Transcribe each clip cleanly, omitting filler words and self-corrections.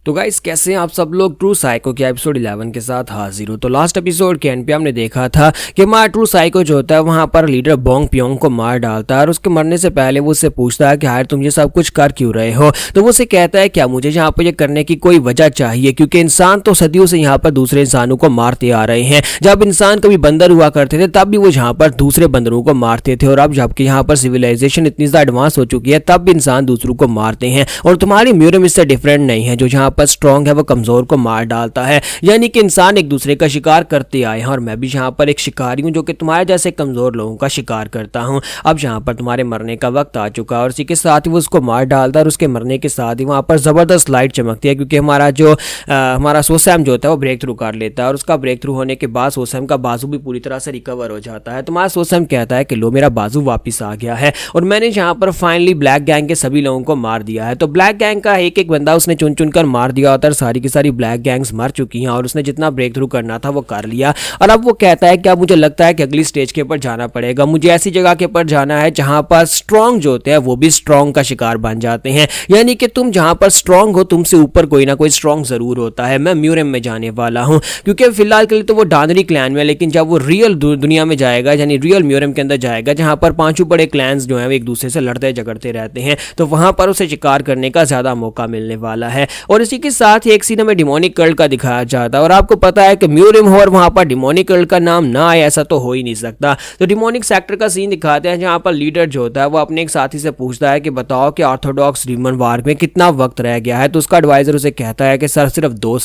तो गाइस कैसे हैं आप सब लोग। ट्रू साइको के एपिसोड 11 के साथ हाजिर हूं। तो लास्ट एपिसोड के एंड पे हमने देखा था कि हमारा ट्रू साइको जो होता है वहां पर लीडर बोंग पियोंग को मार डालता है और उसके मरने से पहले वो उससे पूछता है कि यार तुम ये सब कुछ कर क्यों रहे हो। तो वो उसे कहता है क्या मुझे यहाँ पर ये करने की कोई वजह चाहिए, क्योंकि इंसान तो सदियों से यहाँ पर दूसरे इंसानों को मारते आ रहे हैं। जब इंसान कभी बंदर हुआ करते थे तब भी वो यहाँ पर दूसरे बंदरों को मारते थे, और अब जबकि यहाँ पर सिविलाइजेशन इतनी ज़्यादा एडवांस हो चुकी है तब भी इंसान दूसरों को मारते हैं। और तुम्हारी म्यूरम इससे डिफरेंट नहीं है, जो यहाँ पर स्ट्रॉन्ग है वो कमजोर को मार डालता है। यानी कि इंसान एक दूसरे का शिकार करते आए हैं, और मैं भी यहाँ पर एक शिकारी हूँ जो कि तुम्हारे जैसे कमजोर लोगों का शिकार करता हूँ। अब यहाँ पर तुम्हारे मरने का वक्त आ चुका है, और इसी के साथ ही वो उसको मार डालता है। और उसके मरने के साथ ही वहाँ पर जबरदस्त लाइट चमकती है, क्योंकि हमारा सोसैम जो होता है वो ब्रेक थ्रू कर लेता है, और उसका ब्रेक थ्रू होने के बाद सोसैम का बाजू भी पूरी तरह से रिकवर हो जाता है। तुम्हारा सोसैम कहता है कि लो मेरा बाजू वापिस आ गया है, और मैंने यहाँ पर फाइनली ब्लैक गैंग के सभी लोगों को मार दिया है। तो ब्लैक गैंग का एक एक बंदा उसने चुन चुन कर मार दिया होता है, सारी की सारी ब्लैक गैंग्स मर चुकी हैं, और उसने जितना ब्रेक थ्रू करना था वो कर लिया। और अब वो कहता है कि अब मुझे लगता है कि अगली स्टेज के ऊपर जाना पड़ेगा, मुझे ऐसी जगह के ऊपर जाना है जहां पर स्ट्रॉन्ग जो होते हैं वो भी स्ट्रॉन्ग का शिकार बन जाते हैं। यानी कि तुम जहां पर स्ट्रॉन्ग हो तुमसे ऊपर कोई ना कोई स्ट्रॉन्ग जरूर होता है। मैं म्यूरम में जाने वाला हूं, क्योंकि फिलहाल के लिए तो वो डांदरी क्लैन में, लेकिन जब वो रियल दुनिया में जाएगा, यानी रियल म्यूरम के अंदर जाएगा जहां पर पांचों बड़े क्लैंस जो हैं वो एक दूसरे से लड़ते झगड़ते रहते हैं, तो वहां पर उसे शिकार करने का ज्यादा मौका मिलने वाला है। और इसी के साथ ही एक सीन में डिमोनिक कल्ट का दिखाया जाता है, और आपको पता है कि म्यूरम हो और वहां पर डिमोनिक कल्ट का नाम ना आए ऐसा तो हो ही नहीं सकता। तो डिमोनिक सेक्टर का सीन दिखाते हैं जहां पर लीडर जो होता है वो अपने एक साथी से पूछता है कि बताओ कि ऑर्थोडॉक्स डीमन वार में कितना वक्त रह गया है। तो उसका एडवाइजर उसे कहता है कि सर सिर्फ 2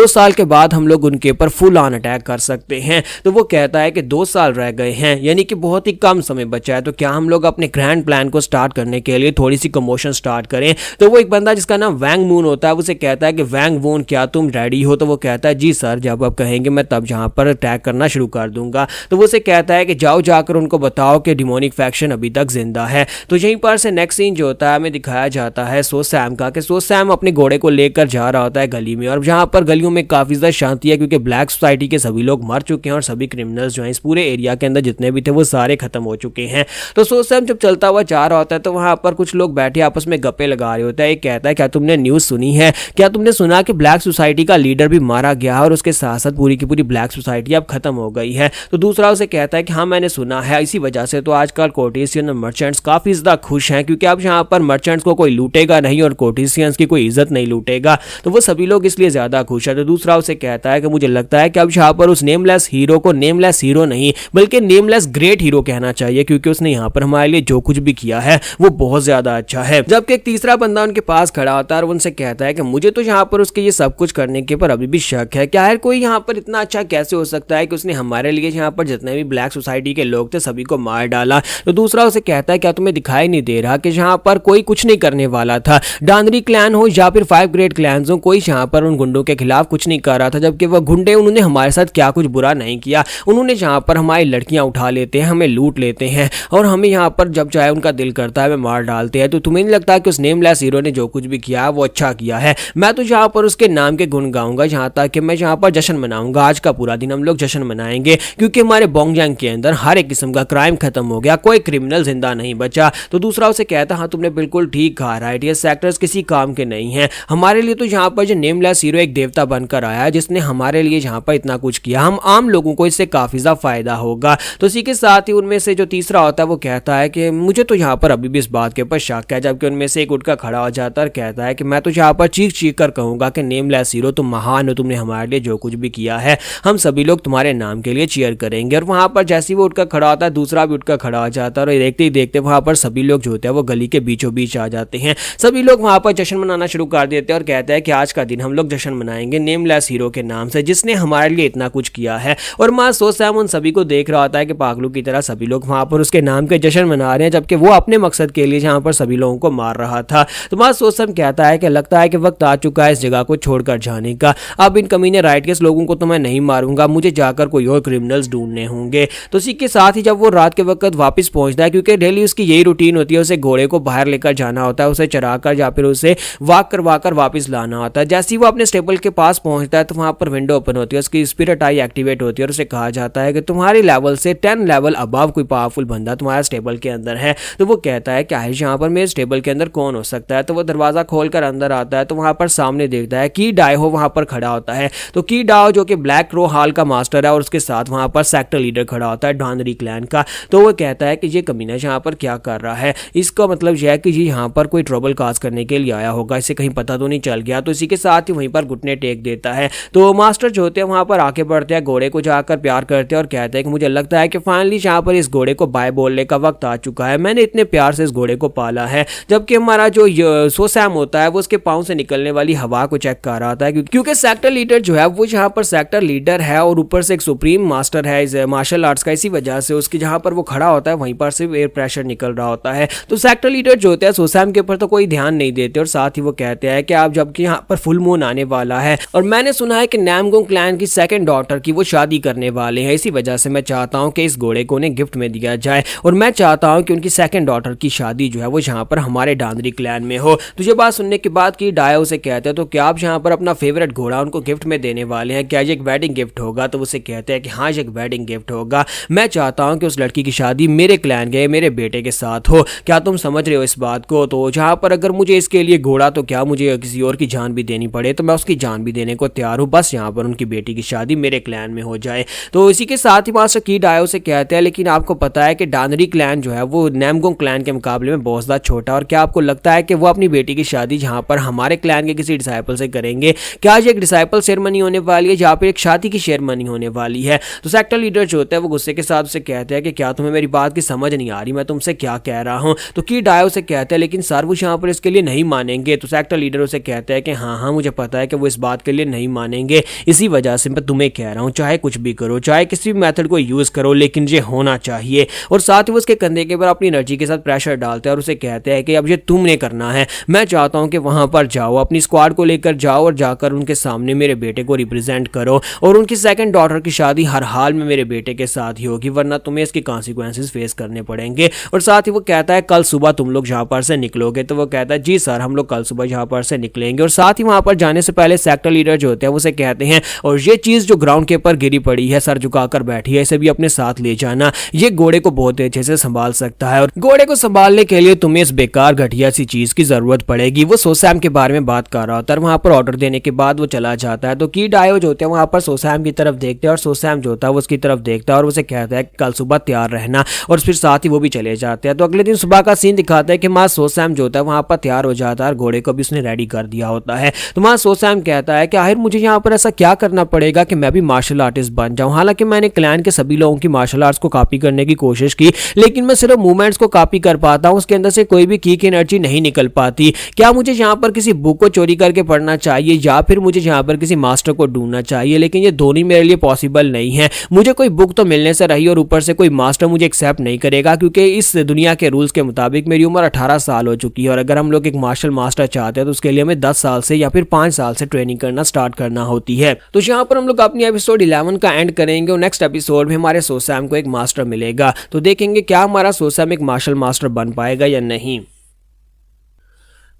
साल के बाद हम लोग उनके ऊपर फुल ऑन अटैक कर सकते हैं। तो वो कहता है कि 2 साल रह गए हैं, यानी कि बहुत ही कम समय बचा है, तो क्या हम लोग अपने ग्रैंड प्लान को स्टार्ट करने के लिए थोड़ी सी कमोशन स्टार्ट करें। तो वो एक बंदा जिसका नाम वैंग मून होता है उसे कहता है कि वैंग वून क्या तुम रेडी हो। तो वो कहता है जी सर, जब आप कहेंगे मैं तब जहां पर अटैक करना शुरू कर दूंगा। तो वो उसे कहता है कि जाओ जाकर उनको बताओ कि डिमोनिक फैक्शन अभी तक जिंदा है। तो यहीं पर से नेक्स्ट सीन जो होता है हमें दिखाया जाता है सोसैम का, कि सोसैम अपने घोड़े को लेकर जा रहा होता है गली में, और जहां पर गलियों में काफी ज्यादा शांति है, क्योंकि ब्लैक सोसाइटी के सभी लोग मर चुके हैं और सभी क्रिमिनल्स जो हैं इस पूरे एरिया के अंदर जितने भी थे वो सारे खत्म हो चुके हैं। तो सोसैम जब चलता हुआ जा रहा होता है तो वहां पर कुछ लोग बैठे आपस में गप्पे लगा रहे होते हैं। एक कहता है क्या तुमने न्यूज सुनी है, क्या तुमने सुना कि ब्लैक सोसाइटी का लीडर भी मारा गया है और उसके साथ साथ पूरी की पूरी ब्लैक सोसाइटी अब खत्म हो गई है। तो दूसरा उसे कहता है कि हाँ मैंने सुना है, इसी वजह से तो आजकल कोर्टिशियन और मर्चेंट्स काफी ज्यादा खुश हैं, क्योंकि अब यहाँ पर मर्चेंट्स को कोई लूटेगा नहीं और कोर्टिशियंस की कोई इज्जत नहीं लूटेगा, तो वो सभी लोग इसलिए ज्यादा खुश है। तो दूसरा उसे कहता है कि मुझे लगता है कि अब यहाँ पर उस नेमलेस हीरो को नेमलेस हीरो नहीं बल्कि नेमलेस ग्रेट हीरो कहना चाहिए, क्योंकि उसने यहाँ पर हमारे लिए जो कुछ भी किया है वो बहुत ज्यादा अच्छा है। जबकि एक तीसरा बंदा उनके पास खड़ा होता है और उनसे कहता है कि मुझे तो यहाँ पर उसके ये सब कुछ करने के पर अभी भी शक है, क्या है कोई यहाँ पर इतना अच्छा कैसे हो सकता है कि उसने हमारे लिए यहाँ पर जितने भी ब्लैक सोसाइटी के लोग थे सभी को मार डाला। तो दूसरा उसे कहता है क्या तुम्हें दिखाई नहीं दे रहा कि यहाँ पर कोई कुछ नहीं करने वाला था, डांदरी क्लैन हो या फिर 5 ग्रेट क्लैन्स हो, कोई यहाँ पर उन गुंडों के खिलाफ कुछ नहीं कर रहा था, जबकि वह गुंडे उन्होंने हमारे साथ क्या कुछ बुरा नहीं किया। उन्होंने यहाँ पर हमारी लड़कियां उठा लेते हैं, हमें लूट लेते हैं, और हमें यहाँ पर जब चाहे उनका दिल करता है वे मार डालते हैं। तो तुम्हें नहीं लगता कि उस नेमलेस हीरो ने जो कुछ भी किया वो अच्छा किया है। मैं तो यहाँ पर उसके नाम के गुण गाऊंगा, यहाँ तक कि मैं यहाँ पर जश्न मनाऊंगा। आज का पूरा दिन हम लोग जश्न मनाएंगे, क्योंकि हमारे बोंगयांग के अंदर हर एक किस्म का क्राइम खत्म हो गया, कोई क्रिमिनल जिंदा नहीं बचा। तो दूसरा उसे कहता हाँ तुमने बिल्कुल ठीक कहा, राइट ये सेक्टर्स किसी काम के नहीं है हमारे लिए। तो यहाँ पर जो नेमलेस हीरो एक देवता बनकर आया है जिसने हमारे लिए यहाँ पर इतना कुछ किया, हम आम लोगों को इससे काफी ज्यादा फायदा होगा। तो इसी के साथ ही उनमें से जो तीसरा होता है वो कहता है कि मुझे तो यहाँ पर अभी भी इस बात के ऊपर शक है, जबकि उनमें से एक उठकर खड़ा हो जाता है और कहता है कि मैं तो यहाँ पर चीख चीख कर कहूंगा कि नेमलेस हीरो तुम महान हो, तुमने हमारे लिए जो कुछ भी किया है हम सभी लोग तुम्हारे नाम के लिए चीयर करेंगे। और वहां पर जैसे ही वो उठकर खड़ा होता है दूसरा भी उठकर खड़ा हो जाता है, और देखते ही देखते वहां पर सभी लोग जो होते हैं वो गली के बीचों बीच आ जाते हैं। सभी लोग वहां पर जश्न मनाना शुरू कर देते हैं और कहते हैं कि आज का दिन हम लोग जश्न मनाएंगे नेमलेस हीरो के नाम से जिसने हमारे लिए इतना कुछ किया है। और मां सोसैम उन सभी को देख रहा होता है कि पागलों की तरह सभी लोग वहां पर उसके नाम के जश्न मना रहे हैं, जबकि वो अपने मकसद के लिए जहां पर सभी लोगों को मार रहा था। तो मां सोसैम कहता है कि लगता है कि वक्त आ चुका है इस जगह को छोड़कर जाने का, अब इन कमीने राइटकेस लोगों को तो मैं नहीं मारूंगा, मुझे जाकर कोई और क्रिमिनल्स ढूंढने होंगे। तो इसी के साथ ही जब वो रात के वक्त वापस पहुंचता है, क्योंकि डेली उसकी यही रूटीन होती है, उसे घोड़े को बाहर लेकर जाना होता है, उसे चराकर या फिर उसे वॉक करवाकर वापस लाना होता है। जैसे ही वो अपने स्टेबल के पास पहुंचता है तो वहां पर विंडो ओपन होती है, उसकी स्पिरिट आई एक्टिवेट होती है और उसे कहा जाता है कि तुम्हारी लेवल से 10 लेवल अबव कोई पावरफुल बंदा तुम्हारा स्टेबल के अंदर है। तो वो कहता है क्या है यहाँ पर मेरे स्टेबल के अंदर कौन हो सकता है। तो वो दरवाजा खोलकर अंदर आता है तो वहां वहां पर सामने देखता है की डायो वहां पर खड़ा होता है। तो की डायो जो कि ब्लैक रो हाल का मास्टर है और उसके साथ वहां पर सेक्टर लीडर खड़ा होता है डानरी क्लैन का। तो वो कहता है कि ये कमीना यहाँ पर क्या कर रहा है, इसका मतलब यह है कि ये यहाँ पर कोई ट्रबल काज करने के लिए आया होगा, इसे कहीं पता तो नहीं चल गया। तो इसी के साथ ही वहीं पर घुटने टेक देता है। तो मास्टर जो होते हैं वहां पर आके बढ़ते हैं, घोड़े को जाकर प्यार करते हैं और कहते हैं कि मुझे लगता है कि फाइनली यहाँ पर इस घोड़े को बाय बोलने का वक्त आ चुका है, मैंने इतने प्यार से इस घोड़े को पाला है। जबकि हमारा जो सोसैम होता है वो उसके पाँव से निकलने वाली हवा को चेक कर रहा था, क्योंकि सेक्टर लीडर जो है वो यहाँ पर सेक्टर लीडर है और ऊपर से एक सुप्रीम मास्टर है इस मार्शल आर्ट्स का। इसी वजह से उसकी जहाँ पर वो खड़ा होता है वहीं पर से एयर प्रेशर निकल रहा होता है। तो सेक्टर लीडर जो होते हैं सोसैम के ऊपर तो कोई ध्यान नहीं देते और साथ ही वो कहते हैं कि आप जबकि यहाँ पर फुल मून आने वाला है और मैंने सुना है कि नामगोंग क्लैन की सेकंड डॉटर की वो शादी करने वाले हैं, इसी वजह से मैं चाहता हूँ कि इस घोड़े को उन्हें गिफ्ट में दिया जाए और मैं चाहता हूँ कि उनकी सेकंड डॉटर की शादी जो है वो यहाँ पर हमारे डांदरी क्लैन में हो। तो ये बात सुनने के बाद की डायो से कहते हैं तो क्या आप यहाँ पर अपना फेवरेट घोड़ा उनको गिफ्ट में देने वाले हैं, क्या ये एक वेडिंग गिफ्ट होगा? तो उसे कहते हैं कि हाँ ये एक वेडिंग गिफ्ट होगा, मैं चाहता हूँ कि उस लड़की की शादी मेरे क्लैन के मेरे बेटे के साथ हो, क्या तुम समझ रहे हो इस बात को? तो जहाँ पर अगर मुझे इसके लिए घोड़ा तो क्या मुझे किसी और की जान भी देनी पड़े तो मैं उसकी जान भी देने को तैयार हूँ, बस यहाँ पर उनकी बेटी की शादी मेरे क्लैन में हो जाए। तो इसी के साथ ही मास्टर की डायो से कहते हैं लेकिन आपको पता है कि डानरी क्लैन जो है वो नामगोंग क्लैन के मुकाबले में बहुत ज़्यादा छोटा, और क्या आपको लगता है कि वो अपनी बेटी की शादी जहाँ पर हमारे क्लैन के किसी डिसाइपल से करेंगे? क्या ये एक डिसाइपल सेरेमनी होने वाली है जहाँ पर एक शादी की सेरेमनी होने वाली है? तो सेक्टर लीडर जो होता है वो गुस्से के साथ उसे कहते हैं कि क्या तुम्हें मेरी बात की समझ नहीं आ रही, मैं तुमसे क्या कह रहा हूँ? तो की डायो से कहते हैं लेकिन सर वो यहाँ पर इसके लिए नहीं मानेंगे। तो सेक्टर लीडर उसे कहते हैं कि हाँ मुझे पता है कि वो इस बात के लिए नहीं मानेंगे, इसी वजह से मैं तुम्हें कह रहा हूँ चाहे कुछ भी करो, चाहे किसी भी मेथड को यूज करो, लेकिन ये होना चाहिए। और साथ ही वो उसके कंधे के ऊपर अपनी एनर्जी के साथ प्रेशर डालते हैं और उसे कहते हैं कि अब ये तुमने करना है, मैं चाहता हूँ कि वहां पर जाओ, अपनी स्क्वाड को लेकर जाओ और जाकर उनके सामने मेरे बेटे को रिप्रेजेंट करो और उनकी सेकंड डॉटर की शादी हर हाल में मेरे बेटे के साथ ही होगी, वरना तुम्हें इसके कॉन्सिक्वेंसेस फेस करने पड़ेंगे। और साथ ही वो कहता है कल सुबह तुम लोग यहाँ पर से निकलोगे? तो वो कहता है जी सर हम लोग कल सुबह यहाँ पर से निकलेंगे। और साथ ही वहां पर जाने से पहले सेक्टर लीडर जो होते हैं उसे कहते हैं और ये चीज जो ग्राउंड के ऊपर गिरी पड़ी है सर झुकाकर बैठी है, इसे भी अपने साथ ले जाना, ये घोड़े को बहुत अच्छे से संभाल सकता है और घोड़े को संभालने के लिए तुम्हें इस बेकार घटिया सी चीज की जरूरत पड़ेगी। वो सोसैम के बारे में बात कर रहा होता है, वहां पर ऑर्डर देने के बाद वो चला जाता है। तो की डायो जो होते हैं वहां पर सोसैम की तरफ देखते हैं और सोसैम जो होता है वो उसकी तरफ देखता है और उसे कहता है कल सुबह तैयार रहना, और फिर साथ ही वो भी चले जाते हैं। तो अगले दिन सुबह का सीन दिखाता है कि मां सोसैम जो होता है वहां पर तैयार हो जाता है और घोड़े को भी उसने रेडी कर दिया होता है। तो मां सोसैम कहता है कि आखिर मुझे यहाँ पर ऐसा क्या करना पड़ेगा कि मैं भी मार्शल आर्टिस्ट बन जाऊं? हालांकि मैंने क्लैन के सभी लोगों की मार्शल आर्ट्स को कॉपी करने की कोशिश की, लेकिन मैं सिर्फ मूवमेंट्स को कॉपी कर पाता हूं, उसके अंदर से कोई भी की एनर्जी नहीं निकल पाती। क्या मुझे यहाँ पर किसी बुक को चोरी करके पढ़ना चाहिए या फिर मुझे यहाँ पर किसी मास्टर को ढूंढना चाहिए? लेकिन ये दोनों मेरे लिए पॉसिबल नहीं है। मुझे कोई बुक तो मिलने से रही और ऊपर से कोई मास्टर मुझे एक्सेप्ट नहीं करेगा, क्योंकि इस दुनिया के रूल्स के मुताबिक मेरी उम्र 18 साल हो चुकी है और अगर हम लोग एक मार्शल मास्टर चाहते हैं तो उसके लिए हमें 10 साल से या फिर 5 साल से ट्रेनिंग करना स्टार्ट करना होती है। तो यहाँ पर हम लोग अपनी एपिसोड 11 का एंड करेंगे और नेक्स्ट एपिसोड में हमारे सोसैम को एक मास्टर मिलेगा, तो देखेंगे क्या हमारा सोसैम एक मार्शल मास्टर बन पाएगा या नहीं।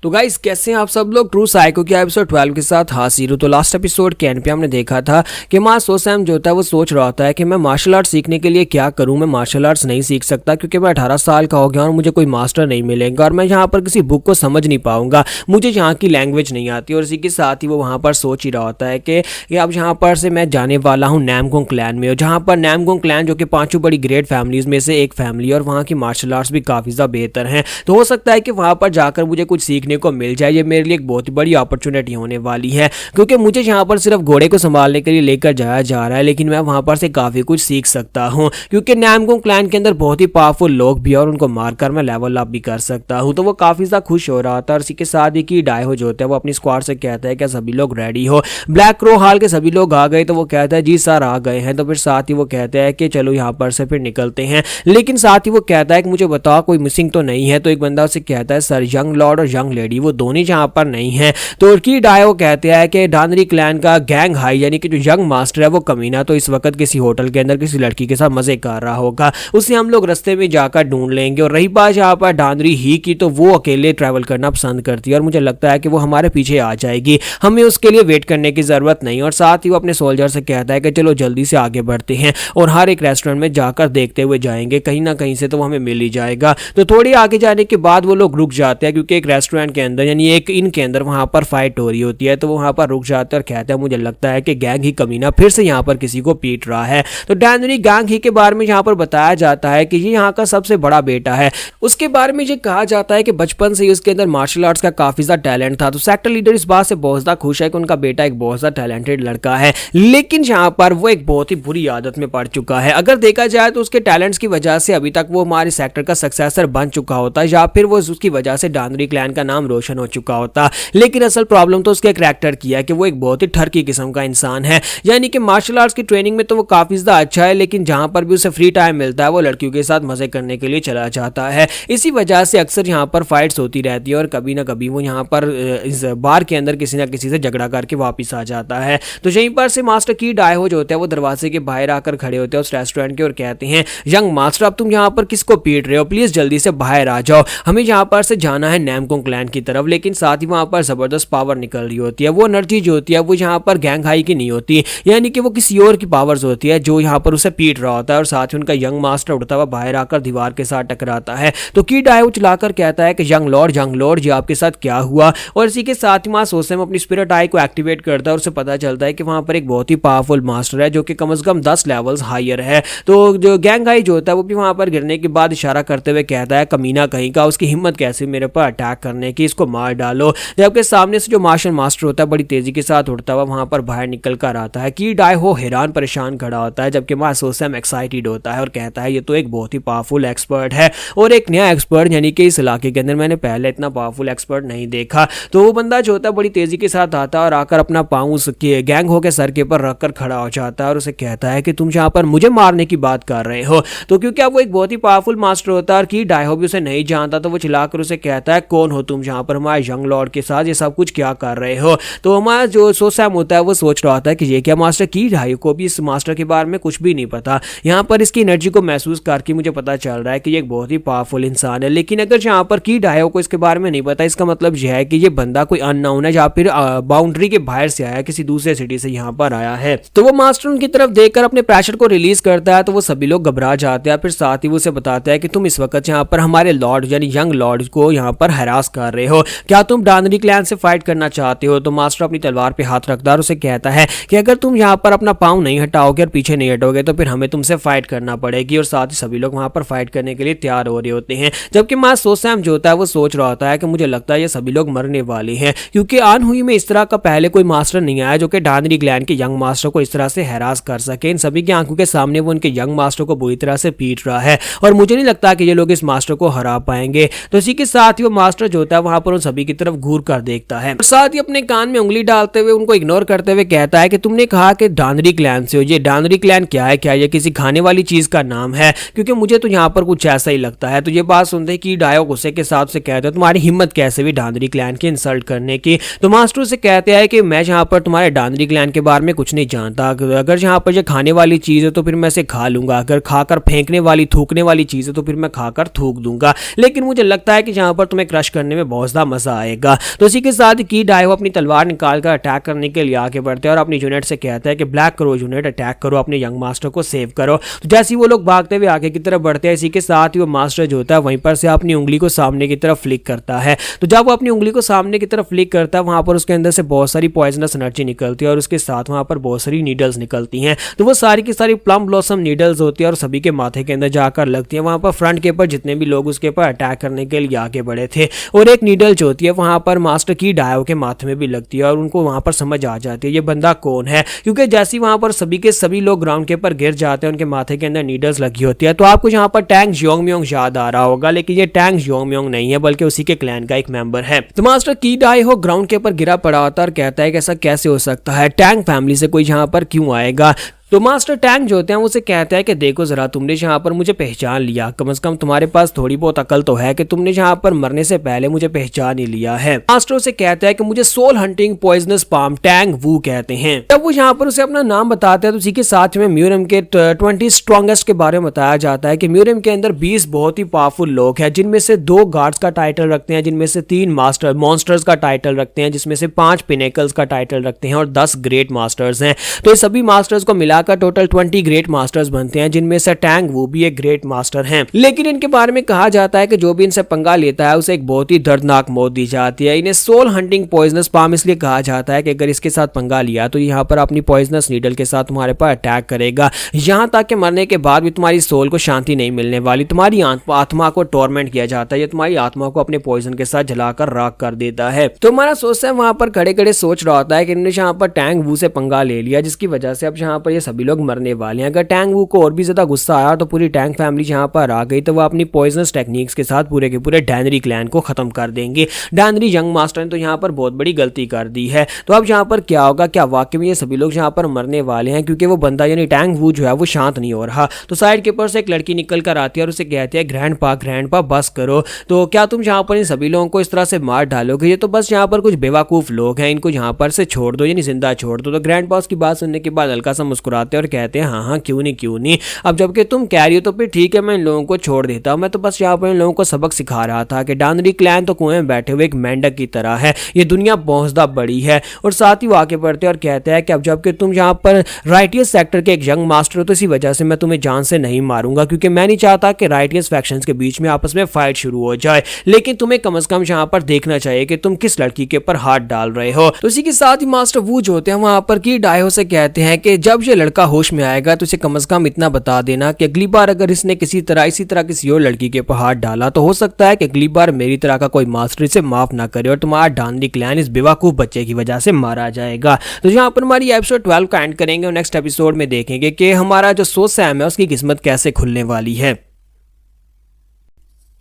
तो गाइस कैसे हैं आप सब लोग? ट्रू साइको के एपिसोड 12 के साथ हाजिर हूं। तो लास्ट एपिसोड के एंड पे हमने देखा था कि मां सोसैम जो होता है वो सोच रहा होता है कि मैं मार्शल आर्ट्स सीखने के लिए क्या करूं, मैं मार्शल आर्ट्स नहीं सीख सकता क्योंकि मैं 18 साल का हो गया और मुझे कोई मास्टर नहीं मिलेगा और मैं यहाँ पर किसी बुक को समझ नहीं पाऊंगा, मुझे यहाँ की लैंग्वेज नहीं आती। और इसी के साथ ही वो वहाँ पर सोच ही रहा होता है कि अब यहाँ पर से मैं जाने वाला हूँ नामगोंग क्लैन में, और जहाँ पर नामगोंग क्लैन जो कि 5 बड़ी ग्रेट फैमिलीज में से एक फैमिली और वहाँ की मार्शल आर्ट्स भी काफ़ी ज़्यादा बेहतर हैं। तो हो सकता है कि वहाँ पर जाकर मुझे कुछ सीखने को मिल जाए, मेरे लिए एक बहुत ही बड़ी अपॉर्चुनिटी होने वाली है, क्योंकि मुझे यहाँ पर सिर्फ घोड़े को संभालने के लिए लेकर जाया जा रहा है, लेकिन मैं वहां पर से काफी कुछ सीख सकता हूँ क्योंकि नामगोंग क्लैन के अंदर बहुत ही पावरफुल लोग भी और उनको मारकर मैं लेवल अप भी कर सकता हूँ। तो वो काफी ज्यादा खुश हो रहा था और इसी के साथ ही की डायो जो होता है वो अपनी स्क्वाड से कहता है क्या सभी लोग रेडी हो? ब्लैक रो हाल के सभी लोग आ गए? तो वो कहता है जी सर आ गए हैं। तो फिर साथ ही वो कहते हैं कि चलो यहाँ पर से फिर निकलते हैं, लेकिन साथ ही वो कहता है कि मुझे बताओ कोई मिसिंग तो नहीं है? तो एक बंदा उसे कहता है सर यंग लॉर्ड और यंग लेडी वो दोनों यहाँ पर नहीं है। तो की डायो कहते हैं कि डानरी क्लैन का गैंग हाई यानी कि जो यंग मास्टर है वो कमीना तो इस वक्त किसी होटल के अंदर किसी लड़की के साथ मजे कर रहा होगा, उसे हम लोग रास्ते में जाकर ढूंढ लेंगे। और रही बात यहाँ पर डानरी ही की, तो वो अकेले ट्रैवल करना पसंद करती है और मुझे लगता है कि वो हमारे पीछे आ जाएगी, हमें उसके लिए वेट करने की जरूरत नहीं। और साथ ही वो अपने सोल्जर से कहता है कि चलो जल्दी से आगे बढ़ते हैं और हर एक रेस्टोरेंट में जाकर देखते हुए जाएंगे, कहीं ना कहीं से तो हमें मिल ही जाएगा। तो थोड़ी आगे जाने के बाद वो लोग रुक जाते हैं क्योंकि एक रेस्टोरेंट रेस्टोरेंट के अंदर यानी एक इन के अंदर वहां पर फाइट हो रही होती है। तो वो वहां पर रुक जाते हैं और कहते हैं मुझे लगता है कि गैंग ही कमीना फिर से यहाँ पर किसी को पीट रहा है। तो डैनरी गैंग ही के बारे में यहाँ पर बताया जाता है कि ये यहाँ का सबसे बड़ा बेटा है। उसके बारे में ये कहा जाता है कि बचपन से ही उसके अंदर मार्शल आर्ट्स का काफी ज्यादा टैलेंट था। तो सेक्टर लीडर इस बात से बहुत ज्यादा खुश है कि उनका बेटा एक बहुत ज्यादा टैलेंटेड लड़का है, लेकिन यहाँ पर वो एक बहुत ही बुरी आदत में पड़ चुका है। अगर देखा जाए तो उसके टैलेंट्स की वजह से अभी तक वो हमारे सेक्टर का सक्सेसर बन चुका होता या फिर वो उसकी वजह से डानरी क्लैन का नाम रोशन हो चुका होता। लेकिन असल प्रॉब्लम तो उसके करैक्टर की है कि वो एक बहुत ही ठरकी किस्म का इंसान है। यानी कि मार्शल आर्ट्स की ट्रेनिंग में तो वो काफी ज्यादा अच्छा है, लेकिन जहां पर भी उसे फ्री टाइम मिलता है वो लड़कियों के साथ मजे करने के लिए चला जाता है। इसी वजह से अक्सर यहाँ पर फाइट्स होती रहती है और कभी ना कभी वो यहाँ पर इस बार के अंदर किसी ना किसी से झगड़ा करके वापस आ जाता है। तो यहीं पर से मास्टर की डायहो जो होते हैं वो दरवाजे के बाहर आकर खड़े होते हैं उस रेस्टोरेंट के और कहते हैं, यंग मास्टर अब तुम यहाँ पर किसको पीट रहे हो, प्लीज जल्दी से बाहर आ जाओ, हमें यहाँ पर से जाना है नैमकोंग क्लैन की तरफ। लेकिन साथ ही वहां पर जबरदस्त पावर निकल रही होती है। वो एनर्जी जो होती है वो यहाँ पर गैंग हाई की नहीं होती, यानी कि वो किसी और की पावर्स होती है जो यहाँ पर उसे पीट रहा होता है। और साथ ही उनका यंग मास्टर उड़ता हुआ बाहर आकर दीवार के साथ टकराता है। तो की डायहो चलाकर कहता है कि यंग लॉर्ड जी आपके साथ क्या हुआ। और इसी के साथ ही सोसेम अपनी स्पिरिट आई को एक्टिवेट करता है और उसे पता चलता है कि वहां पर एक बहुत ही पावरफुल मास्टर है जो कि कम से कम 10 लेवल्स हायर है। तो जो गैंग हाई जो होता है वो भी वहां पर गिरने के बाद इशारा करते हुए कहता है, कमीना कहीं का, उसकी हिम्मत कैसे मेरे पर अटैक करने की, इसको मार डालो। जबकि सामने से जो मार्शल मास्टर होता है बड़ी तेजी के साथ उड़ता हुआ वहां पर बाहर निकल कर आता है। की डायहो हैरान परेशान खड़ा होता है, जबकि सोसेम एक्साइटेड होता है और कहता है ये तो एक बहुत ही पावरफुल एक्सपर्ट है और एक नया एक्सपर्ट, यानी कि इस इलाके के अंदर मैंने पहले इतना पावरफुल एक्सपर्ट नहीं देखा। तो वो बंदा जो होता है बड़ी तेजी के साथ आता है और आकर अपना पाँव उसके गैंग हो के सर के ऊपर रखकर खड़ा हो जाता है और उसे कहता है कि तुम यहाँ पर मुझे मारने की बात कर रहे हो। तो क्योंकि अब वो एक बहुत ही पावरफुल मास्टर होता है और की डायहो भी उसे नहीं जानता, तो वो चिल्लाकर उसे कहता है, कौन हो तुम यहाँ पर हमारे यंग लॉर्ड के साथ ये सब कुछ क्या कर रहे हो। तो हमारा जो सोसैम होता है वो सोच रहा होता है कि ये क्या मास्टर, की डायहो को भी इस मास्टर के बारे में कुछ भी नहीं पता। यहाँ पर इसकी एनर्जी को महसूस करके मुझे पता चल रहा है कि ये एक बहुत ही पावरफुल इंसान है। लेकिन अगर यहाँ पर की डायहो को इसके बारे में नहीं पता, इसका मतलब यह है कि ये बंदा कोई अननोन है या फिर बाउंड्री के बाहर से आया, किसी दूसरे सिटी से यहाँ पर आया है। तो वो मास्टर उनकी तरफ देखकर अपने प्रेशर को रिलीज करता है। तो वो सभी लोग घबरा जाते हैं। फिर साथ ही वो उसे बताता है कि तुम इस वक्त यहाँ पर हमारे लॉर्ड यानी यंग लॉर्ड को यहाँ पर हरास कर रहे हो, क्या तुम डानरी क्लैन से फाइट करना चाहते हो। तो मास्टर अपनी तलवार पे हाथ रखता है और उसे कहता है कि अगर तुम यहाँ पर अपना पाँव नहीं हटाओगे और पीछे नहीं हटोगे तो फिर हमें तुमसे फाइट करना पड़ेगी। और साथ ही सभी लोग वहां पर फाइट करने के लिए तैयार हो रहे होते हैं। जबकि सोसैम जो होता है वो सोच रहा होता है कि मुझे लगता है ये सभी लोग मरने वाले हैं, क्योंकि अनहुई में इस तरह का पहले कोई मास्टर नहीं आया जो कि डानरी क्लैन के यंग मास्टर को इस तरह से हैरास कर सके। इन सभी की आंखों के सामने वो उनके यंग मास्टर को बुरी तरह से पीट रहा है और मुझे नहीं लगता कि ये लोग इस मास्टर को हरा पाएंगे। तो इसी के साथ ही वो मास्टर जो होता है वहां पर उन सभी की तरफ घूर कर देखता है और साथ ही अपने कान में उंगली डालते हुए उनको इग्नोर करते हुए कहता है कि तुमने कहा कि डानरी क्लैन से हो, ये डानरी क्लैन क्या है, क्या ये किसी खाने वाली चीज का नाम है, क्योंकि मुझे तो यहाँ पर कुछ ऐसा ही लगता है। तो ये बात सुनते कि डायो गुस्से के साथ से कहते हैं, तुम्हारी हिम्मत कैसे भी डानरी क्लैन की इंसल्ट करने की। तो मास्टर से कहते हैं कि मैं यहाँ पर तुम्हारे डानरी क्लैन के बारे में कुछ नहीं जानता, अगर यहाँ पर ये खाने वाली चीज है तो फिर मैं इसे खा लूंगा, अगर खाकर फेंकने वाली थूकने वाली चीज है तो फिर मैं खाकर थूक दूंगा, लेकिन मुझे लगता है कि यहाँ पर तुम्हें क्रश करने में बहुत ज्यादा मजा आएगा। तो इसी के साथ की डायो अपनी तलवार निकाल कर अटैक करने के लिए आगे बढ़ते हैं और अपनी यूनिट से कहता है कि ब्लैक करो यूनिट, अटैक करो, अपने यंग मास्टर को सेव करो। तो जैसे ही वो लोग भागते हुए आगे की तरफ बढ़ते हैं, इसी के साथ ही वो मास्टर जो होता है वहीं पर से अपनी उंगली को सामने की तरफ फ्लिक करता है। तो जब वो अपनी उंगली को सामने की तरफ फ्लिक करता है वहां पर उसके अंदर से बहुत सारी पॉइजनस एनर्जी निकलती है और उसके साथ वहां पर बहुत सारी नीडल्स निकलती हैं। तो वो सारी की सारी प्लम ब्लॉसम नीडल्स होती है और सभी के माथे के अंदर जाकर लगती है। वहां पर फ्रंट के ऊपर जितने भी लोग उसके ऊपर अटैक करने के लिए आगे बढ़े थे और एक नीडल जो होती है वहां पर मास्टर की डायो के माथे में भी लगती है और उनको वहां पर समझ आ जाती है ये बंदा कौन है, क्योंकि जैसे ही वहां पर सभी के सभी लोग ग्राउंड के ऊपर गिर जाते हैं उनके माथे के अंदर नीडल्स लगी होती है। तो आपको यहाँ पर टैंग जियोंगम्योंग याद आ रहा होगा, लेकिन ये टैंग जियोंगम्योंग नहीं है बल्कि उसी के क्लैन का एक मेंबर है। तो मास्टर की डायो ग्राउंड के ऊपर गिरा पड़ा होता है और कहता है कि ऐसा कैसे हो सकता है, टैंग फैमिली से कोई यहाँ पर क्यों आएगा। तो मास्टर टैंग जो होते हैं उसे कहता है कि देखो जरा तुमने यहाँ पर मुझे पहचान लिया, कम से कम तुम्हारे पास थोड़ी बहुत अकल तो है कि तुमने यहाँ पर मरने से पहले मुझे पहचान ही लिया है। मास्टर उसे कहता है कि मुझे soul hunting poisonous palm Tang Wu कहते हैं। जब वो यहाँ पर उसे अपना नाम बताते हैं तो उसी के साथ में म्यूरियम के 20 स्ट्रॉन्गेस्ट के बारे में बताया जाता है कि म्यूरियम के अंदर 20 बहुत ही पावरफुल लोग हैं, जिनमें से 2 गार्ड्स का टाइटल रखते हैं, जिनमें से 3 मास्टर मॉन्स्टर्स का टाइटल रखते हैं, जिसमें से 5 पिनेकल्स का टाइटल रखते हैं और 10 ग्रेट मास्टर्स हैं। तो ये सभी मास्टर्स को मिला मिलाकर टोटल 20 ग्रेट मास्टर्स बनते हैं, जिनमें से टैंग वू भी एक ग्रेट मास्टर हैं। लेकिन इनके बारे में कहा जाता है कि जो भी इनसे पंगा लेता है उसे एक बहुत ही दर्दनाक मौत दी जाती है। इन्हें सोल हंटिंग पॉइजनस पाम इसलिए कहा जाता है कि अगर इसके साथ पंगा लिया तो यहाँ पर अपनी पॉइजनस नीडल के साथ तुम्हारे पर अटैक करेगा, यहाँ तक कि मरने के बाद भी तुम्हारी सोल को शांति नहीं मिलने वाली, तुम्हारी आत्मा को टॉर्मेंट किया जाता है, या तुम्हारी आत्मा को अपने पॉइजन के साथ जलाकर राख कर देता है। तो हमारा सोचता है वहां पर खड़े खड़े सोच रहा होता है कि इन्होंने यहाँ पर टैंग वू से पंगा ले लिया, जिसकी वजह से अब यहाँ पर ये सभी लोग मरने वाले हैं। अगर टैंग वू को और भी ज्यादा गुस्सा आया तो पूरी टैंग फैमिली यहाँ पर आ गई तो वह अपनी पॉइजनस टेक्निक्स के साथ पूरे के पूरे डैनरी क्लैन को खत्म कर देंगे। डैनरी यंग मास्टर ने तो यहाँ पर बहुत बड़ी गलती कर दी है। तो अब यहाँ पर क्या होगा, क्या वाकई में ये सभी लोग यहाँ पर मरने वाले हैं, क्योंकि वो बंदा यानी टैंग वू जो है वो शांत नहीं हो रहा। तो साइड के ऊपर से एक लड़की निकल कर आती है और उसे कहती है ग्रैंडपा बस करो। तो क्या तुम यहाँ पर इन सभी लोगों को इस तरह से मार डालोगे, ये तो बस यहाँ पर कुछ बेवकूफ लोग हैं, इनको यहाँ पर से छोड़ दो, यानी जिंदा छोड़ दो। तो ग्रैंडपा की बात सुनने के बाद हल्का सा मुस्कुराते हैं और कहते हैं हाँ क्यों नहीं, अब जबकि तुम कह रही हो तो फिर ठीक है, मैं इन लोगों को छोड़ देता हूँ। मैं तो बस यहाँ पर इन लोगों को सबक सिखा रहा था कि डैनरी क्लैन तो कुएं में बैठे हुए एक मेंढक की तरह है, ये दुनिया बहुत बड़ी है। और साथ ही वो आगे बढ़ते और कहते हैं कि अब जबकि तुम यहाँ पर राइटियस सेक्टर के एक यंग मास्टर हो तो इसी वजह से मैं तुम्हें जान से नहीं मारूंगा, क्योंकि मैं नहीं चाहता कि राइटियस फैक्शंस के बीच में आपस में फाइट शुरू हो जाए। लेकिन तुम्हें कम से कम यहाँ पर देखना चाहिए कि तुम किस लड़की के ऊपर हाथ डाल रहे हो। तो इसी के साथ ही मास्टर वू जो होते हैं वहां पर की डायो से कहते हैं कि जब ये लड़का होश में आएगा तो इसे कम से कम इतना बता देना कि अगली बार अगर इसने इसी तरह किसी और लड़की के ऊपर हाथ डाला तो हो सकता है कि अगली बार मेरी तरह का कोई मास्टर इसे माफ ना करे और तुम्हारा डैनरी क्लैन इस बेवकूफ बच्चे की वजह से मारा जाएगा। तो यहाँ पर हमारी एपिसोड 12 का एंड करेंगे और नेक्स्ट एपिसोड में देखेंगे कि हमारा जो सो सैम है उसकी किस्मत कैसे खुलने वाली है।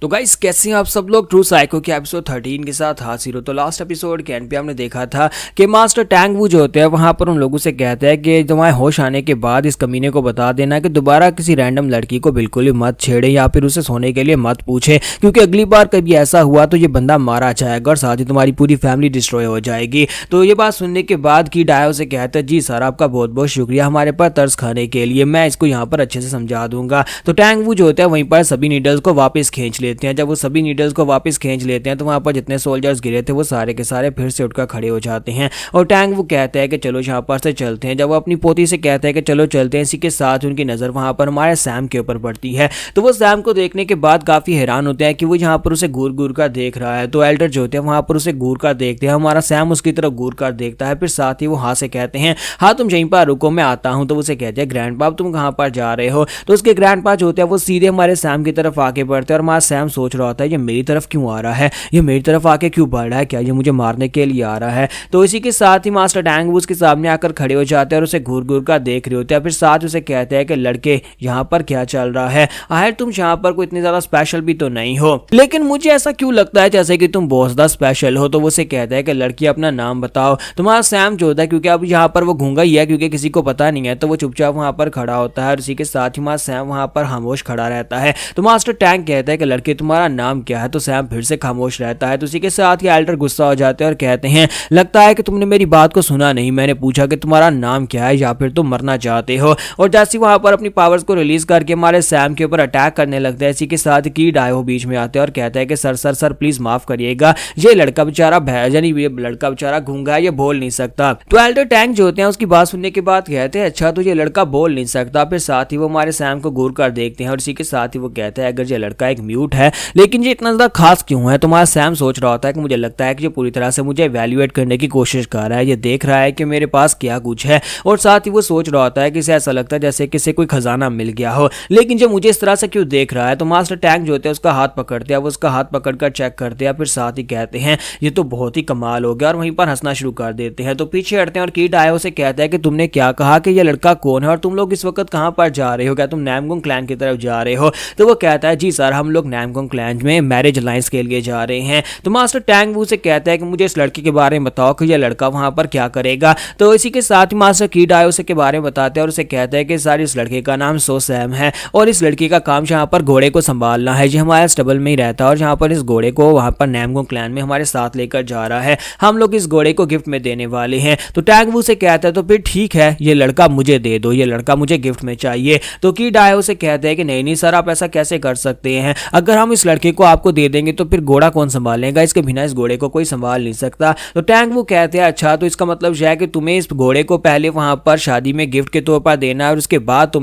तो गाइस कैसे हैं आप सब लोग ट्रू साइको के एपिसोड 13 के साथ हाजिर हो। तो लास्ट एपिसोड के एंड पे हमने देखा था कि मास्टर टैंग वू जो होते हैं वहां पर उन लोगों से कहते हैं कि तुम्हारे होश आने के बाद इस कमीने को बता देना कि दोबारा किसी रैंडम लड़की को बिल्कुल ही मत छेड़े या फिर उसे सोने के लिए मत पूछे, क्योंकि अगली बार कभी ऐसा हुआ तो ये बंदा मारा जाएगा और साथ ही तुम्हारी पूरी फैमिली डिस्ट्रॉय हो जाएगी। तो ये बात सुनने के बाद की डायो से कहते हैं जी सर आपका बहुत बहुत शुक्रिया हमारे पर तरस खाने के लिए, मैं इसको यहाँ पर अच्छे से समझा दूंगा। तो टैंग वू जो होता है वहीं पर सभी नीडल्स को वापस खींच लेते हैं। जब वो सभी नीडल्स को वापस खींच लेते हैं तो वहां पर जितने सोल्जर्स गिरे थे वो सारे के सारे फिर से उठकर खड़े हो जाते हैं। और टैंग वो कहते हैं कि चलो यहाँ पर से चलते हैं। जब वो अपनी पोती से कहते हैं कि चलो चलते हैं, इसी के साथ उनकी नज़र वहां पर हमारे सैम के ऊपर पड़ती है। तो वो सैम को देखने के बाद काफ़ी हैरान होते हैं कि वो यहाँ पर उसे घूर घूर कर देख रहा है। तो एल्डर जो होते हैं वहां पर उसे घूर कर देखते हैं, हमारा सैम उसकी तरफ घूर कर देखता है। फिर साथ ही वो हाँ से कहते हैं हाँ तुम यहीं पर रुको मैं आता हूँ। तो उसे कहते हैं ग्रैंडपा तुम कहाँ पर जा रहे हो। तो उसके ग्रैंडपा जो होते हैं वो सीधे हमारे सैम की तरफ आके बढ़ते हैं और हमारा सैम सोच रहा होता है ये मेरी तरफ क्यों आ रहा है, ये मेरी तरफ आके क्यों बढ़ रहा है, क्या ये मुझे मारने के लिए आ रहा है। तो इसी के साथ ही मास्टर टैंग उसके सामने आकर खड़े हो जाते हैं और उसे घूर घूर कर देख रहे होते हैं। फिर साथ उसे कहते हैं कि लड़के यहाँ पर क्या चल रहा है, आखिर तुम यहाँ पर कोई इतनी ज्यादा स्पेशल भी तो नहीं हो, लेकिन मुझे ऐसा क्यों लगता है जैसे कि तुम बहुत ज्यादा स्पेशल हो। तो वो उसे कहता है कि लड़की अपना नाम बताओ। तुम्हारा सैम जो होता है क्योंकि अब यहाँ पर वो गूंगा ही है क्योंकि किसी को पता नहीं है, तो वो चुपचाप वहां पर खड़ा होता है और इसी के साथ ही हमारा सैम वहां पर खामोश खड़ा रहता है। तो मास्टर टैंग कहता है कि लड़के तुम्हारा नाम क्या है। तो सैम फिर से खामोश रहता है। तो उसी के साथ ही एल्डर गुस्सा हो जाते हैं और कहते हैं लगता है कि तुमने मेरी बात को सुना नहीं, मैंने पूछा कि तुम्हारा नाम क्या है या फिर तुम मरना चाहते हो। और जैसे वहां पर अपनी पावर्स को रिलीज करके हमारे सैम के ऊपर अटैक करने लगता है। इसी के साथ की डायो बीच में आते हैं और कहता है कि सर सर सर प्लीज माफ करिएगा, ये लड़का बेचारा यानी ये लड़का बेचारा गूंगा है, ये बोल नहीं सकता। तो एल्डर टैंक जो होते हैं उसकी बात सुनने के बाद कहते हैं अच्छा तो ये लड़का बोल नहीं सकता। फिर साथ ही वो हमारे सैम को घूर कर देखते हैं और इसी के साथ ही वो कहते हैं अगर ये लड़का एक म्यूट है लेकिन ये इतना ज्यादा खास क्यों है। तो हमारा सैम सोच रहा होता है कि मुझे लगता है कि ये पूरी तरह से मुझे इवैल्यूएट करने की कोशिश कर रहा है, ये देख रहा है कि मेरे पास क्या कुछ है। और साथ ही वो सोच रहा होता है कि इसे ऐसा लगता है जैसे किसी कोई खजाना मिल गया हो, लेकिन जो मुझे इस तरह से क्यों देख रहा है। तो मास्टर टैंक जो होते हैं उसका हाथ पकड़ते हैं, वो उसका हाथ पकड़कर चेक करते हैं। फिर साथ ही कहते हैं ये तो बहुत ही कमाल हो गया और वहीं पर हंसना शुरू कर देते हैं। तो पीछे हटते हैं और कीट आयो से कहता है कि तुमने क्या कहा कि ये लड़का कौन है और तुम लोग इस वक्त कहां पर जा रहे हो, क्या तुम नैमगोंग क्लैन की तरफ जा रहे हो। तो वो कहता है जी सर हम लोग नैमगोंग क्लैन में मैरिज अलायंस के लिए जा रहे हैं। तो मास्टर टैंग वू से कहता है कि मुझे इस लड़की के बारे में बताओ कि यह लड़का वहां पर क्या करेगा। तो इसी के साथ ही मास्टर कीट आयो से के बारे में बताते हैं और उसे कहता है कि सर इस लड़के का नाम सो सैम है और इस लड़की का काम यहाँ पर घोड़े को संभालना है, जो हमारे स्टबल में ही रहता है और यहाँ पर इस घोड़े को वहां पर नैमगोंग क्लैन में हमारे साथ लेकर जा रहा है, हम लोग इस घोड़े को गिफ्ट में देने वाले हैं। तो टैंग वू से कहता है तो फिर ठीक है ये लड़का मुझे दे दो, ये लड़का मुझे गिफ्ट में चाहिए। तो कीट आयो से कहते हैं कि नहीं नहीं सर आप ऐसा कैसे कर सकते हैं, अगर हम इस लड़के को आपको दे देंगे तो फिर घोड़ा कौन संभालेगा, इसके बिना इस घोड़े को कोई संभाल नहीं सकता। तो टैंक वो कहते हैं अच्छा तो इसका मतलब यह है कि तुम्हें इस घोड़े को पहले वहां पर शादी में गिफ्ट के तौर पर देना है और उसके बाद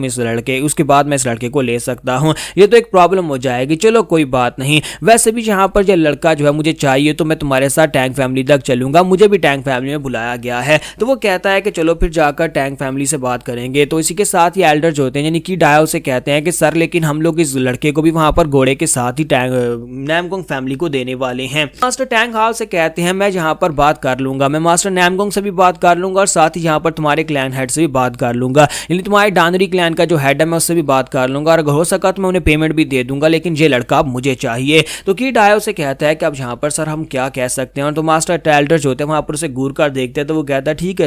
उसके बाद मैं इस लड़के को ले सकता हूं, ये तो एक प्रॉब्लम हो जाएगी। चलो कोई बात नहीं, वैसे भी यहाँ पर ये लड़का जो है मुझे चाहिए तो मैं तुम्हारे साथ टैंक फैमिली तक चलूंगा, मुझे भी टैंक फैमिली में बुलाया गया है। तो वो कहता है कि चलो फिर जाकर टैंक फैमिली से बात करेंगे। तो इसी के साथ ही एल्डर जो होते हैं यानी कि डायो से कहते हैं कि सर लेकिन हम लोग इस लड़के को भी वहां पर घोड़े के साथ ही टैंक नैमगोंग फैमिली को देने वाले हैं। मास्टर टैंक हाल से कहते हैं मैं यहाँ पर बात कर लूंगा, मैं मास्टर नैमगोंग से भी बात कर लूंगा और साथ ही यहाँ पर तुम्हारे क्लैन हेड से भी बात कर लूंगा, यानी तुम्हारे डानरी क्लैन का जो हेड है मैं उससे भी बात कर लूंगा और हो सका तो मैं उन्हें पेमेंट भी दे दूंगा, लेकिन ये लड़का अब मुझे चाहिए। तो की डायो से कहता है कि अब यहाँ पर सर हम क्या कह सकते हैं। और तो मास्टर टेल्डर जो होते हैं वहां पर उसे घूर कर देखते हैं तो वो कहता है ठीक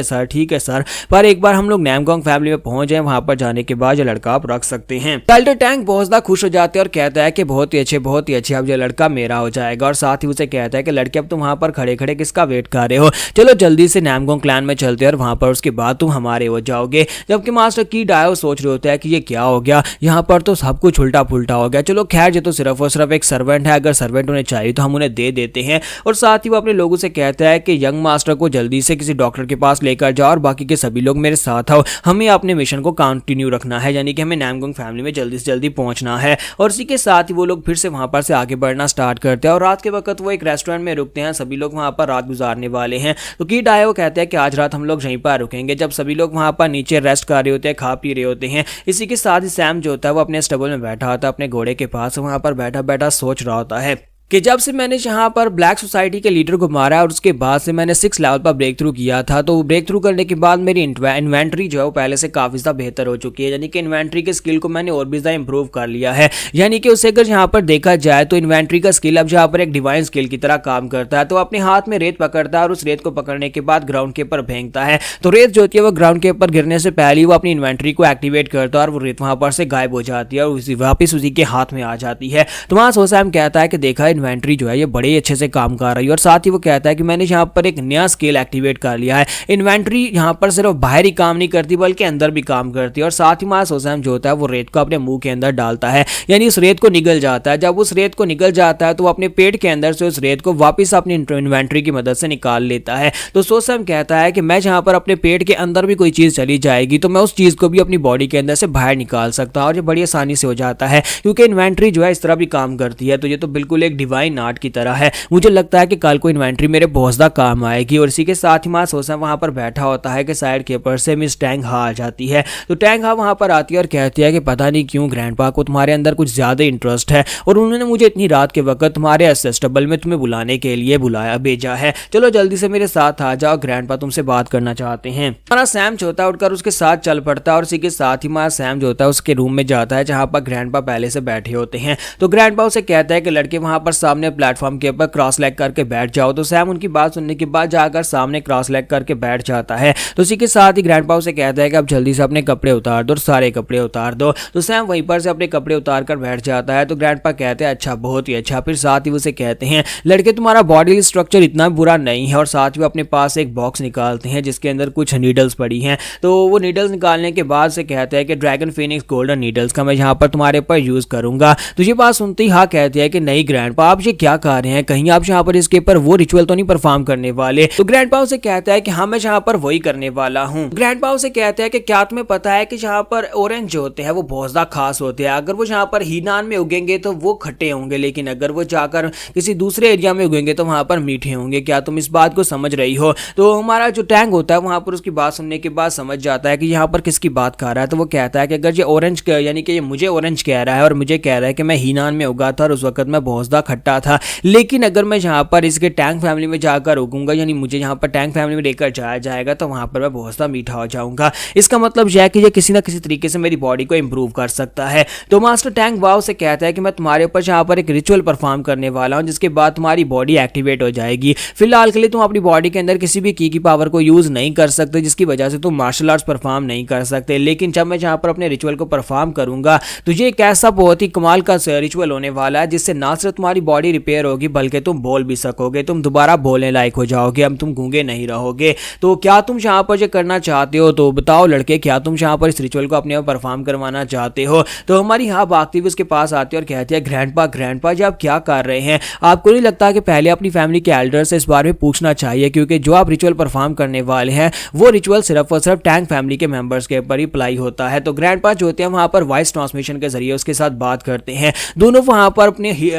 है सर, पर एक बार हम लोग नैमगोंग फैमिली में पहुंच जाए, वहां पर जाने के बाद ये लड़का आप रख सकते हैं। टेल्डर टैंक बहुत ज्यादा खुश हो जाते हैं और कहता है कि बहुत ही अच्छे अब ये लड़का मेरा हो जाएगा। और साथ ही उसे कहता है कि लड़के अब तुम वहां पर खड़े खड़े किसका वेट कर रहे हो, चलो जल्दी से नैमगोंग क्लैन में चलते हैं और वहां पर उसके बाद तुम हमारे हो जाओगे। जबकि मास्टर की डायो सोच रहे होते हैं कि ये क्या हो गया, यहाँ पर तो सब कुछ उल्टा पुल्टा हो गया। चलो खैर ये तो सिर्फ और सिर्फ एक सर्वेंट है, अगर सर्वेंट उन्हें चाहिए तो हम उन्हें दे देते हैं। और साथ ही वो अपने लोगों से कहता है कि यंग मास्टर को जल्दी से किसी डॉक्टर के पास लेकर जाओ और बाकी के सभी लोग मेरे साथ आओ, हमें अपने मिशन को कंटिन्यू रखना है, यानी कि हमें नैमगोंग फैमिली में जल्दी से जल्दी पहुंचना है। और इसी के साथ ही वो लोग फिर से वहां पर से आगे बढ़ना स्टार्ट करते हैं और रात के वक्त वो एक रेस्टोरेंट में रुकते हैं, सभी लोग वहां पर रात गुजारने वाले हैं। तो की डायो कहते हैं कि आज रात हम लोग यहीं पर रुकेंगे। जब सभी लोग वहां पर नीचे रेस्ट कर रहे होते हैं, खा पी रहे होते हैं, इसी के साथ ही सैम जो होता है वो अपने स्टेबल में बैठा होता है अपने घोड़े के पास, वहां पर बैठा बैठा सोच रहा होता है कि जब से मैंने यहाँ पर ब्लैक सोसाइटी के लीडर को मारा और उसके बाद से मैंने 6 लेवल पर ब्रेक थ्रू किया था, तो ब्रेक थ्रू करने के बाद मेरी इन्वेंट्री जो है वो पहले से काफ़ी ज़्यादा बेहतर हो चुकी है, यानी कि इन्वेंट्री के स्किल को मैंने और भी ज़्यादा इंप्रूव कर लिया है। यानी कि उसे अगर यहाँ पर देखा जाए तो इन्वेंट्री का स्किल अब जहाँ पर एक डिवाइन स्किल की तरह काम करता है। तो अपने हाथ में रेत पकड़ता है और उस रेत को पकड़ने के बाद ग्राउंड के ऊपर फेंकता है, तो रेत जो होती है वो ग्राउंड के ऊपर गिरने से पहले वो अपनी इन्वेंट्री को एक्टिवेट करता है और वो रेत वहाँ पर से गायब हो जाती है और वापिस उसी के हाथ में आ जाती है। तो वहाँ सोसैम कहता है कि देखा इन्वेंट्री जो है ये बड़े अच्छे से काम कर रही है। और साथ ही वो कहता है कि मैंने यहाँ पर एक नया स्किल एक्टिवेट कर लिया है, इन्वेंट्री यहाँ पर सिर्फ बाहर ही काम नहीं करती बल्कि अंदर भी काम करती है। और साथ ही मां सोसैम जो होता है वो रेत को अपने मुंह के अंदर डालता है, यानी उस रेत को निगल जाता है। जब उस रेत को निगल जाता है तो वो अपने पेट के अंदर से उस रेत को वापस अपनी इन्वेंट्री की मदद से निकाल लेता है। तो सोसैम कहता है कि मैं जहाँ पर अपने पेट के अंदर भी कोई चीज चली जाएगी तो मैं उस चीज को भी अपनी बॉडी के अंदर से बाहर निकाल सकता हूँ और ये बड़ी आसानी से हो जाता है क्योंकि इन्वेंट्री जो है इस तरह भी काम करती है। तो ये तो बिल्कुल एक डिवाइन आर्ट की तरह है, मुझे लगता है कि कल को इन्वेंट्री मेरे बहुत ज्यादा काम आएगी। और इसी के साथ ही मां सोसैम वहां पर बैठा होता है कि साइड के ऊपर से मिस टैंग हा आ जाती है। तो टैंग हा वहां पर आती है और कहती है कि पता नहीं क्यों ग्रैंडपा को तुम्हारे अंदर कुछ ज्यादा इंटरेस्ट है और उन्होंने मुझे इतनी रात के वक्त तुम्हारे असिस्टेबल में तुम्हें बुलाने के लिए भेजा है, चलो जल्दी से मेरे साथ आ जाओ, ग्रैंडपा तुमसे बात करना चाहते हैं। हमारा सैम जो होता है उठकर उसके साथ चल पड़ता है और इसी के साथ ही हमारा सैम जो होता है उसके रूम में जाता है जहां पर ग्रैंडपा पहले से बैठे होते हैं। तो ग्रैंडपा उसे कहता है कि लड़के वहां पर सामने प्लेटफॉर्म के ऊपर क्रॉस लेग करके बैठ जाओ। तो सैम उनकी बात सुनने के बाद जाकर सामने क्रॉस लेग करके बैठ जाता है। तो इसी के साथ ही ग्रैंडपा उसे कहता है कि अब जल्दी से अपने कपड़े उतार दो और सारे कपड़े उतार दो। तो सैम वहीं पर से अपने कपड़े उतार कर बैठ जाता है। तो ग्रैंडपा कहते हैं अच्छा बहुत ही अच्छा। फिर साथ ही उसे कहते हैं लड़के तुम्हारा बॉडी स्ट्रक्चर इतना बुरा नहीं है। और साथ ही वो अपने पास एक बॉक्स निकालते हैं जिसके अंदर कुछ नीडल्स पड़ी हैं। तो वो नीडल्स निकालने के बाद से कहते हैं कि ड्रैगन फिनिक्स गोल्डन नीडल्स का मैं यहाँ पर तुम्हारे पर यूज करूंगा। तो ये बात सुनते ही हाँ कहती है कि नहीं ग्रैंडपा आप ये क्या कर रहे हैं, कहीं आप यहाँ पर इसके ऊपर वो रिचुअल तो नहीं परफॉर्म करने वाले। तो ग्रैंडपा उसे कहता है कि हाँ मैं यहाँ पर वही करने वाला हूँ। ग्रैंडपा उसे कहता है कि क्या तुम्हें पता है कि यहाँ पर ऑरेंज जो होते हैं वो बहुत ज्यादा खास होते हैं, अगर वो यहाँ पर हीनान में उगेंगे तो वो खट्टे होंगे, लेकिन अगर वो जाकर किसी दूसरे एरिया में उगेंगे तो वहां पर मीठे होंगे, क्या तुम इस बात को समझ रही हो। तो हमारा जो टैंक होता है वहां पर उसकी बात सुनने के बाद समझ जाता है कि यहाँ पर किसकी बात कर रहा है। तो वो कहता है कि अगर ये ऑरेंज यानी कि ये मुझे ऑरेंज कह रहा है और मुझे कह रहा है कि मैं हीनान में उगा था और उस वक्त मैं बहुत ज्यादा खट्टा था, लेकिन अगर मैं यहाँ पर इसके टैंक फैमिली में जाकर उगूंगा यानी मुझे यहाँ पर टैंक फैमिली में लेकर जाया जाएगा तो वहां पर मैं बहुत ज्यादा मीठा हो जाऊंगा। इसका मतलब यह है कि ये किसी ना किसी तरीके से मेरी बॉडी को इंप्रूव कर सकता है। तो मास्टर टैंक वाव से कहता है कि मैं तुम्हारे ऊपर यहाँ पर एक रिचुअल परफॉर्म करने वाला हूँ जिसके बाद तुम्हारी बॉडी एक्टिवेट हो जाएगी। फिलहाल के लिए तुम अपनी बॉडी के अंदर किसी भी की पावर को यूज नहीं कर सकते जिसकी वजह से तुम मार्शल आर्ट्स परफॉर्म नहीं कर सकते, लेकिन जब मैं यहाँ पर अपने रिचुअल को परफॉर्म करूंगा तो ये एक ऐसा बहुत ही कमाल का रिचुअल होने वाला है जिससे ना सिर्फ तुम्हारी तुम्हारी बॉडी रिपेयर होगी, बल्कि तुम बोल भी सकोगे, तुम दोबारा बोलने लायक हो जाओगे, अब तुम गूंगे नहीं रहोगे। तो क्या तुम यहाँ पर जो करना चाहते हो? तो बताओ लड़के, क्या तुम यहाँ पर इस रिचुअल को अपने आप परफॉर्म करवाना चाहते हो? तो हमारी हाँ भागती हुई उसके पास आती है और कहती है, ग्रैंडपा जी आप क्या कर रहे हैं? आपको नहीं लगता कि पहले अपनी फैमिली के एल्डर से इस बारे में पूछना चाहिए, क्योंकि जो आप रिचुअल परफॉर्म करने वाले हैं वो रिचुअल सिर्फ और सिर्फ टैंक फैमिली के मेंबर्स के ऊपर ही अप्लाई होता है। तो ग्रैंडपा जो होते हैं वहां पर वॉइस ट्रांसमिशन के जरिए उसके साथ बात करते हैं। दोनों वहां पर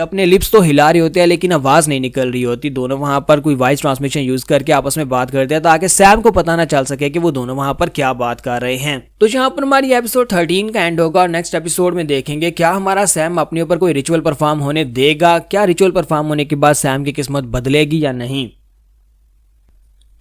अपने लिप्स तो हिला रहे होते हैं लेकिन आवाज नहीं निकल रही होती। दोनों वहां पर कोई वॉइस ट्रांसमिशन यूज करके आपस में बात करते हैं ताकि सैम को पता ना चल सके कि वो दोनों वहां पर क्या बात कर रहे हैं। तो यहाँ पर हमारी एपिसोड 13 का एंड होगा और नेक्स्ट एपिसोड में देखेंगे क्या हमारा सैम अपने ऊपर कोई रिचुअल परफॉर्म होने देगा, क्या रिचुअल परफॉर्म होने के बाद सैम की किस्मत बदलेगी या नहीं।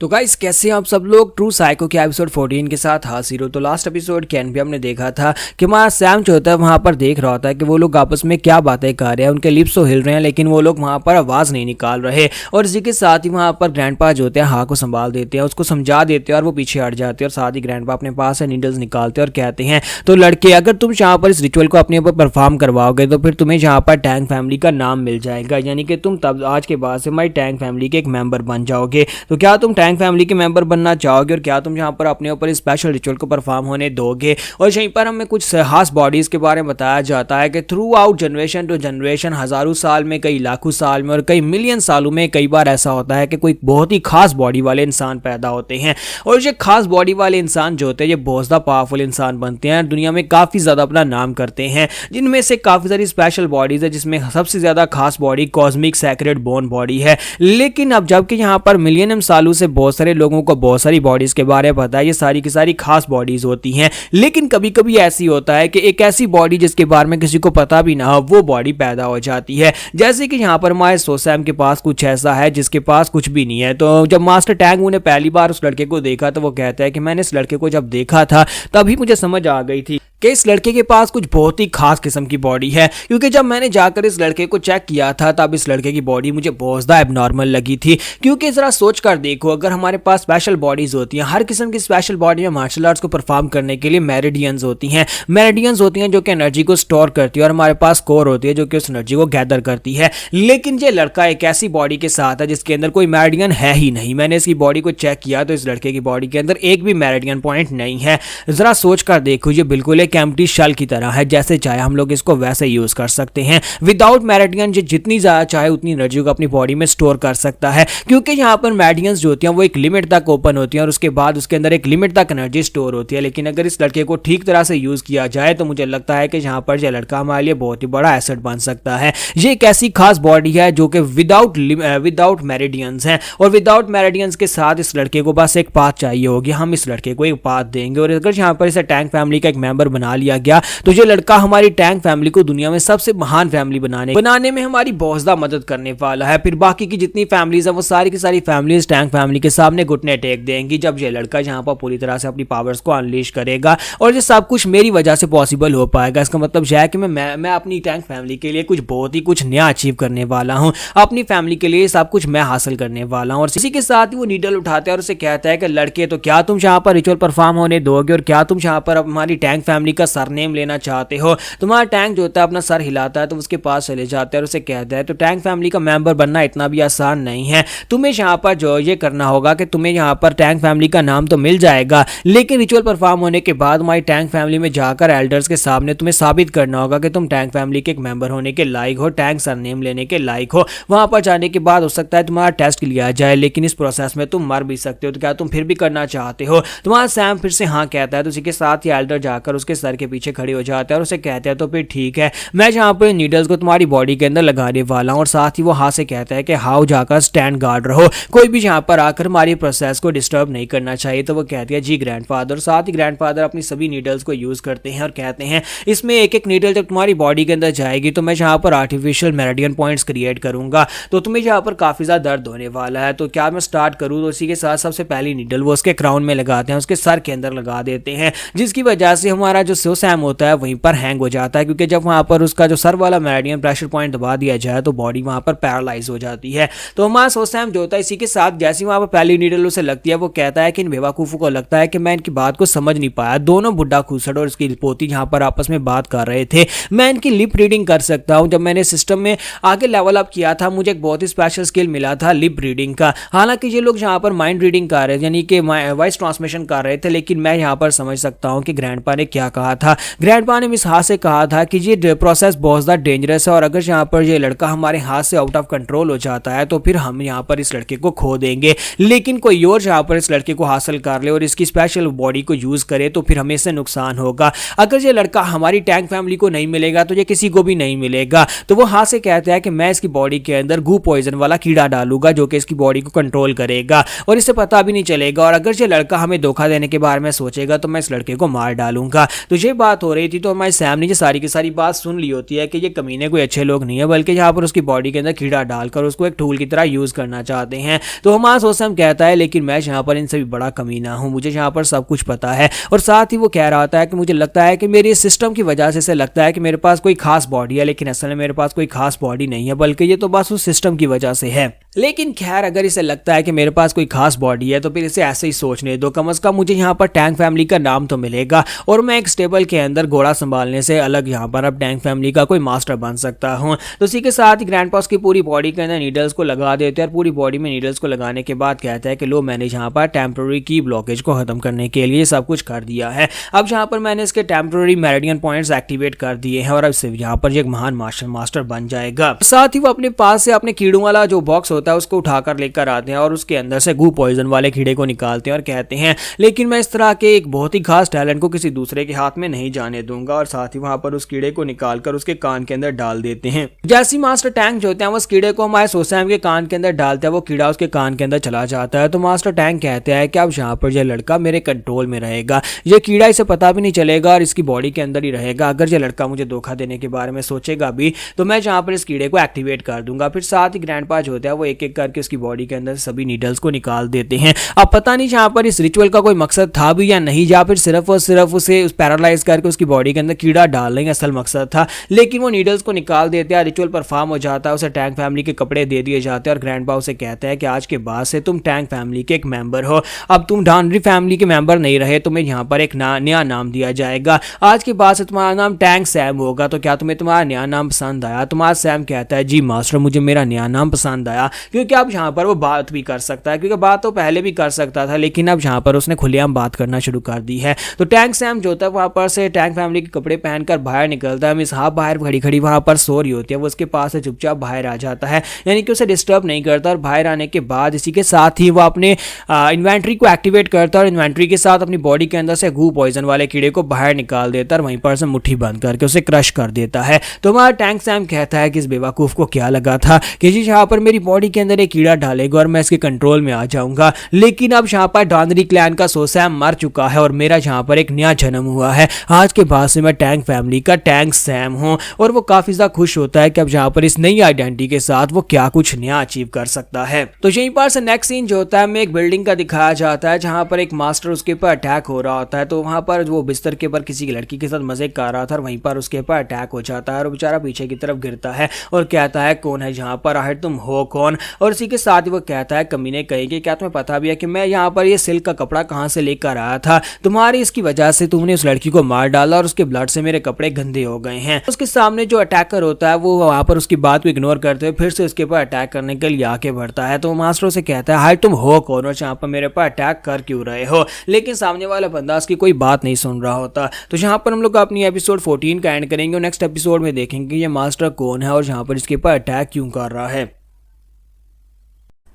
तो गाइस कैसे हैं आप सब लोग? ट्रू साइको के एपिसोड 14 के साथ हाजिर हो। तो लास्ट एपिसोड के एंड पे हमने देखा था कि हमारा सैम जो होता है वहां पर देख रहा होता है कि वो लोग आपस में क्या बातें कर रहे हैं, उनके लिप्स तो हिल रहे हैं लेकिन वो लोग वहां पर आवाज नहीं निकाल रहे। और इसी के साथ ही वहां पर ग्रैंडपा जो होते हैं हाँ को संभाल देते हैं, उसको समझा देते हैं और वो पीछे हट जाते हैं। और साथ ही ग्रैंडपा अपने पास से नीडल्स निकालते हैं और कहते हैं, तो लड़के अगर तुम यहाँ पर इस रिचुअल को अपने ऊपर परफॉर्म करवाओगे तो फिर तुम्हें यहाँ पर टैंक फैमिली का नाम मिल जाएगा, यानी कि तुम तब आज के बाद से हमारी टैंक फैमिली के एक मेंबर बन जाओगे। तो क्या तुम टैंक फैमिली के मेंबर बनना चाहोगे और क्या तुम यहाँ पर अपने ऊपर स्पेशल रिचुअल को परफॉर्म होने दोगे? और यहीं पर हमें कुछ खास बॉडीज के बारे में बताया जाता है कि throughout generation to generation, हजारों साल में, कई लाखों साल में और कई मिलियन सालों में कई बार ऐसा होता है कि कोई बहुत ही खास बॉडी वाले इंसान पैदा होते हैं। और ये खास बॉडी वाले इंसान जो होते हैं ये बहुत ज़्यादा पावरफुल इंसान बनते हैं, दुनिया में काफ़ी ज़्यादा अपना नाम करते हैं। जिनमें से काफ़ी सारी स्पेशल बॉडीज है, जिसमें सबसे ज़्यादा खास body cosmic sacred bone body है। लेकिन अब जबकि यहाँ पर मिलियन सालों से बहुत सारे लोगों को बहुत सारी बॉडीज के बारे में पता है, ये सारी की सारी खास बॉडीज होती हैं। लेकिन कभी कभी ऐसी होता है कि एक ऐसी बॉडी जिसके बारे में किसी को पता भी ना हो वो बॉडी पैदा हो जाती है। जैसे कि यहाँ पर हमारे सैम के पास कुछ ऐसा है जिसके पास कुछ भी नहीं है। तो जब मास्टर टैंग ने पहली बार उस लड़के को देखा तो वो कहता है कि मैंने इस लड़के को जब देखा था तभी मुझे समझ आ गई थी कि इस लड़के के पास कुछ बहुत ही खास किस्म की बॉडी है, क्योंकि जब मैंने जाकर इस लड़के को चेक किया था तब इस लड़के की बॉडी मुझे बहुत ज़्यादा एबनॉर्मल लगी थी। क्योंकि ज़रा सोच कर देखो, अगर हमारे पास स्पेशल बॉडीज होती हैं, हर किस्म की स्पेशल बॉडी में मार्शल आर्ट्स को परफॉर्म करने के लिए मेरिडियंस होती हैं जो कि एनर्जी को स्टोर करती है, और हमारे पास कोर होती है जो कि उस एनर्जी को गैदर करती है। लेकिन ये लड़का एक ऐसी बॉडी के साथ है जिसके अंदर कोई मेरिडियन है ही नहीं। मैंने इसकी बॉडी को चेक किया तो इस लड़के की बॉडी के अंदर एक भी मेरिडियन पॉइंट नहीं है। ज़रा सोच कर देखो, ये बिल्कुल एक एम्प्टी शेल की तरह है, जैसे चाहे हम लोग इसको वैसे यूज कर सकते हैं। विदाउट मेरिडियन ये जितनी ज्यादा चाहे उतनी एनर्जी को अपनी बॉडी में स्टोर कर सकता है, क्योंकि यहाँ पर मेरिडियंस जो होती हैं वो एक लिमिट तक ओपन होती हैं और उसके बाद उसके अंदर एक लिमिट तक एनर्जी स्टोर होती है। लेकिन अगर इस लड़के को ठीक तरह से यूज किया जाए तो मुझे लगता है कि यहाँ पर यह लड़का हमारे लिए बहुत ही बड़ा एसेट बन सकता है। ये एक ऐसी खास बॉडी है जो कि विदाउट मेरिडियंस है, और विदाउट मेरिडियंस के साथ इस लड़के को बस एक पाथ चाहिए होगी। हम इस लड़के को एक पाथ देंगे और अगर यहाँ पर इसे टैंक फैमिली का एक मेंबर बना लिया गया तो ये लड़का हमारी टैंक फैमिली को दुनिया में सबसे महान फैमिली बनाने में हमारी बहुत ज्यादा मदद करने वाला है। फिर बाकी की जितनी फैमिलीज है वो सारी की सारी फैमिलीज टैंक फैमिली के सामने घुटने टेक देंगी जब ये लड़का यहाँ पर पूरी तरह से अपनी पावर्स को अनलीश करेगा। और ये सब कुछ मेरी वजह से पॉसिबल हो पाएगा। इसका मतलब यह है कि मैं अपनी टैंक फैमिली के लिए कुछ नया अचीव करने वाला हूँ। अपनी फैमिली के लिए सब कुछ मैं हासिल करने वाला हूँ। और इसी के साथ ही वो नीडल उठाता है और उसे कहता है कि लड़के, तो क्या तुम यहाँ पर रिचुअल परफॉर्म होने दोगे और क्या तुम यहाँ पर हमारी टैंक फैमिली का सरनेम लेना चाहते हो? तुम्हारा टैंक जो होता है अपना सर हिलाता है तो उसके पास चले जाते हैं और उसे कहता है, तो टैंक फैमिली का मेंबर बनना इतना भी आसान नहीं है। तुम्हें यहाँ पर जो ये करना होगा कि तुम्हें यहाँ पर टैंक फैमिली का नाम तो मिल जाएगा, लेकिन रिचुअल परफॉर्म होने के बाद हमारी टैंक फैमिली में जाकर एल्डर्स के सामने तुम्हें साबित करना होगा कि तुम टैंक फैमिली के एक मेंबर होने के लायक हो, टैंक सरनेम लेने के लायक हो। वहां पर जाने के बाद हो सकता है तुम्हारा टेस्ट लिया जाए, लेकिन इस प्रोसेस में तुम मर भी सकते हो। तो क्या तुम फिर भी करना चाहते हो? तुम्हारा सैम फिर से हाँ कहता है। तो उसी के साथ ही एल्डर जाकर उसके सर के पीछे खड़े हो जाते हैं और उसे कहते हैं, तो फिर ठीक है, मैं यहाँ पर नीडल्स को तुम्हारी बॉडी के अंदर लगाने वाला हूँ। और साथ ही वो हाँ से कहता है कि हाउ जाकर स्टैंड गार्ड रहो, कोई भी यहाँ पर आकर हमारी प्रोसेस को डिस्टर्ब नहीं करना चाहिए। तो वो कहती है, जी ग्रैंडफादर। साथ ही ग्रैंडफादर अपनी सभी नीडल्स को यूज करते हैं और कहते हैं, इसमें एक एक नीडल जब तुम्हारी बॉडी के अंदर जाएगी तो मैं यहाँ पर आर्टिफिशियल मेरिडियन पॉइंट्स क्रिएट करूंगा, तो तुम्हें यहाँ पर काफी ज्यादा दर्द होने वाला है। तो क्या मैं स्टार्ट करूँ? तो इसी के साथ सबसे पहली नीडल वो उसके क्राउन में लगाते हैं, उसके सर के अंदर लगा देते हैं, जिसकी वजह से हमारा जो सो सैम होता है वहीं पर हैंग हो जाता है, क्योंकि जब वहां पर उसका जो सर वाला मेरिडियन प्रेशर पॉइंट दबा दिया जाए तो बॉडी वहां पर पैरालाइज हो जाती है। तो हमारा सो सैम जो होता है, इसी के साथ जैसे वहां पर पहली नीडल उसे लगती है, वो कहता है कि इन बेवकूफों को लगता है कि मैं इनकी बात को समझ नहीं पाया। दोनों बुड्ढा खूसड़ और इसकी पोती जहां पर आपस में बात कर रहे थे, मैं इनकी लिप रीडिंग कर सकता हूं। जब मैंने सिस्टम में आगे लेवल अप किया था, मुझे एक बहुत ही स्पेशल स्किल मिला था लिप रीडिंग का। हालांकि ये लोग यहाँ पर माइंड रीडिंग कर रहे थे, यानी कि वॉइस ट्रांसमिशन कर रहे थे, लेकिन मैं यहाँ पर समझ सकता हूँ कि ग्रैंडपा ने क्या कहा था। ग्रैंडपा ने इस हाथ से कहा था कि ये प्रोसेस बहुत ज़्यादा डेंजरस है और अगर यहाँ पर ये लड़का हमारे हाथ से आउट ऑफ कंट्रोल हो जाता है तो फिर हम यहाँ पर इस लड़के को खो देंगे। लेकिन कोई और यहाँ पर इस लड़के को हासिल कर ले और इसकी स्पेशल बॉडी को यूज़ करे तो फिर हमें इससे नुकसान होगा। अगर ये लड़का हमारी टैंक फैमिली को नहीं मिलेगा तो ये किसी को भी नहीं मिलेगा। तो वो हाथ से कहता है कि मैं इसकी बॉडी के अंदर गू पॉइजन वाला कीड़ा डालूंगा जो कि इसकी बॉडी को कंट्रोल करेगा और इसे पता भी नहीं चलेगा। और अगर ये लड़का हमें धोखा देने के बारे में सोचेगा तो मैं इस लड़के को मार डालूंगा। तो ये बात हो रही थी, तो हमारे सैम ने ये सारी की सारी बात सुन ली होती है कि ये कमीने कोई अच्छे लोग नहीं है, बल्कि यहाँ पर उसकी बॉडी के अंदर कीड़ा डालकर उसको एक टूल की तरह यूज करना चाहते हैं। तो हमारा सो सैम कहता है लेकिन मैं यहाँ पर इनसे भी बड़ा कमीना हूँ, मुझे यहाँ पर सब कुछ पता है। और साथ ही वो कह रहा था कि मुझे लगता है कि मेरे सिस्टम की वजह से लगता है कि मेरे पास कोई खास बॉडी है, लेकिन असल में मेरे पास कोई खास बॉडी नहीं है, बल्कि ये तो बस उस सिस्टम की वजह से है। लेकिन खैर, अगर इसे लगता है कि मेरे पास कोई खास बॉडी है तो फिर इसे ऐसे ही सोचने दो। कम से कम मुझे यहाँ पर टैंक फैमिली का नाम तो मिलेगा और मैं एक स्टेबल के अंदर घोड़ा संभालने से अलग यहाँ पर अब टैंक फैमिली का कोई मास्टर बन सकता हूँ। तो इसी के साथ ही ग्रैंडपा की पूरी बॉडी के अंदर नीडल्स को लगा देते हैं और पूरी बॉडी में नीडल्स को लगाने के बाद कहता है कि लो, मैंने यहाँ पर टेम्प्रोरी की ब्लॉकेज को खत्म करने के लिए सब कुछ कर दिया है। अब यहाँ पर मैंने इसके टेम्प्रोरी मेरिडियन पॉइंट्स एक्टिवेट कर दिए हैं और अब से यहाँ पर एक महान मास्टर बन जाएगा। साथ ही वो अपने पास से अपने कीड़ों वाला जो बॉक्स होता है उसको उठाकर लेकर आते हैं और उसके अंदर से गू पॉइजन वाले कीड़े को निकालते हैं और कहते हैं लेकिन मैं इस तरह के एक बहुत ही खास टैलेंट को किसी दूसरे के हाथ में नहीं जाने दूंगा। और साथ ही वहां पर उस कीड़े को निकालकर उसके कान के अंदर डाल देते हैं। जैसे मास्टर टैंक जो होते हैं वो उस कीड़े को हमारे सो सैम के कान के अंदर डालते हैं, वो कीड़ा उसके कान के अंदर चला जाता है। तो मास्टर टैंक कहते हैं कि अब यहाँ पर यह लड़का मेरे कंट्रोल में रहेगा, ये कीड़ा इसे पता भी नहीं चलेगा और इसकी बॉडी के अंदर ही रहेगा। अगर ये लड़का मुझे धोखा देने के बारे में सोचेगा भी तो मैं यहाँ पर इस कीड़े को एक्टिवेट कर दूंगा। फिर साथ ही ग्रैंडपा जो होता है वो एक एक करके उसकी बॉडी के अंदर सभी नीडल्स को निकाल देते हैं। अब पता नहीं यहाँ पर इस रिचुअल का कोई मकसद था भी या नहीं, या फिर सिर्फ और सिर्फ उसे पैरालाइज करके उसकी बॉडी के अंदर कीड़ा डालने का असल मकसद था। लेकिन वो नीडल्स को निकाल देते हैं, रिचुअल परफॉर्म हो जाता है, उसे टैंक फैमिली के कपड़े दे दिए जाते हैं और ग्रैंडपा उसे कहते हैं कि आज के बाद से तुम टैंक फैमिली के एक मेंबर हो। अब तुम डानरी फैमिली के मेंबर नहीं रहे, तुम्हें यहाँ पर एक नया नाम दिया जाएगा। आज के बाद से तुम्हारा नाम टैंक सैम होगा। तो क्या तुम्हें तुम्हारा नया नाम पसंद आया? तुम्हारा सैम कहता है जी मास्टर, मुझे मेरा नया नाम पसंद आया, क्योंकि अब यहाँ पर वो बात भी कर सकता है, क्योंकि बात तो पहले भी कर सकता था लेकिन अब यहाँ पर उसने खुलेआम बात करना शुरू कर दी है। तो टैंक सैम जो होता है वहां पर से टैंक फैमिली के कपड़े पहनकर बाहर निकलता है। मिस हाफ बाहर खड़ी खड़ी वहां पर सो रही होती है, वो उसके पास से चुपचाप बाहर आ जाता है, यानी कि उसे डिस्टर्ब नहीं करता। और बाहर आने के बाद इसी के साथ ही वो अपने इन्वेंट्री को एक्टिवेट करता है और इन्वेंट्री के साथ अपनी बॉडी के अंदर से गू पॉइजन वाले कीड़े को बाहर निकाल देता है और वहीं पर से मुट्ठी बंद करके उसे क्रश कर देता है। तो हमारा टैंक सैम कहता है कि इस बेवकूफ को क्या लगा था कि जी यहाँ पर मेरी बॉडी के अंदर एक कीड़ा डालेगा और मैं इसके कंट्रोल में आ जाऊंगा। लेकिन अब यहाँ पर डॉनरी क्लैन का सो सैम मर चुका है और मेरा यहाँ पर एक नया जन्म हुआ है। आज के बाद से मैं टैंक फैमिली का टैंक सैम हूँ। और वो काफी ज्यादा खुश होता है कि अब यहाँ पर इस नई आइडेंटिटी के साथ वो क्या कुछ नया अचीव कर सकता है। तो यहीं पर से नेक्स्ट सीन जो होता है हमें एक बिल्डिंग का दिखाया जाता है जहाँ पर एक मास्टर उसके ऊपर अटैक हो रहा होता है। तो वहां पर वो बिस्तर के ऊपर किसी लड़की के साथ मजे कर रहा था और वहीं पर उसके ऊपर अटैक हो जाता है और बेचारा पीछे की तरफ गिरता है और कहता है कौन है यहाँ पर, आखिर तुम हो कौन? और इसी के साथ ही वो कहता है कमीने कहेंगे क्या तुम्हें पता भी है कि मैं यहाँ पर ये सिल्क का कपड़ा कहाँ से लेकर आया था? तुम्हारी इसकी वजह से तुमने उस लड़की को मार डाला और उसके ब्लड से मेरे कपड़े गंदे हो गए हैं। उसके सामने जो अटैकर होता है वो वहां पर उसकी बात को इग्नोर करते हुए फिर से उसके ऊपर अटैक करने के लिए आके बढ़ता है। तो मास्टर से कहता है हाय तुम हो कौन और यहाँ पर मेरे पर अटैक कर क्यों रहे हो? लेकिन सामने वाला बंदा उसकी कोई बात नहीं सुन रहा होता। तो यहाँ पर हम लोग अपनी एपिसोड 14 का एंड करेंगे और नेक्स्ट एपिसोड में देखेंगे ये मास्टर कौन है और यहाँ पर इसके ऊपर अटैक क्यों कर रहा है।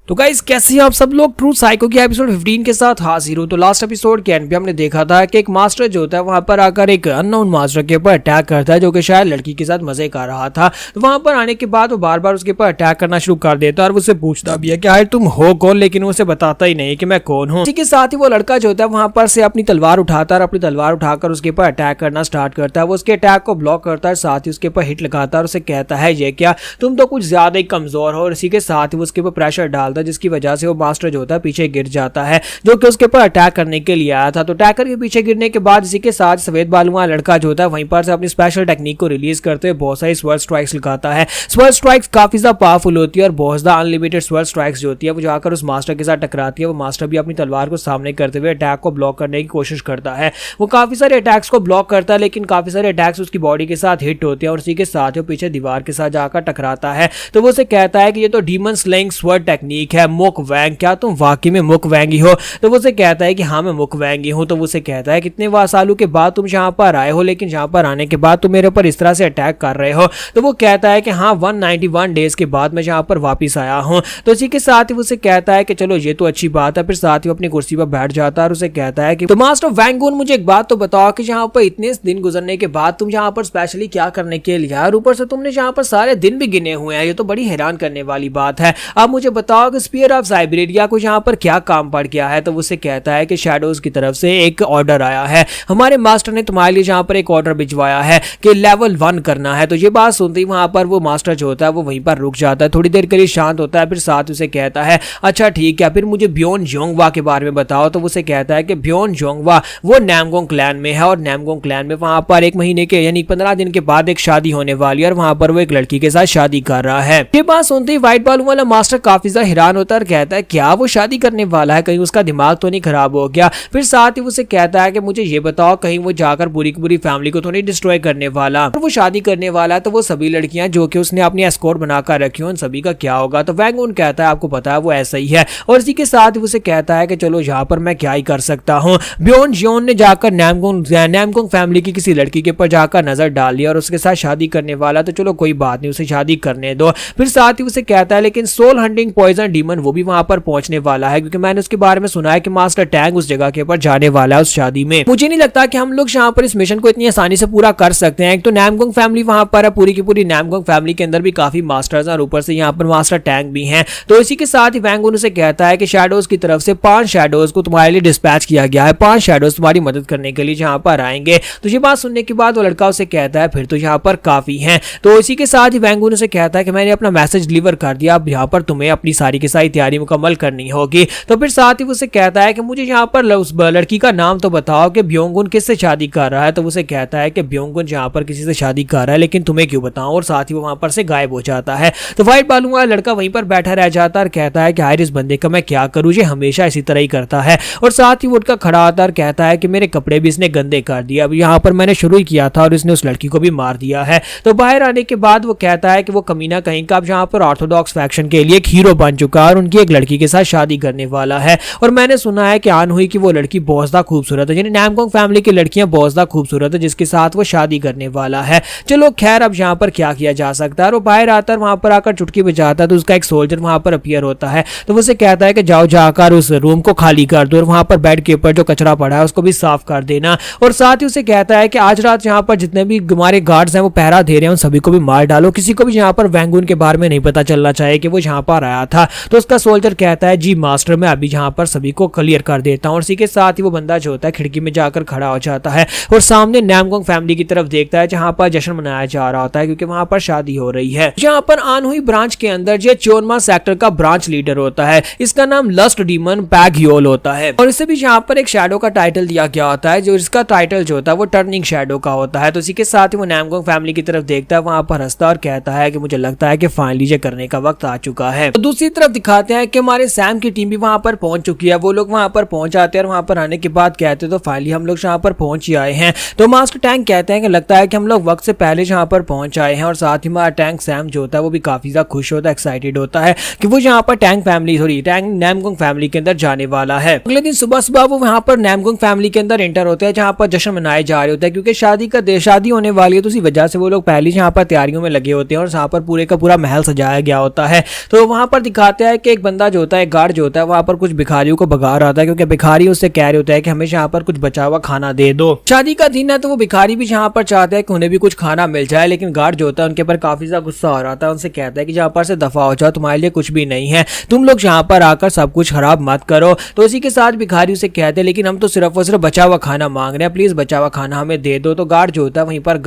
तो गाइस कैसे आप सब लोग ट्रू साइको की एपिसोड 15 के साथ हाजिर हो। तो लास्ट एपिसोड के एंड पे हमने देखा था कि एक मास्टर जो होता है वहां पर आकर एक अननोन मास्टर के ऊपर अटैक करता है जो कि शायद लड़की के साथ मजे कर रहा था। तो वहां पर आने के बाद वो बार बार उसके ऊपर अटैक करना शुरू कर देता है और उससे पूछता भी है कि यार तुम हो कौन, लेकिन वो उसे बताता ही नहीं कि मैं कौन हूँ। इसी के साथ ही वो लड़का जो होता है वहां पर से अपनी तलवार उठाता है और अपनी तलवार उठाकर उसके ऊपर अटैक करना स्टार्ट करता है। वो उसके अटैक को ब्लॉक करता है, साथ ही उसके ऊपर हिट लगाता है और उसे कहता है ये क्या तुम तो कुछ ज्यादा ही कमजोर हो। और इसी के साथ ही वो उसके ऊपर प्रेशर डाल डालता है, जिसकी वजह से वो मास्टर जो होता है पीछे गिर जाता है, जो कि उसके ऊपर अटैक करने के लिए आया था। तो टैकर के पीछे गिरने के बाद इसी के साथ सफेद बालों वाला लड़का जो होता है वहीं पर से अपनी स्पेशल टेक्निक को रिलीज करते हुए बहुत सारी स्वर्ड स्ट्राइक्स लगाता है। स्वर्ड स्ट्राइक्स काफी ज्यादा पावरफुल होती है और बहुत ज्यादा अनलिमिटेड स्वर्ड स्ट्राइक्स जो होती है वो जाकर उस मास्टर के साथ टकराती है। वो मास्टर भी अपनी तलवार को सामने करते हुए अटैक को ब्लॉक करने की कोशिश करता है। वो काफी सारे अटैक्स को ब्लॉक करता है, लेकिन काफी सारे अटैक्स उसकी बॉडी के साथ हिट होते हैं और उसी के साथ वो पीछे दीवार के साथ जाकर टकराता है। तो वो उसे कहता है कि ये तो डीमन स्लेइंग स्वर्ड टेक्निक है, मुक वैंग, क्या तुम वाकई में मुक वैंगी हो? तो वो उसे कहता है कि हाँ मैं मुक वैंगी हूँ। तो वो उसे कहता है कितने सालों के बाद तुम यहाँ पर आए हो, लेकिन यहाँ पर आने के बाद तुम मेरे ऊपर इस तरह से अटैक कर रहे हो? तो वो कहता है कि हाँ 191 डेज के बाद मैं यहाँ पर वापिस आया हूँ। तो इसी के साथ ही उसे कहता है कि चलो ये तो अच्छी बात है। फिर साथ ही अपनी कुर्सी पर बैठ जाता है और उसे कहता है कि तो मास्टर वैंगून मुझे एक बात तो बताओ कि यहाँ पर इतने दिन गुजरने के बाद तुम यहाँ पर स्पेशली क्या करने के लिए और ऊपर से तुमने यहाँ पर सारे दिन भी गिने हुए हैं, ये तो बड़ी हैरान करने वाली बात है। अब मुझे बताओ कि स्पीयर ऑफ साइबेरिया को यहाँ पर क्या काम पड़ गया है? तो उसे कहता है कि शैडोज की तरफ से एक ऑर्डर आया है, हमारे मास्टर ने तुम्हारे लिए यहाँ पर एक ऑर्डर भिजवाया है कि लेवल 1 करना है। तो ये बात सुनते ही वहां पर वो मास्टर जो होता है वो वहीं पर रुक जाता है, थोड़ी देर के लिए शांत होता है, फिर साथ उसे कहता है अच्छा ठीक है, फिर मुझे ब्योन जोंगवा के बारे में बताओ। तो उसे कहता है कि ब्योन जोंगवा वो नामगोंग क्लैन में है और नामगोंग क्लैन में वहां पर 1 महीने के यानी 15 दिन के बाद एक शादी होने वाली है और वहां पर वो एक लड़की के साथ शादी कर रहा है। ये बात सुनते ही व्हाइट बालू वाला मास्टर काफी ज्यादा हैरान होता है और कहता है क्या वो शादी करने वाला है, कहीं उसका दिमाग तो नहीं खराब हो गया? फिर साथ ही उसे कहता है कि मुझे ये बताओ कहीं वो जाकर पूरी की पूरी फैमिली को तो नहीं डिस्ट्रॉय करने वाला? और वो शादी करने वाला है तो वो सभी लड़कियां जो कि उसने अपनी एस्कॉर्ट बनाकर रखी हो उन सभी का क्या होगा? तो वैंगून कहता है आपको पता है वो ऐसा ही है। और इसी के साथ उसे कहता है कि चलो यहाँ पर मैं क्या ही कर सकता हूँ। ब्योन जियोन ने जाकर नामगोंग फैमिली की किसी लड़की के ऊपर जाकर नजर डाल लिया और उसके साथ शादी करने वाला, तो चलो कोई बात नहीं उसे शादी करने दो। फिर साथ ही उसे कहता है लेकिन सोल हंटिंग पॉइजन डीमन वो भी वहां पर पहुंचने वाला है, क्योंकि मैंने उसके बारे में सुना है कि मास्टर टैंग उस जगह के ऊपर जाने वाला है उस शादी में। मुझे नहीं लगता कि हम लोग यहाँ पर इस मिशन को इतनी आसानी से पूरा कर सकते हैं। एक तो नामगोंग फैमिली वहां पर है, पूरी की पूरी नामगोंग फैमिली के अंदर भी काफी मास्टर्स हैं और ऊपर से यहाँ पर मास्टर टैंग भी हैं। तो इसी के साथ ही वैंगून उसे कहता है कि शैडोज की तरफ से 5 शैडोज को तुम्हारे लिए डिस्पैच किया गया है, 5 शैडोज तुम्हारी मदद करने के लिए यहाँ पर आएंगे। तो ये बात सुनने के बाद वो लड़का उसे कहता है फिर तो यहाँ पर काफी हैं। तो इसी के साथ ही वैंगून उसे कहता है कि मैंने अपना मैसेज डिलीवर कर दिया, अब यहाँ पर तुम्हें अपनी सारी की सारी तैयारी मुकम्मल करनी होगी। तो फिर साथ ही उसे कहता है कि मुझे यहाँ पर उस लड़की का नाम तो बताओ कि ब्योंगुन किससे शादी कर रहा है? तो उसे कहता है कि ब्योंगुन यहाँ पर किसी से शादी कर रहा है, लेकिन तुम्हें क्यों बताऊं? और साथ ही वो वहां पर से गायब हो जाता है। तो व्हाइट बालू वाला लड़का वहीं पर बैठा रह जाता है और कहता है कि यार इस बंदे का मैं क्या करूं, ये हमेशा इसी तरह ही करता है। और साथ ही वो उठकर खड़ा होता है और कहता है कि मेरे कपड़े भी इसने गंदे कर दिए, अब यहाँ पर मैंने शुरू ही किया था और इसने उस लड़की को भी मार दिया है। तो बाहर आने के बाद वो कहता है कि वो कमीना कहीं का अब यहाँ पर ऑर्थोडॉक्स फैक्शन के लिए एक हीरो बन चुका है और उनकी एक लड़की के साथ शादी करने वाला है। और मैंने सुना है कि आन हुई कि वो लड़की बहुत ज्यादा खूबसूरत है, यानी नामगोंग फैमिली की लड़कियां बहुत ज्यादा खूबसूरत है जिसके साथ वो शादी करने वाला है। चलो खैर अब यहाँ पर क्या किया जा सकता है। वो बाहर आता है, वहां पर आकर चुटकी बजाता है तो उसका एक सोल्जर वहां पर अपीयर होता है। तो उसे कहता है कि जाओ जाकर उस रूम को खाली कर दो और वहां पर बेड के ऊपर जो कचरा पड़ा है उसको भी साफ कर देना। और साथ ही उसे कहता है कि आज रात यहाँ पर जितने भी हमारे गार्ड्स हैं वो पहरा दे रहे हैं उन सभी को भी मार डालो, किसी को भी यहाँ पर वैंगून के बारे में नहीं पता चलना चाहिए कि वो यहाँ पर आया था। तो उसका सोल्जर कहता है जी मास्टर मैं अभी यहाँ पर सभी को क्लियर कर देता हूँ। और इसी के साथ ही वो बंदा जो होता है खिड़की में जाकर खड़ा हो जाता है और सामने नामगोंग फैमिली की तरफ देखता है जहाँ पर जश्न मनाया जा रहा होता है क्योंकि वहां पर शादी हो रही है। यहाँ पर आन हुई ब्रांच के अंदर जो चोनमा सेक्टर का ब्रांच लीडर होता है, इसका नाम लस्ट डीमन पैग ह्योल होता है और इसे भी यहाँ पर एक शैडो का टाइटल दिया गया होता है, जो इसका टाइटल जो होता है वो टर्निंग शैडो का होता है। तो इसी के साथ ही वो नामगोंग फैमिली की तरफ देखता है, वहां पर हंसता और कहता है कि मुझे लगता है कि फाइनली ये करने का वक्त आ चुका है। तो दूसरी तरफ दिखाते हैं कि हमारे सैम की टीम भी वहां पर पहुंच चुकी है। वो लोग वहां पर पहुंच जाते हैं और वहां पर आने के बाद कहते हैं तो फाइनली हम लोग यहाँ पर पहुंच ही आए हैं। तो मास्टर टैंक कहते हैं कि लगता है कि हम लोग वक्त से पहले यहाँ पर पहुंच आए हैं। और साथ ही हमारा टैंक सैम जो होता है वो भी काफी ज्यादा खुश होता है, एक्साइटेड होता है कि वो यहाँ पर टैंक नामगोंग फैमिली के अंदर जाने वाला है। अगले दिन सुबह सुबह वो वहाँ पर नामगोंग फैमिली के अंदर एंटर होते हैं जहाँ पर जश्न मनाए जा रहे होते हैं क्योंकि शादी होने वाली है। तो इसी वजह से वो लोग पहले यहाँ पर तैयारियों में लगे होते हैं और यहाँ पर पूरे का पूरा महल सजाया गया होता है। तो वहां पर दिखाते हैं कि एक बंदा जो होता है, गार्ड जो होता है, वहां पर कुछ भिखारियों को भगा रहा था क्योंकि भिखारी उससे कह रहे होते हैं कि हमें यहाँ पर कुछ बचा हुआ खाना दे दो। शादी का दिन है तो वो भिखारी भी यहाँ पर चाहते हैं कि उन्हें भी कुछ खाना मिल जाए, लेकिन गार्ड जो होता है उनके ऊपर काफी ज्यादा गुस्सा हो रहा था। उनसे कहता है कि यहाँ पर से दफा हो जाओ, तुम्हारे लिए कुछ भी नहीं है, तुम लोग यहाँ पर आकर सब कुछ खराब मत करो। तो इसी के साथ भिखारी उसे कहते हैं लेकिन हम तो सिर्फ और सिर्फ बचा हुआ खाना मांग रहे हैं, प्लीज बचा हुआ खाना हमें दे दो। तो गार्ड जो होता है वहीं पर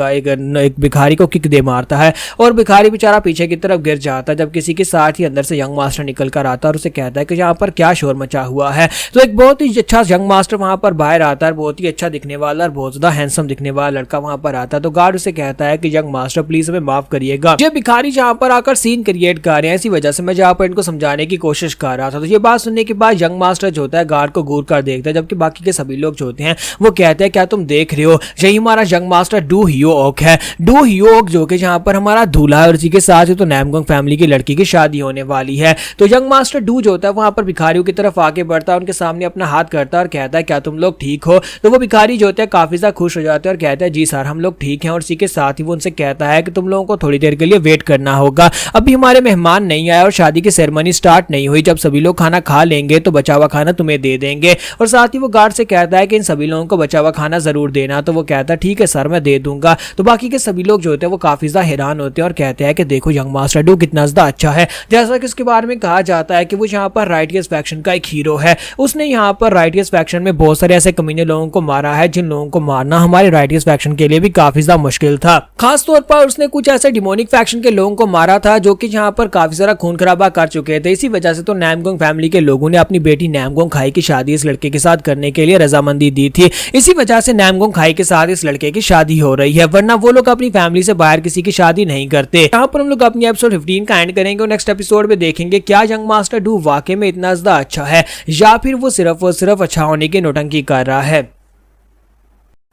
एक भिखारी को किक दे मारता है और भिखारी बेचारा पीछे की तरफ गिर जाता है। जब किसी के साथ ही अंदर से यंग मास्टर मास्टर निकल कर आता है और उसे कहता है कि यहाँ पर क्या शोर मचा हुआ है। तो एक बहुत ही अच्छा यंग मास्टर वहां पर बाहर आता है, बहुत ही अच्छा दिखने वाला और बहुत ज्यादा हैंडसम दिखने वाला लड़का वहां पर आता है। तो गार्ड उसे कहता है कि यंग मास्टर प्लीज हमें माफ करिएगा, ये भिखारी जहां पर आकर सीन क्रिएट कर रहे हैं, इसी वजह से मैं जहां पर इनको समझाने की कोशिश कर रहा था। तो ये बात सुनने के बाद यंग मास्टर जो होता है गार्ड को घूर कर देखता है, जबकि बाकी के सभी लोग जो होते हैं वो कहते हैं क्या तुम देख रहे हो, यही हमारा यंग मास्टर डू हियो ओक है। डू हियो ओक जो कि जहां पर हमारा दूल्हा है और इसी के साथ ही तो नामगोंग फैमिली की लड़की की शादी होने वाली है। तो यंग मास्टर डू जो होता है वहां पर भिखारियों की तरफ आगे बढ़ता है, उनके सामने अपना हाथ करता है और कहता है क्या तुम लोग ठीक हो। तो वो भिखारी जो होते हैं काफी ज्यादा खुश हो जाते हैं और कहते हैं जी सर हम लोग ठीक हैं। और इसी के साथ ही वो उनसे कहता है कि तुम लोगों को थोड़ी देर के लिए वेट करना होगा, अभी हमारे मेहमान नहीं आए और शादी की सेरेमनी स्टार्ट नहीं हुई, जब सभी लोग खाना खा लेंगे तो बचा हुआ खाना तुम्हें दे देंगे। और साथ ही वो गार्ड से कहता है कि इन सभी लोगों को बचा हुआ खाना जरूर देना। तो वो कहता है ठीक है सर मैं दे दूंगा। तो बाकी के सभी लोग जो होते हैं वो काफी ज्यादा हैरान होते हैं और कहते हैं कि देखो यंग मास्टर डू कितना ज्यादा अच्छा है। जैसा कि उसके बारे में कहा जाता है कि वो यहाँ पर राइटियस फैक्शन का एक हीरो है, उसने यहाँ पर राइटियस फैक्शन में बहुत सारे ऐसे कमीने लोगों को मारा है जिन लोगों को मारना हमारे राइटियस फैक्शन के लिए भी काफी ज्यादा मुश्किल था। खास तौर पर उसने कुछ ऐसे डिमोनिक फैक्शन के लोगों को मारा था जो कि यहाँ पर काफी सारा खून खराबा कर चुके थे। इसी वजह से तो नामगोंग फैमिली के लोगों ने अपनी बेटी नामगोंग खाई की शादी इस लड़के के साथ करने के लिए रजामंदी दी थी। इसी वजह से नामगोंग खाई के साथ इस लड़के की शादी हो रही है, वरना वो लोग अपनी फैमिली से बाहर किसी की शादी नहीं करते। यहाँ पर हम लोग अपनी एपिसोड 15 का एंड करेंगे और नेक्स्ट एपिसोड में देखेंगे क्या यंग मास्टर डू वाकई में इतना ज्यादा अच्छा है या फिर वो सिर्फ और सिर्फ अच्छा होने की नौटंकी कर रहा है।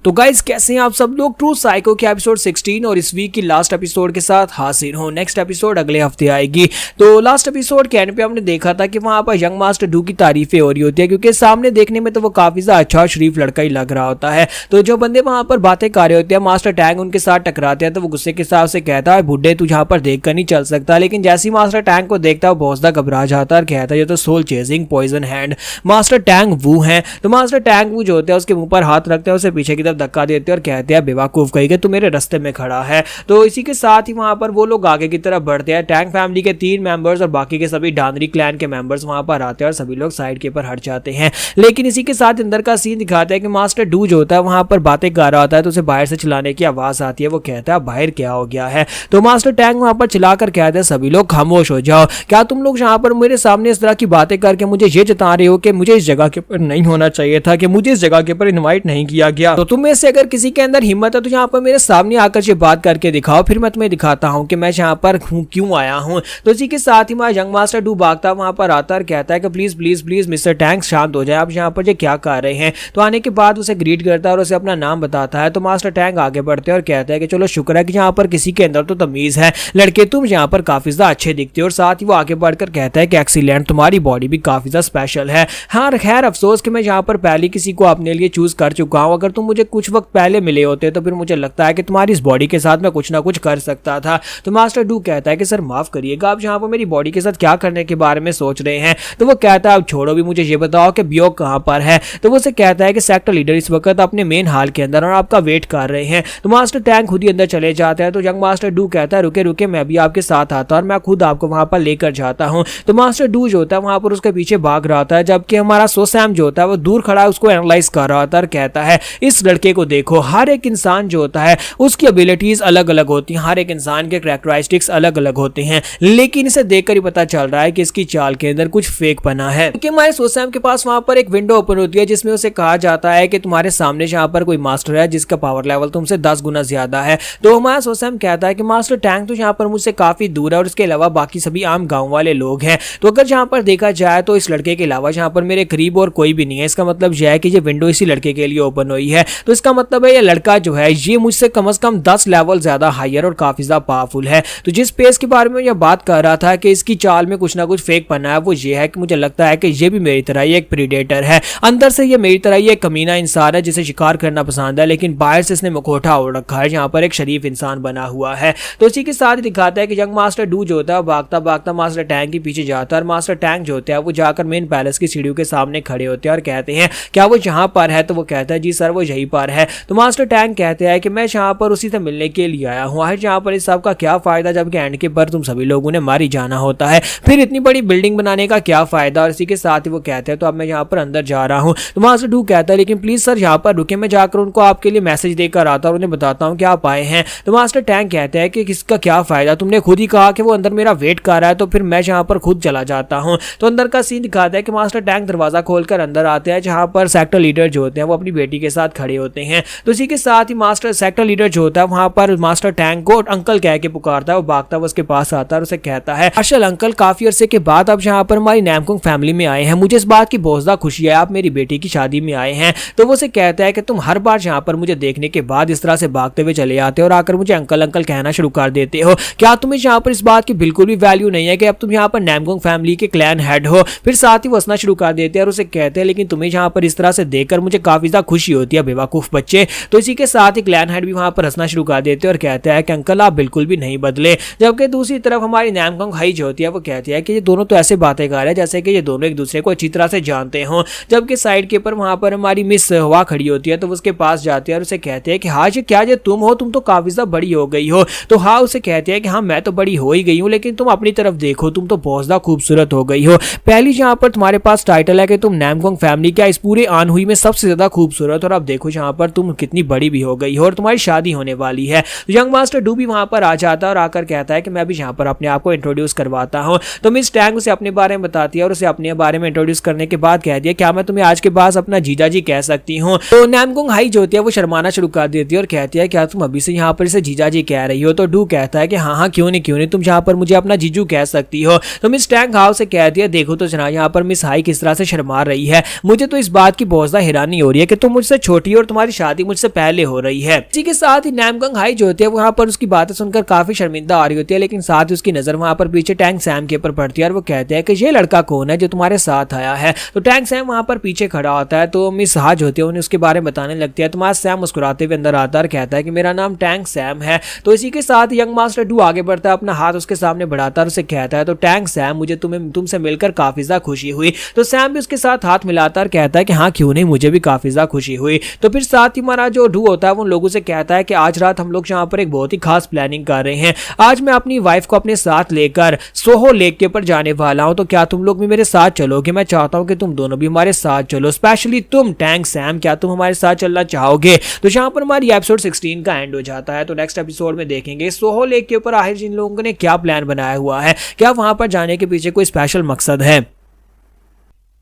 तो गाइज कैसे हैं आप सब लोग, ट्रू साइको के एपिसोड 16 और इस वीक की लास्ट एपिसोड के साथ हाजिर हूं। नेक्स्ट एपिसोड अगले हफ्ते आएगी। तो लास्ट एपिसोड के एंड पे हमने देखा था कि वहां पर यंग मास्टर डू की तारीफें हो रही होती है, क्योंकि सामने देखने में तो वो काफी ज्यादा अच्छा और शरीफ लड़का ही लग रहा होता है। तो जो बंदे वहां पर बातें कर रहे होते हैं मास्टर टैंग उनके साथ टकराते हैं, तो वो गुस्से के साथ से कहता है बुड्ढे तू यहाँ पर देख कर नहीं चल सकता। लेकिन जैसे ही मास्टर टैंग को देखता है बहुत ज्यादा घबरा जाता है और कहता है ये तो soul chasing poison hand master Tang Wu है। तो मास्टर टैंग वू जो होते हैं उसके मुंह पर हाथ रखते हैं, उसे पीछे की तरफ धक्का देते हैं और कहते हैं बेवकूफ कहीं के तू मेरे रास्ते में खड़ा है। तो इसी के साथ ही वहां पर वो लोग आगे की तरफ बढ़ते हैं। टैंग फैमिली के 3 मेंबर्स और बाकी के सभी डानरी क्लैन के मेंबर्स वहां पर आते हैं और सभी लोग साइड के ऊपर हट जाते हैं। लेकिन इसी के साथ अंदर का सीन दिखाता है कि मास्टर डू जो होता है वहां पर बातें कर रहा होता है, तो उसे बाहर से चिल्लाने की आवाज आती है। वो कहता है बाहर क्या हो गया है। तो मास्टर टैंग वहां पर चिल्लाकर कहते हैं सभी लोग खामोश हो जाओ, क्या तुम लोग यहाँ पर मेरे सामने इस तरह की बातें करके मुझे ये जता रहे हो कि मुझे इस जगह के ऊपर नहीं होना चाहिए था, कि मुझे इस जगह के ऊपर इन्वाइट नहीं किया गया। तो तुम में से अगर किसी के अंदर हिम्मत है तो यहाँ पर मेरे सामने आकर ये बात करके दिखाओ, फिर मैं तुम्हें दिखाता हूँ कि मैं यहाँ पर क्यों आया हूँ। तो इसी के साथ ही यंग मास्टर डू भागता वहां पर आता और कहता है कि please please please mister tank शांत हो जाए, आप यहाँ पर ये क्या कर रहे हैं। तो आने के बाद उसे ग्रीट करता है और उसे अपना नाम बताता है। तो मास्टर टैंक आगे बढ़ते हैं और कहता है कि चलो शुक्र है कि यहाँ पर किसी के अंदर तो तमीज है, लड़के तुम यहाँ पर काफी ज्यादा अच्छे दिखते हो। और साथ ही वो आगे बढ़कर कहता है कि एक्सीलेंट, तुम्हारी बॉडी भी काफी ज्यादा स्पेशल है। हाँ खैर अफसोस कि मैं यहाँ पर पहले किसी को अपने लिए चूज कर चुका हूँ, अगर तुम मुझे कुछ वक्त पहले मिले होते तो फिर मुझे लगता है कि तुम्हारी इस बॉडी के साथ मैं कुछ ना कुछ कर सकता था। तो मास्टर डू कहता है कि सर माफ करिएगा, आप यहाँ पर मेरी बॉडी के साथ क्या करने के बारे में सोच रहे हैं। तो वो कहता है अब छोड़ो भी, मुझे ये बताओ कि बियोक कहाँ पर है। तो वो उसे कहता है कि सेक्टर लीडर इस वक्त अपने मेन हॉल के अंदर और आपका वेट कर रहे हैं। तो मास्टर टैंक खुद ही अंदर चले जाते हैं। तो यंग मास्टर डू कहता है रुके रुके मैं भी आपके साथ आता और मैं खुद आपको वहां पर लेकर जाता हूँ। तो मास्टर डू जो होता है वहां पर उसके पीछे भाग रहा होता है, जबकि हमारा सोसैम जो होता है वो दूर खड़ा है उसको एनालाइज कर रहा होता है और कहता है इस लड़के को देखो, हर एक इंसान जो होता है उसकी एबिलिटीज अलग अलग होती हैं, हर एक इंसान के कैरेक्टरिस्टिक्स अलग अलग होते हैं, लेकिन इसे देखकर ही पता चल रहा है कि इसकी चाल के अंदर कुछ फेक बना है। क्योंकि हमारे सोसैम के पास वहां पर एक विंडो ओपन होती है जिसमें उसे कहा जाता है कि तुम्हारे सामने यहाँ पर कोई मास्टर है जिसका पावर लेवल तुमसे 10 गुना ज्यादा है। तो हमारा सोसैम कहता है कि मास्टर टैंक तो यहाँ पर मुझसे काफी दूर है और इसके अलावा बाकी सभी आम गाँव वाले लोग हैं। तो अगर यहाँ पर देखा जाए तो इस लड़के के अलावा यहाँ पर मेरे करीब और कोई भी नहीं है। इसका मतलब यह है कि ये विंडो इसी लड़के के लिए ओपन हुई है। तो इसका मतलब है ये लड़का जो है ये मुझसे कम से कम 10 लेवल ज्यादा हायर और काफी ज्यादा पावरफुल है। तो जिस पेस के बारे में यह बात कर रहा था कि इसकी चाल में कुछ ना कुछ फेक बना है, वो ये है कि मुझे लगता है कि ये भी मेरी तरह ही एक प्रीडेटर है। अंदर से ये मेरी तरह ही एक कमीना इंसान है जिसे शिकार करना पसंद है, लेकिन बाहर से इसने मुखौटा ओढ़ रखा है, यहाँ पर एक शरीफ इंसान बना हुआ है। तो इसी के साथ ही दिखाता है कि यंग मास्टर डू जो होता है भागता भागता मास्टर टैंक के पीछे जाता है और मास्टर टैंक जो होता है वो जाकर मेन पैलेस की सीढ़ियों के सामने खड़े होते हैं और कहते हैं क्या वो यहाँ पर है। तो वो कहता है जी सर वो यहीं पर है। तो मास्टर टैंक कहते हैं कि मैं यहाँ पर उसी से मिलने के लिए आया हूँ। आखिर यहाँ पर इस सब का क्या फायदा जबकि एंड के पर तुम सभी लोगों ने मारी जाना होता है, फिर इतनी बड़ी बिल्डिंग बनाने का क्या फायदा। और इसी के साथ ही वो कहते हैं तो अब मैं यहाँ पर अंदर जा रहा हूँ। तो मास्टर डू कहता है लेकिन प्लीज सर यहाँ पर रुके, मैं जाकर उनको आपके लिए मैसेज देकर आता और उन्हें बताता हूँ कि आप आए हैं। तो मास्टर टैंक कहते हैं कि किसका क्या फायदा, तुमने खुद ही कहा कि वो अंदर मेरा वेट कर रहा है, तो फिर मैं यहाँ पर खुद चला जाता हूँ। तो अंदर का सीन दिखाता है कि मास्टर टैंक दरवाजा खोलकर अंदर आते हैं जहाँ पर सेक्टर लीडर जो होते हैं वो अपनी बेटी के साथ खड़े होते हैं। तो इसी के साथ ही मास्टर सेक्टर लीडर जो होता है वहां पर मास्टर टैंक को अंकल कह के पुकारता है। वो भागता हुआ उसके पास आता है और उसे कहता है मार्शल अंकल, काफी अरसे के बाद अब यहाँ पर हमारी नैमकोंग फैमिली में आए हैं, मुझे इस बात की बहुत ज्यादा खुशी है, आप मेरी बेटी की शादी में आए हैं। तो वो उसे कहता है कि तुम हर बार यहाँ पर मुझे देखने के बाद इस तरह से भागते हुए चले आते हो और आकर मुझे अंकल अंकल कहना शुरू कर देते हो, क्या तुम्हें यहाँ पर इस बात की बिल्कुल भी वैल्यू नहीं है कि अब तुम यहाँ पर नैमकोंग फैमिली के क्लैन हेड हो। फिर साथ ही वो हंसना शुरू कर देते हैं और उसे कहते हैं लेकिन तुम्हें यहाँ पर इस तरह से देखकर मुझे काफी ज्यादा खुशी होती है बेवकूफ बच्चे। तो इसी के साथ ही क्लैन हेड भी वहां पर हंसना शुरू कर देते हैं और कहते हैं कि अंकल आप बिल्कुल भी नहीं बदले। जबकि दूसरी तरफ हमारी नैमकोंग हाई जो होती है वो कहती है कि ये दोनों तो ऐसे बातें कर रहे हैं जैसे कि ये दोनों एक दूसरे को अच्छी तरह से जानते हों। जबकि साइड के ऊपर वहां पर हमारी मिस हवा खड़ी होती है तो उसके पास जाते हैं और उसे कहते हैं कि हाँ ये क्या ये तुम हो, तुम तो काफी ज्यादा बड़ी हो गई हो। तो हाँ उसे कहते हैं कि हाँ मैं तो बड़ी हो ही गई हूँ, लेकिन तुम अपनी तरफ देखो, तुम तो बहुत ज्यादा खूबसूरत हो गई हो। पहली यहाँ पर तुम्हारे पास टाइटल है कि तुम नैमकोंग फैमिली क्या इस पूरे आनहुई में सबसे ज्यादा खूबसूरत, और अब देखो यहाँ पर तुम कितनी बड़ी भी हो गई हो और तुम्हारी शादी होने वाली है। तो यंग मास्टर डू भी वहां पर आ जाता है और आकर कहता है कि मैं भी यहाँ पर अपने आप को इंट्रोड्यूस करवाता हूँ। तो मिस टैंग उसे अपने बारे में बताती है और उसे अपने बारे में इंट्रोड्यूस करने के बाद कह दिया क्या मैं तुम्हें आज के बाद अपना जीजा जी कह सकती हूँ। तो नैमकोंग हाई जो होती है वो शर्माना शुरू कर देती है और कहती है क्या तुम अभी से यहाँ पर इसे जीजा जी कह रही हो। तो डू कहता है कि हाँ हाँ क्यों नहीं तुम यहाँ पर मुझे अपना जीजू कह सकती हो। तो मिस टैंग हाउ से कहती है देखो तो जना यहाँ पर मिस हाई किस तरह से शर्मा रही है, मुझे तो इस बात की बहुत ज्यादा हैरानी हो रही है कि तुम मुझसे छोटी हो और तुम्हारी शादी मुझसे पहले हो रही है। इसी के साथ ही नैमकोंग हाई जो होती है वहां पर उसकी बातें सुनकर काफी शर्मिंदा आ रही होती है, लेकिन साथ ही उसकी नजर वहां पर पीछे टैंक सैम के ऊपर पड़ती है और वो कहते हैं कि ये लड़का कौन है जो तुम्हारे साथ आया है। तो टैंक सैम वहां पर पीछे खड़ा होता है। तो मिस हाज होती है उन्हें उसके बारे में बताने लगती है। तुम्हारा सैम मुस्कुराते हुए अंदर आता है और कहता है कि मेरा नाम टैंक सैम है। तो इसी के साथ यंग मास्टर डू आगे बढ़ता है, अपना हाथ उसके सामने बढ़ाता है और उसे कहता है तो टैंक सैम मुझे तुमसे मिलकर काफी ज्यादा खुशी हुई। तो सैम भी उसके साथ हाथ मिलाता है और कहता है कि हाँ क्यों नहीं, मुझे भी काफी ज्यादा खुशी हुई। तो फिर साथ ही हमारा जो डू होता है वो उन लोगों से कहता है कि आज रात हम लोग यहाँ पर एक बहुत ही खास प्लानिंग कर रहे हैं। आज मैं अपनी वाइफ को अपने साथ लेकर सोहो लेक के ऊपर जाने वाला हूँ, तो क्या तुम लोग भी मेरे साथ चलोगे? मैं चाहता हूँ कि तुम दोनों भी हमारे साथ चलो, स्पेशली तुम टैंक सैम, क्या तुम हमारे साथ चलना चाहोगे? तो यहाँ पर हमारी एपिसोड 16 का एंड हो जाता है। तो नेक्स्ट एपिसोड में देखेंगे सोहो लेक के ऊपर आखिर जिन लोगों ने क्या प्लान बनाया हुआ है, क्या वहां पर जाने के पीछे कोई स्पेशल मकसद है।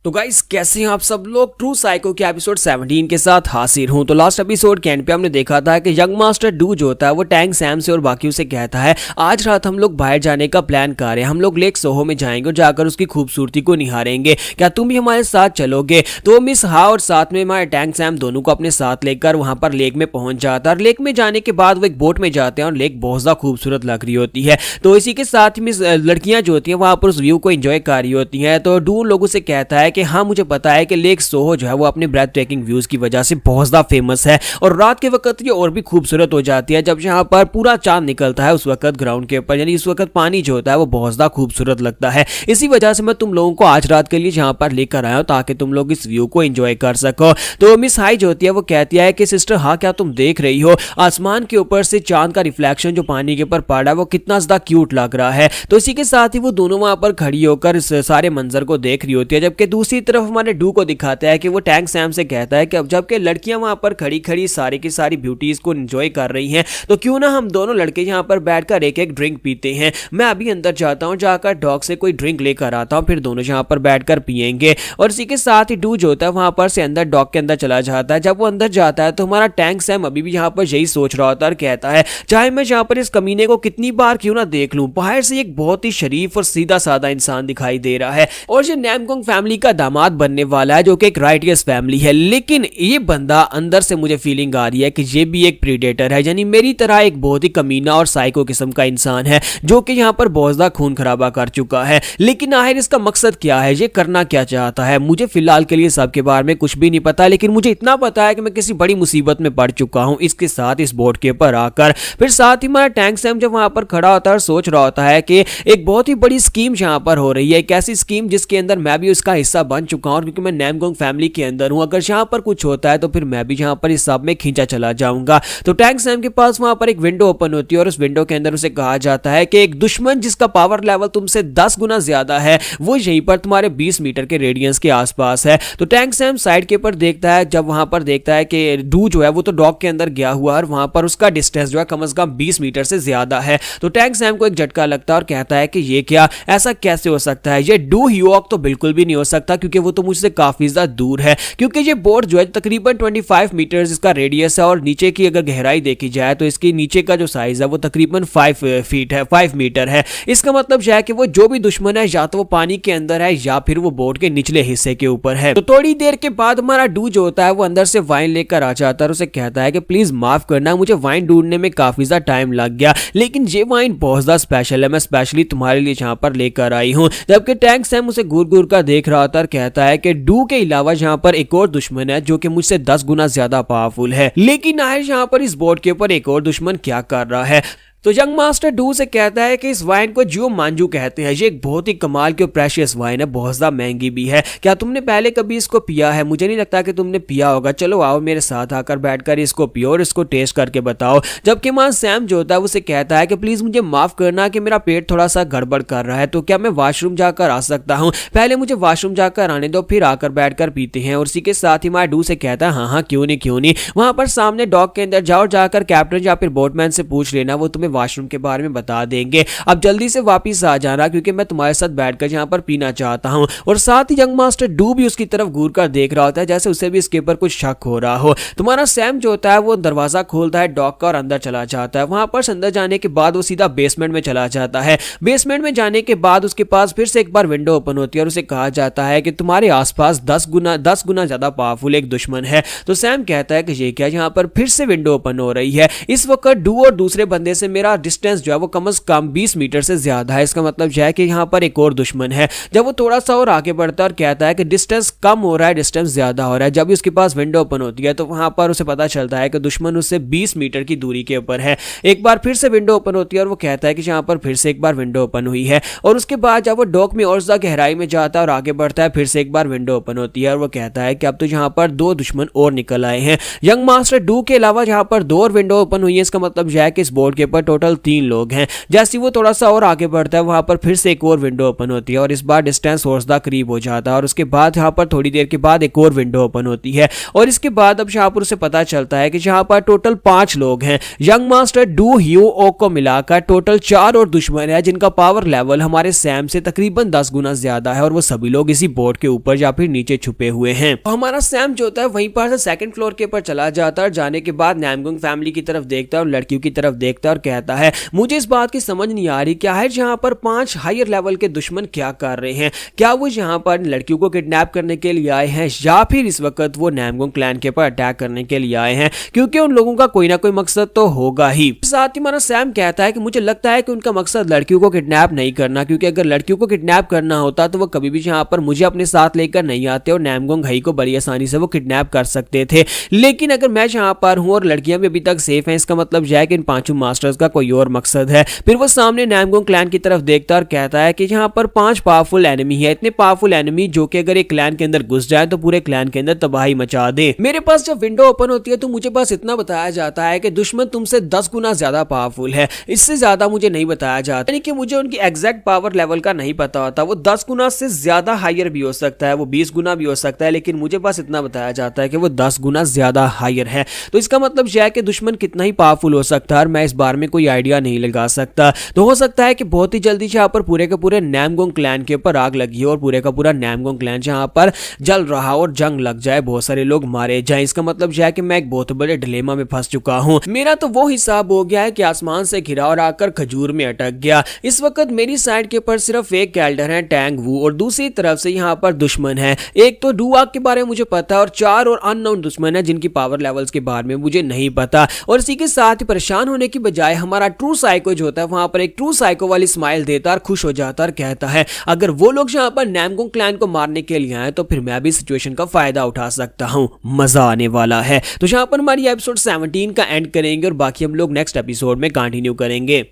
तो गाइस कैसे हैं आप सब लोग, ट्रू साइको के एपिसोड 17 के साथ हाजिर हूं। तो लास्ट एपिसोड के एंड पे हमने देखा था कि यंग मास्टर डू जो होता है वो टैंक सैम से और बाकियों से कहता है आज रात हम लोग बाहर जाने का प्लान कर रहे हैं, हम लोग लेक सोहो में जाएंगे और जाकर उसकी खूबसूरती को निहारेंगे, क्या तुम भी हमारे साथ चलोगे? तो मिस हा और साथ में हमारे टैंक सैम दोनों को अपने साथ लेकर वहां पर लेक में पहुंच जाता है। और लेक में जाने के बाद वो एक बोट में जाते हैं और लेक बहुत ज्यादा खूबसूरत लग रही होती है। तो इसी के साथ ही मिस लड़कियां जो होती है वहां पर उस व्यू को एंजॉय कर रही होती है। तो डू लोगों से कहता है कि हाँ मुझे पता है कि लेक सोहो जो है वो अपने ब्रेथ टेकिंग व्यूज की वजह से बहुत ज्यादा फेमस है और रात के वक्त ये और भी खूबसूरत हो जाती है जब यहाँ पर पूरा चांद निकलता है। उस वक्त ग्राउंड के ऊपर यानी इस वक्त पानी जो होता है वो बहुत ज्यादा खूबसूरत लगता है। इसी वजह से मैं तुम लोगों को आज रात के लिए यहाँ पर लेकर आया हूँ ताकि तुम लोग इस व्यू को एंजॉय कर सको। तो मिस हाई जो होती है वो कहती है कि सिस्टर हाँ क्या तुम देख रही हो आसमान के ऊपर से चांद का रिफ्लेक्शन जो पानी के ऊपर पड़ रहा है वो कितना ज्यादा क्यूट लग रहा है। तो इसी के साथ ही वो दोनों वहां पर खड़ी होकर इस सारे मंजर को देख रही होती है, जबकि दूसरी तरफ हमारे डू को दिखाता है कि वो टैंक सैम से कहता है कि अब जबकि लड़कियां वहां पर खड़ी खड़ी सारी की सारी ब्यूटीज को एंजॉय कर रही हैं तो क्यों ना हम दोनों लड़के यहाँ पर बैठकर एक एक ड्रिंक पीते हैं। मैं अभी अंदर जाता हूँ, जाकर डॉग से कोई ड्रिंक लेकर आता हूँ, फिर दोनों यहाँ पर बैठकर पियेंगे। और इसी के साथ ही डू जो होता है वहां पर से अंदर डॉग के अंदर चला जाता है। जब वो अंदर जाता है तो हमारा टैंक सैम अभी भी यहाँ पर यही सोच रहा होता है और कहता है चाहे मैं यहाँ पर इस कमीने को कितनी बार क्यों ना देख लूं, बाहर से एक बहुत ही शरीफ और सीधा साधा इंसान दिखाई दे रहा है और ये नैमकोंग फैमिली का दामाद बनने वाला है जो कि एक राइटियस फैमिली है। लेकिन ये बंदा अंदर से मुझे फीलिंग आ रही है कि ये भी एक प्रीडेटर है, यानी मेरी तरह एक बहुत ही कमीना और साइको किस्म का इंसान है जो कि यहाँ पर बहुत ज्यादा खून खराबा कर चुका है। लेकिन आखिर इसका मकसद क्या है, ये करना क्या चाहता है, मुझे फिलहाल के लिए सबके बारे में कुछ भी नहीं पता। लेकिन मुझे इतना पता है कि मैं किसी बड़ी मुसीबत में पड़ चुका हूँ इसके साथ इस बोर्ड के ऊपर आकर। फिर साथ ही हमारा टैंक सैम जब वहां पर खड़ा होता है और सोच रहा होता है कि एक बहुत ही बड़ी स्कीम यहाँ पर हो रही है, एक ऐसी स्कीम जिसके अंदर मैं भी उसका हिस्सा हिस्सा बन चुका हूँ, क्योंकि मैं नैमगोंग फैमिली के अंदर हूँ। अगर यहाँ पर कुछ होता है तो फिर मैं भी यहाँ पर इस सब में खींचा चला जाऊंगा। तो टैंक सैम के पास वहां पर एक विंडो ओपन होती है और उस विंडो के अंदर उसे कहा जाता है कि एक दुश्मन जिसका पावर लेवल तुमसे 10 गुना ज्यादा है वो यहीं पर तुम्हारे 20 मीटर के रेडियंस के आसपास है। तो टैंक सैम साइड के ऊपर देखता है, जब वहां पर देखता है कि डू जो है वो तो डॉग के अंदर गया हुआ है और वहां पर उसका डिस्टेंस जो है कम से कम 20 मीटर से ज्यादा है। तो टैंक सैम को एक झटका लगता है और कहता है कि ये क्या, ऐसा कैसे हो सकता है, ये डू ह्यूऑक तो बिल्कुल भी नहीं हो सकता क्योंकि वो तो मुझसे काफी ज्यादा दूर है। क्योंकि ये बोर्ड जो है तकरीबन 25 मीटर इसका रेडियस है और नीचे की अगर गहराई देखी जाए तो इसकी नीचे का जो साइज है वो तकरीबन 5 मीटर है। इसका मतलब यह है कि वो जो भी दुश्मन है या तो वो पानी के अंदर है या फिर वो बोर्ड के निचले हिस्से के ऊपर है। तो थोड़ी देर के बाद हमारा डू जो होता है वो अंदर से वाइन लेकर आ जाता है और उसे कहता है कि प्लीज माफ करना, मुझे वाइन ढूंढने में काफी ज्यादा टाइम लग गया, लेकिन ये वाइन बहुत ज्यादा स्पेशल है, मैं स्पेशली तुम्हारे लिए यहाँ पर लेकर आई हूँ। जबकि टैंक सैम उसे घूर घूर कर देख रहा था और कहता है कि डू के अलावा यहाँ पर एक और दुश्मन है जो कि मुझसे 10 गुना ज्यादा पावरफुल है। लेकिन आखिर यहाँ पर इस बोर्ड के ऊपर एक और दुश्मन क्या कर रहा है। तो यंग मास्टर डू से कहता है कि इस वाइन को जियो मांजू कहते हैं, ये एक बहुत ही कमाल की और प्रेशियस वाइन है, बहुत ज्यादा महंगी भी है। क्या तुमने पहले कभी इसको पिया है? मुझे नहीं लगता कि तुमने पिया होगा, चलो आओ मेरे साथ आकर बैठकर इसको पियो और इसको टेस्ट करके बताओ। जबकि मां सैम जो होता है उसे कहता है कि प्लीज मुझे माफ करना कि मेरा पेट थोड़ा सा गड़बड़ कर रहा है, तो क्या मैं वॉशरूम जाकर आ सकता हूँ? पहले मुझे वॉशरूम जाकर आने दो, फिर आकर बैठकर पीते हैं। और इसी के साथ ही मां डू से कहता है हाँ क्यों नहीं। वहां पर सामने डॉक के अंदर जाओ, जाकर कैप्टन या फिर बोटमैन से पूछ लेना, वो तुम्हें वॉशरूम के बारे में बता देंगे। अब जल्दी से वापस आ जाना क्योंकि मैं तुम्हारे साथ बैठकर यहाँ पर पीना चाहता हूँ। और साथ ही यंग मास्टर डू भी उसकी तरफ घूर कर देख रहा होता है जैसे उसे भी इसके ऊपर कुछ शक हो रहा हो। तुम्हारा सैम जो होता है वो दरवाजा खोलता है डॉग का और अंदर चला जाता है। वहां पर अंदर जाने के बाद वो सीधा बेसमेंट में चला जाता है। बेसमेंट में जाने के बाद उसके पास फिर से एक बार विंडो ओपन होती है और उसे कहा जाता है कि तुम्हारे आसपास 10 गुना ज्यादा पावरफुल एक दुश्मन है। तो सैम कहता है कि ये क्या, यहाँ पर फिर से विंडो ओपन हो रही है। इस वक्त डू और दूसरे बंदे से मेरा डिस्टेंस जो है वो कम से कम 20 मीटर से ज्यादा है। इसका मतलब यह है कि यहाँ पर एक और दुश्मन है। जब वो थोड़ा सा और आगे बढ़ता है और कहता है कि डिस्टेंस कम हो रहा है, डिस्टेंस ज्यादा हो रहा है, जब उसके पास विंडो ओपन होती है तो वहां पर उसे पता चलता है कि दुश्मन उससे 20 मीटर की दूरी के ऊपर है। एक बार फिर से विंडो ओपन होती है और वो कहता है कि यहाँ पर फिर से एक बार विंडो ओपन हुई है। और उसके बाद जब वो डॉक में और ज्यादा गहराई में जाता है और आगे बढ़ता है फिर से एक बार विंडो ओपन होती है और वो कहता है कि अब तो यहाँ पर 2 दुश्मन और निकल आए हैं। यंग मास्टर डू के अलावा यहाँ पर 2 और विंडो ओपन हुई है। इसका मतलब यह है कि इस बोर्ड के ऊपर टोटल 3 लोग हैं। जैसे वो थोड़ा सा और आगे बढ़ता है वहां पर फिर से एक और विंडो ओपन होती है और इस बार डिस्टेंस और ज्यादा करीब हो जाता है। और उसके बाद यहाँ पर थोड़ी देर के बाद एक और विंडो ओपन होती है और इसके बाद अब यहाँ पर उसे पता चलता है कि यहाँ पर टोटल 5 लोग हैं। यंग मास्टर डू ह्यू ओक को मिलाकर टोटल 4 और दुश्मन है जिनका पावर लेवल हमारे सैम से तकरीबन 10 गुना ज्यादा है और वो सभी लोग इसी बोर्ड के ऊपर या फिर नीचे छुपे हुए हैं। तो हमारा सैम जो होता है वहीं पर से सेकंड फ्लोर के ऊपर चला जाता है और जाने के बाद नैमगोंग फैमिली की तरफ देखता है और लड़कियों की तरफ देखता है और कहता है मुझे इस बात की समझ नहीं आ रही क्या है यहाँ पर 5 हायर लेवल के दुश्मन क्या कर रहे हैं। क्या वो यहाँ पर लड़कियों को किडनैप करने के लिए आए हैं या फिर इस वक्त वो नैमगोंग क्लैन के ऊपर अटैक करने के लिए आए हैं, क्योंकि उन लोगों का कोई ना कोई मकसद तो होगा ही। साथ ही हमारा सैम कहता है कि मुझे लगता है कि उनका मकसद लड़कियों को किडनैप नहीं करना, क्योंकि अगर लड़कियों को किडनैप करना होता तो वो कभी भी यहाँ पर मुझे अपने साथ लेकर नहीं आते और नैमगोंग हई को बड़ी आसानी से वो किडनैप कर सकते थे। लेकिन अगर मैं यहाँ पर हूँ और लड़कियां भी अभी तक सेफ हैं, इसका मतलब यह है कि इन 5 मास्टर्स का कोई और मकसद है। फिर वो सामने नैमगोंग क्लैन की तरफ देखता और कहता है कि यहाँ पर 5 पावरफुल एनिमी है, इतने पावरफुल एनिमी जो कि अगर एक क्लैन के अंदर घुस जाए तो पूरे क्लैन के अंदर तबाही मचा दे। मेरे पास जब विंडो ओपन होती है तो मुझे बस इतना बताया जाता है कि दुश्मन तुमसे 10 गुना ज्यादा पावरफुल है, इससे ज्यादा मुझे नहीं बताया जाता। यानी कि मुझे उनकी एग्जैक्ट पावर लेवल का नहीं पता होता, वो 10 गुना से ज्यादा हायर भी हो सकता है, वो 20 गुना भी हो सकता है, लेकिन मुझे बस इतना बताया जाता है कि वो 10 गुना ज्यादा हायर है। तो इसका मतलब यह है कि दुश्मन कितना ही पावरफुल हो सकता है और मैं इस बारे में कोई आइडिया नहीं लगा सकता। तो हो सकता है कि बहुत ही जल्दी यहाँ पर पूरे के पूरे नैमगोंग क्लैन के ऊपर आग लगी और पूरे का पूरा नैमगोंग क्लैन यहाँ पर जल रहा और जंग लग जाए, बहुत सारे लोग मारे जाएं। इसका मतलब यह है कि मैं एक बहुत बड़े डिलेमा में फंस चुका हूँ। मेरा तो वो हिसाब हो गया है कि आसमान से गिरा और आकर खजूर में अटक गया। इस वक्त मेरी साइड के ऊपर सिर्फ एक कैल्डर है टैंग वू और दूसरी तरफ से यहाँ पर दुश्मन है। एक तो डूआग के बारे में मुझे पता है और 4 और अननोन दुश्मन है जिनकी पावर लेवल्स के बारे में मुझे नहीं पता। और इसी के साथ ही परेशान होने की बजाय हमारा ट्रू साइको जो होता है वहां पर एक ट्रू साइको वाली स्माइल देता और खुश हो जाता और कहता है अगर वो लोग यहाँ पर नैमगोंग क्लैन को मारने के लिए आए तो फिर मैं भी सिचुएशन का फायदा उठा सकता हूँ, मजा आने वाला है। तो यहाँ पर हमारी एपिसोड 17 का एंड करेंगे और बाकी हम लोग नेक्स्ट एपिसोड में कंटिन्यू करेंगे।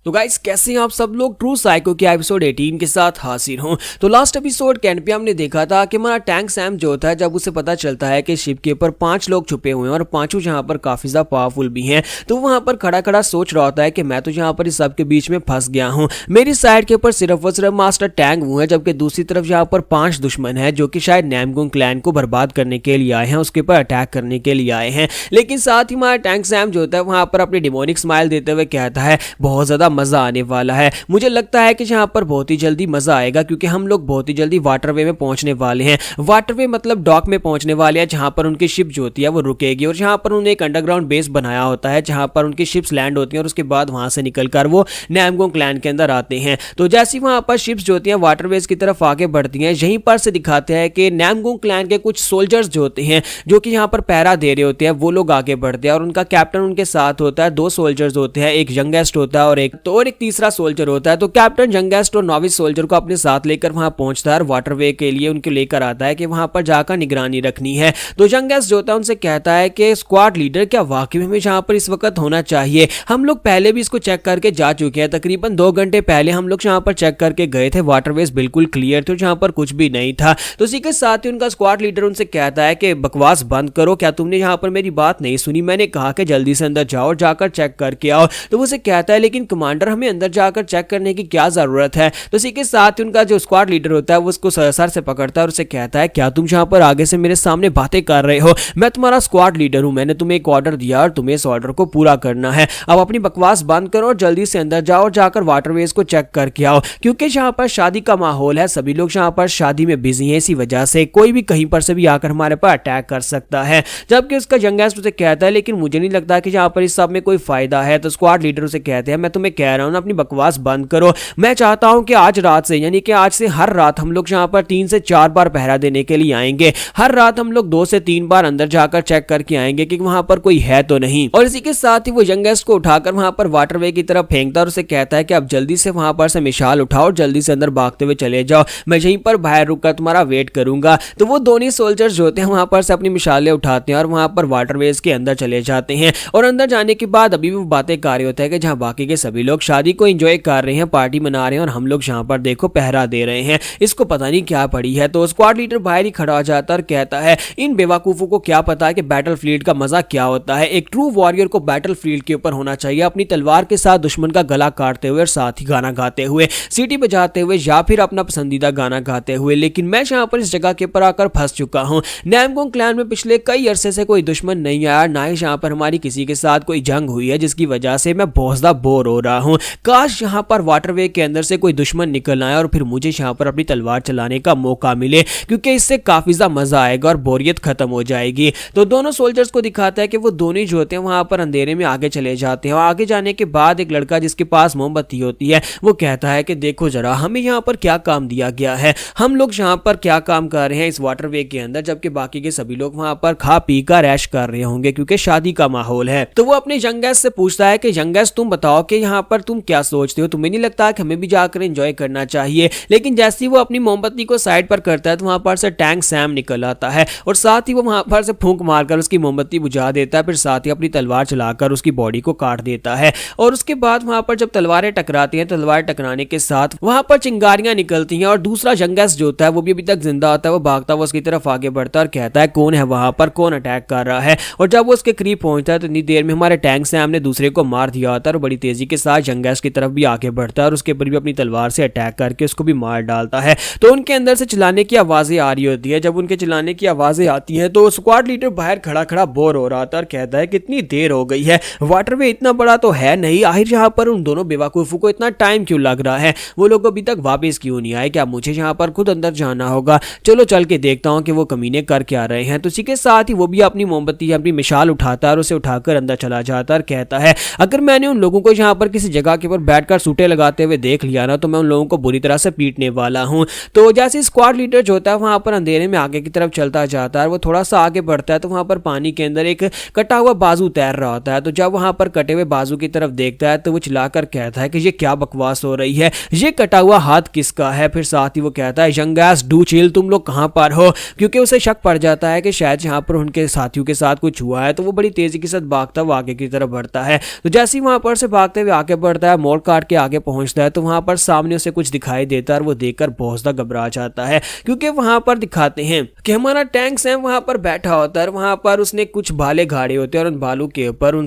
तो गाइस कैसे हैं आप सब लोग। ट्रू साइको के एपिसोड 18 के साथ हाजिर हूं। तो लास्ट एपिसोड के एंड पे हमने देखा था कि हमारा टैंक सैम जो होता है, जब उसे पता चलता है कि शिप के ऊपर 5 लोग छुपे हुए हैं और पांचों जहां पर काफी ज्यादा पावरफुल भी हैं, तो वहां पर खड़ा खड़ा सोच रहा होता है कि मैं तो यहाँ पर इस सब के बीच में फंस गया हूँ। मेरी साइड के ऊपर सिर्फ और सिर्फ मास्टर टैंग वो है, जबकि दूसरी तरफ यहाँ पर 5 दुश्मन है जो कि शायद नामगुंग क्लैन को बर्बाद करने के लिए आए हैं, उसके ऊपर अटैक करने के लिए आए हैं। लेकिन साथ ही हमारा टैंक सैम जो होता है वहां पर अपनी डिमोनिक स्माइल देते हुए कहता है बहुत ज्यादा मजा आने वाला है। मुझे लगता है कि यहाँ पर बहुत ही जल्दी मजा आएगा, क्योंकि हम लोग बहुत ही जल्दी वाटरवे में पहुंचने वाले हैं। वाटरवे मतलब डॉक में पहुंचने वाले हैं, जहां पर उनकी शिप जो होती है वो रुकेगी और जहां पर उन्होंने एक अंडरग्राउंड बेस बनाया होता है जहां पर उनकी शिप्स लैंड होती हैं और उसके बाद वहां से निकलकर वो नामगुंग क्लैन के अंदर आते हैं। तो जैसे वहां पर शिप्स जो होती हैं वाटरवेज की तरफ आगे बढ़ती हैं, यहीं पर से दिखाते हैं कि नामगुंग क्लैन के कुछ सोल्जर्स जो होते हैं जो कि यहाँ पर पहरा दे रहे होते हैं, वो लोग आगे बढ़ते हैं और उनका कैप्टन उनके साथ होता है। 2 सोल्जर्स होते हैं, एक यंगेस्ट होता है और एक तीसरा सोल्जर होता है। तो कैप्टन यंगेस्ट और नॉविस सोल्जर को अपने साथ लेकर वहां पहुंचता है और वाटरवे के लिए उनको लेकर आता है कि वहां पर जाकर निगरानी रखनी है। तो यंगेस्ट जो होता है उनसे कहता है कि स्क्वाड लीडर क्या वाकई में जहां पर इस वक्त होना चाहिए? हम लोग पहले भी इसको चेक करके जा चुके हैं, तकरीबन 2 घंटे पहले हम लोग जहां पर चेक करके गए थे, वाटरवेज बिल्कुल क्लियर थे, जहां पर कुछ भी नहीं था। तो इसी के साथ ही उनका स्क्वाड लीडर उनसे कहता है कि बकवास बंद करो, क्या तुमने यहाँ पर मेरी बात नहीं सुनी? मैंने कहा कि जल्दी से अंदर जाओ और जाकर चेक करके आओ। तो वो उसे कहता है लेकिन कमांडर हमें अंदर जाकर चेक करने की क्या जरूरत है? तो इसी के साथ ही उनका जो स्क्वाड लीडर होता है वो उसको सर से पकड़ता है और उसे कहता है क्या तुम यहाँ पर आगे से मेरे सामने बातें कर रहे हो? मैं तुम्हारा स्क्वाड लीडर हूं, मैंने तुम्हें एक ऑर्डर दिया और तुम्हें इस ऑर्डर को पूरा करना है। अब अपनी बकवास बंद करो और जल्दी से अंदर जाओ और जाकर वाटरवेज को चेक करके आओ, क्योंकि यहाँ पर शादी का माहौल है, सभी लोग यहाँ पर शादी में बिजी हैं, इसी वजह से कोई भी कहीं पर से भी आकर हमारे पर अटैक कर सकता है। जबकि उसका यंगेस्ट उसे कहता है लेकिन मुझे नहीं लगता कि यहाँ पर इस सब में कोई फायदा है। तो स्क्वाड लीडर उसे कहते हैं मैं तुम्हें कह रहा हूँ ना, अपनी बकवास बंद करो। मैं चाहता हूं कि आज रात से, यानी कि आज से हर रात हम लोग यहाँ पर 3 से 4 बार पहरा देने के लिए आएंगे। हर रात हम लोग 2 से 3 बार अंदर जाकर चेक करके आएंगे कि वहां पर कोई है तो नहीं। और इसी के साथ ही वो यंगेस्ट को उठाकर वहां पर वाटरवे की तरफ फेंकता और उसे कहता है कि अब जल्दी से वहां पर से मिसाल उठाओ और जल्दी से अंदर भागते हुए चले जाओ, मैं यहीं पर बाहर रुककर तुम्हारा वेट करूंगा। तो वो दोनों सोल्जर्स जो होते हैं वहां पर से अपनी मिसालें उठाते हैं और वहां पर वाटरवेज के अंदर चले जाते हैं। और अंदर जाने के बाद अभी भी वो बातें कर रहे होते हैं कि जहां बाकी के सभी लोग शादी को एंजॉय कर रहे हैं, पार्टी मना रहे हैं और हम लोग यहाँ पर देखो पहरा दे रहे हैं, इसको पता नहीं क्या पड़ी है। तो स्क्वाड लीडर बाहर ही खड़ा हो जाता है और कहता है इन बेवकूफों को क्या पता है कि बैटलफील्ड का मजा क्या होता है। एक ट्रू वॉरियर को बैटलफील्ड के ऊपर होना चाहिए, अपनी तलवार के साथ दुश्मन का गला काटते हुए और साथ ही गाना गाते हुए, सीटी बजाते हुए या फिर अपना पसंदीदा गाना गाते हुए। लेकिन मैं यहाँ पर इस जगह के ऊपर आकर फंस चुका हूँ। नामगुंग क्लैन में पिछले कई अरसे से कोई दुश्मन नहीं आया, ना ही यहाँ पर हमारी किसी के साथ कोई जंग हुई है, जिसकी वजह से मैं बहुत ज्यादा बोर हो रहा हूँ। काश यहाँ पर वाटरवे के अंदर से कोई दुश्मन निकल आए और फिर मुझे यहाँ पर अपनी तलवार चलाने का मौका मिले, क्योंकि इससे काफी ज्यादा मजा आएगा और बोरियत खत्म हो जाएगी। तो दोनों सोल्जर्स को दिखाता है कि वो दोनों जो होते हैं वहां पर अंधेरे में आगे चले जाते हैं। और आगे जाने के बाद एक लड़का जिसके पास मोमबत्ती होती है वो कहता है कि देखो जरा हमें यहाँ पर क्या काम दिया गया है, हम लोग यहाँ पर क्या काम कर रहे हैं इस वाटरवे के अंदर, जबकि बाकी के सभी लोग वहां पर खा पी कर ऐश कर रहे होंगे क्योंकि शादी का माहौल है। तो वो अपने यंगेस्ट से पूछता है कि यंगेस्ट तुम बताओ कि यहाँ पर तुम क्या सोचते हो, तुम्हें नहीं लगता कि हमें भी जाकर एंजॉय करना चाहिए? लेकिन जैसे ही वो अपनी मोमबत्ती को साइड पर करता है तो वहां पर से टैंक सैम निकल आता है और साथ ही वो वहां पर से फूंक मारकर उसकी मोमबत्ती बुझा देता है, फिर साथ ही अपनी तलवार चलाकर उसकी बॉडी को काट देता है। और उसके बाद वहां पर जब तलवारें टकराती हैं, तलवार टकराने के साथ वहां पर चिंगारियां निकलती हैं और दूसरा यंगेस्ट जो होता है वो भी अभी तक जिंदा होता है। वो भागता हुआ उसकी तरफ आगे बढ़ता है और कहता है कौन है वहां पर, कौन अटैक कर रहा है? और जब वो उसके करीब पहुंचता है तो इतनी देर में हमारे टैंक सैम ने दूसरे को मार दिया होता है और बड़ी तेजी के साथ यंगेस्ट की तरफ भी आगे बढ़ता है और उसके ऊपर भी अपनी तलवार से अटैक करके उसको भी मार डालता है। तो उनके अंदर से चिल्लाने की आवाजें आ रही होती है। जब उनके चिल्लाने की आवाजें आती हैं तो स्क्वाड लीडर बाहर खड़ा खड़ा बोर हो रहा था और कहता है कितनी देर हो गई है, वाटरवे इतना बड़ा तो है नहीं, आखिर यहाँ पर उन दोनों बेवकूफों को इतना टाइम क्यों लग रहा है, वो लोग अभी तक वापस क्यों नहीं आए? क्या मुझे यहाँ पर खुद अंदर जाना होगा? चलो चल के देखता हूँ कि वो कमीने कर क्या रहे हैं। तो इसी के साथ ही वो भी अपनी मोमबत्ती अपनी मिसाल उठाता है और उसे उठाकर अंदर चला जाता है और कहता है अगर मैंने उन लोगों को यहाँ पर किसी जगह के ऊपर बैठकर सूटे लगाते हुए देख लिया ना तो मैं उन लोगों को बुरी तरह से पीटने वाला हूँ। तो जैसे स्क्वाड लीडर जो होता है वहां पर अंधेरे में आगे की तरफ चलता जाता है, वो थोड़ा सा आगे बढ़ता है तो वहां पर पानी के अंदर एक कटा हुआ बाजू तैर रहा होता है। तो जब वहां पर कटे हुए बाजू की तरफ देखता है तो वो चिल्लाकर कहता है कि ये क्या बकवास हो रही है, ये कटा हुआ हाथ किसका है? फिर साथ ही वो कहता है यंगेस्ट डू चिल, तुम लोग कहां पर हो? क्योंकि उसे शक पड़ जाता है कि शायद यहाँ पर उनके साथियों के साथ कुछ हुआ है। तो वो बड़ी तेजी के साथ भागता हुआ आगे की तरफ बढ़ता है। तो जैसे ही वहां पर से भागते हुए आगे आगे बढ़ता है, मोड़ काट के आगे पहुंचता है तो वहां पर सामने उसे कुछ दिखाई देता है और वो देखकर बहुत ज्यादा घबरा जाता है, क्योंकि वहां पर दिखाते हैं कि हमारा टैंक सैम वहां पर बैठा होता है। वहां पर उसने कुछ भाले गाड़े होते हैं और उन भालू के ऊपर उन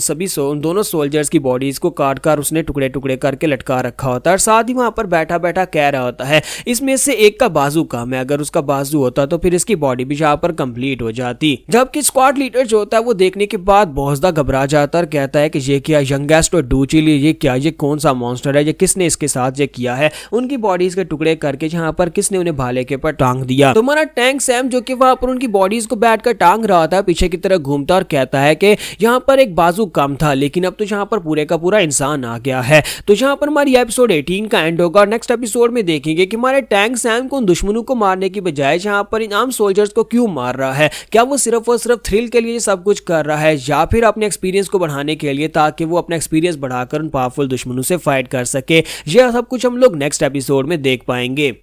दोनों सोल्जर्स की बॉडीज को काट कर उसने टुकड़े टुकड़े करके लटका रखा होता है और साथ ही वहां पर बैठा बैठा कह रहा होता है इसमें से एक का बाजू कम है, अगर उसका बाजू होता तो फिर इसकी बॉडी भी यहाँ पर कंप्लीट हो जाती। जबकि स्क्वाड लीडर जो होता है वो देखने के बाद बहुत ज्यादा घबरा जाता है और कहता है कि ये क्या यंगेस्ट और डूचिली, ये क्या, ये कौन सा मॉन्स्टर है, ये किसने इसके साथ ये किया है, उनकी बॉडीज के टुकड़े करके यहाँ पर किसने उन्हें भाले के ऊपर टांग दिया। तो हमारा टैंक सैम जो कि वहां पर उनकी बॉडीज को बैठकर टांग रहा था पीछे की तरफ घूमता और कहता है कि यहाँ पर एक बाजू कम था लेकिन अब तो यहाँ पर पूरे का पूरा इंसान आ गया है। तो यहाँ पर हमारी एपिसोड 18 का एंड होगा और नेक्स्ट एपिसोड में देखेंगे कि हमारे टैंक सैम को उन दुश्मनों को मारने की बजाय यहाँ पर इन आम सोल्जर्स को क्यों मार रहा है। क्या वो सिर्फ और सिर्फ थ्रिल के लिए सब कुछ कर रहा है या फिर अपने एक्सपीरियंस को बढ़ाने के लिए, ताकि वो अपना एक्सपीरियंस बढ़ाकर उन पावरफुल दुश्मनों से फाइट कर सके। यह सब कुछ हम लोग नेक्स्ट एपिसोड में देख पाएंगे।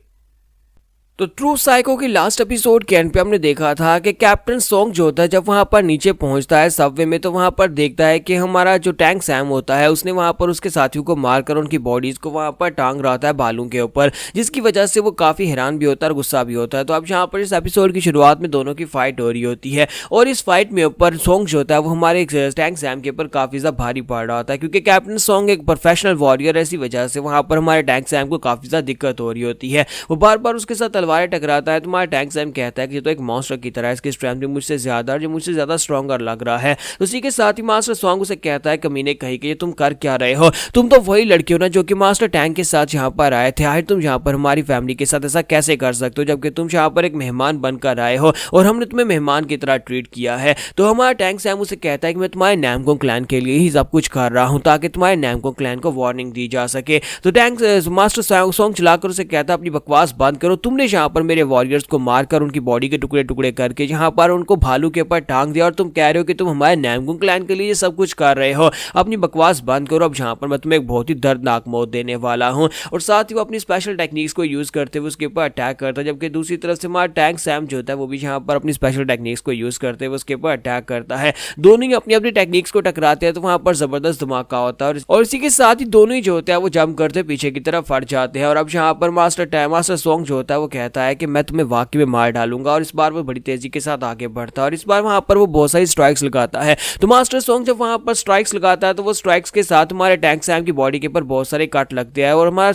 तो ट्रू साइको की लास्ट एपिसोड के एंड पे हमने देखा था कि कैप्टन सॉन्ग जो होता है जब वहां पर नीचे पहुंचता है सबवे में तो वहां पर देखता है कि हमारा जो टैंक सैम होता है उसने वहां पर उसके साथियों को मारकर उनकी बॉडीज को वहां पर टांग रहा था बालों के ऊपर, जिसकी वजह से वो काफी हैरान भी होता है और गुस्सा भी होता है। तो अब यहाँ पर इस एपिसोड की शुरुआत में दोनों की फाइट हो रही होती है और इस फाइट में ऊपर सॉन्ग जो होता है वो हमारे टैंक सैम के ऊपर काफी ज्यादा भारी पड़ रहा होता है, क्योंकि कैप्टन सॉन्ग एक प्रोफेशनल वॉरियर है। इसी वजह से वहां पर हमारे टैंक सैम को काफी ज्यादा दिक्कत हो रही होती है। वो बार बार उसके साथ तलवारें टकराता है। हमारा टैंक सैम कहता है कि ये तो एक मॉन्स्टर की तरह है, इसकी स्ट्रेंथ भी मुझसे ज्यादा और जो मुझसे ज्यादा स्ट्रॉन्गर लग रहा है। तो उसी के साथ ही मास्टर सॉन्ग उसे कहता है कमीने कहीं कि तुम कर क्या रहे हो, तुम तो वही लड़की हो ना जो कि मास्टर टैंक के साथ यहाँ पर आए थे, आखिर तुम यहाँ पर हमारी फैमिली के साथ ऐसा कैसे कर सकते हो जबकि तुम यहाँ पर एक मेहमान बनकर आए हो और हमने तुम्हें मेहमान की तरह ट्रीट किया है। तो हमारा टैंक सैम उसे कहता है कि मैं तुम्हारे नैमकोंग क्लैन के लिए ही सब कुछ कर रहा हूँ ताकि तुम्हारे नैमकोंग क्लैन को वार्निंग दी जा सके। तो टैंक मास्टर सॉन्ग चलाकर उसे कहता है अपनी बकवास बंद करो, तुमने यहाँ पर मेरे वॉरियर्स को मारकर उनकी बॉडी के टुकड़े टुकड़े करके यहाँ पर उनको भालू के ऊपर टांग दिया और तुम कह रहे हो कि तुम हमारे नैमकोंग क्लैन के लिए सब कुछ कर रहे हो। अपनी बकवास बंद करो, अब यहाँ पर मैं तुम्हें एक बहुत ही दर्दनाक मौत देने वाला हूँ। और साथ ही वो अपनी स्पेशल टेक्निक्स को यूज करते हुए उसके ऊपर अटैक करता है, जबकि दूसरी तरफ से हमारा टैंक सैम जो होता है वो भी यहाँ पर अपनी स्पेशल टेक्निक्स को यूज करते हुए उसके ऊपर अटैक करता है। दोनों ही अपनी अपनी टेक्निक्स को टकराते हैं तो वहां पर जबरदस्त धमाका होता है और इसी के साथ ही दोनों ही जो होते हैं वो जंप करते पीछे की तरफ फट जाते हैं। और अब यहाँ पर मास्टर सॉन्ग जो होता है वो कहता है कि मैं तुम्हें वाकई में मार डालूंगा और इस बार वो बड़ी तेजी के साथ आगे बढ़ता है और इस बार वहां पर वो बहुत सारी स्ट्राइक्स लगाता है। तो मास्टर सॉन्ग जब वहां पर स्ट्राइक्स लगाता है तो वो स्ट्राइक्स के साथ हमारे टैंक सैम की बॉडी के ऊपर बहुत सारे कट लगते हैं और हमारा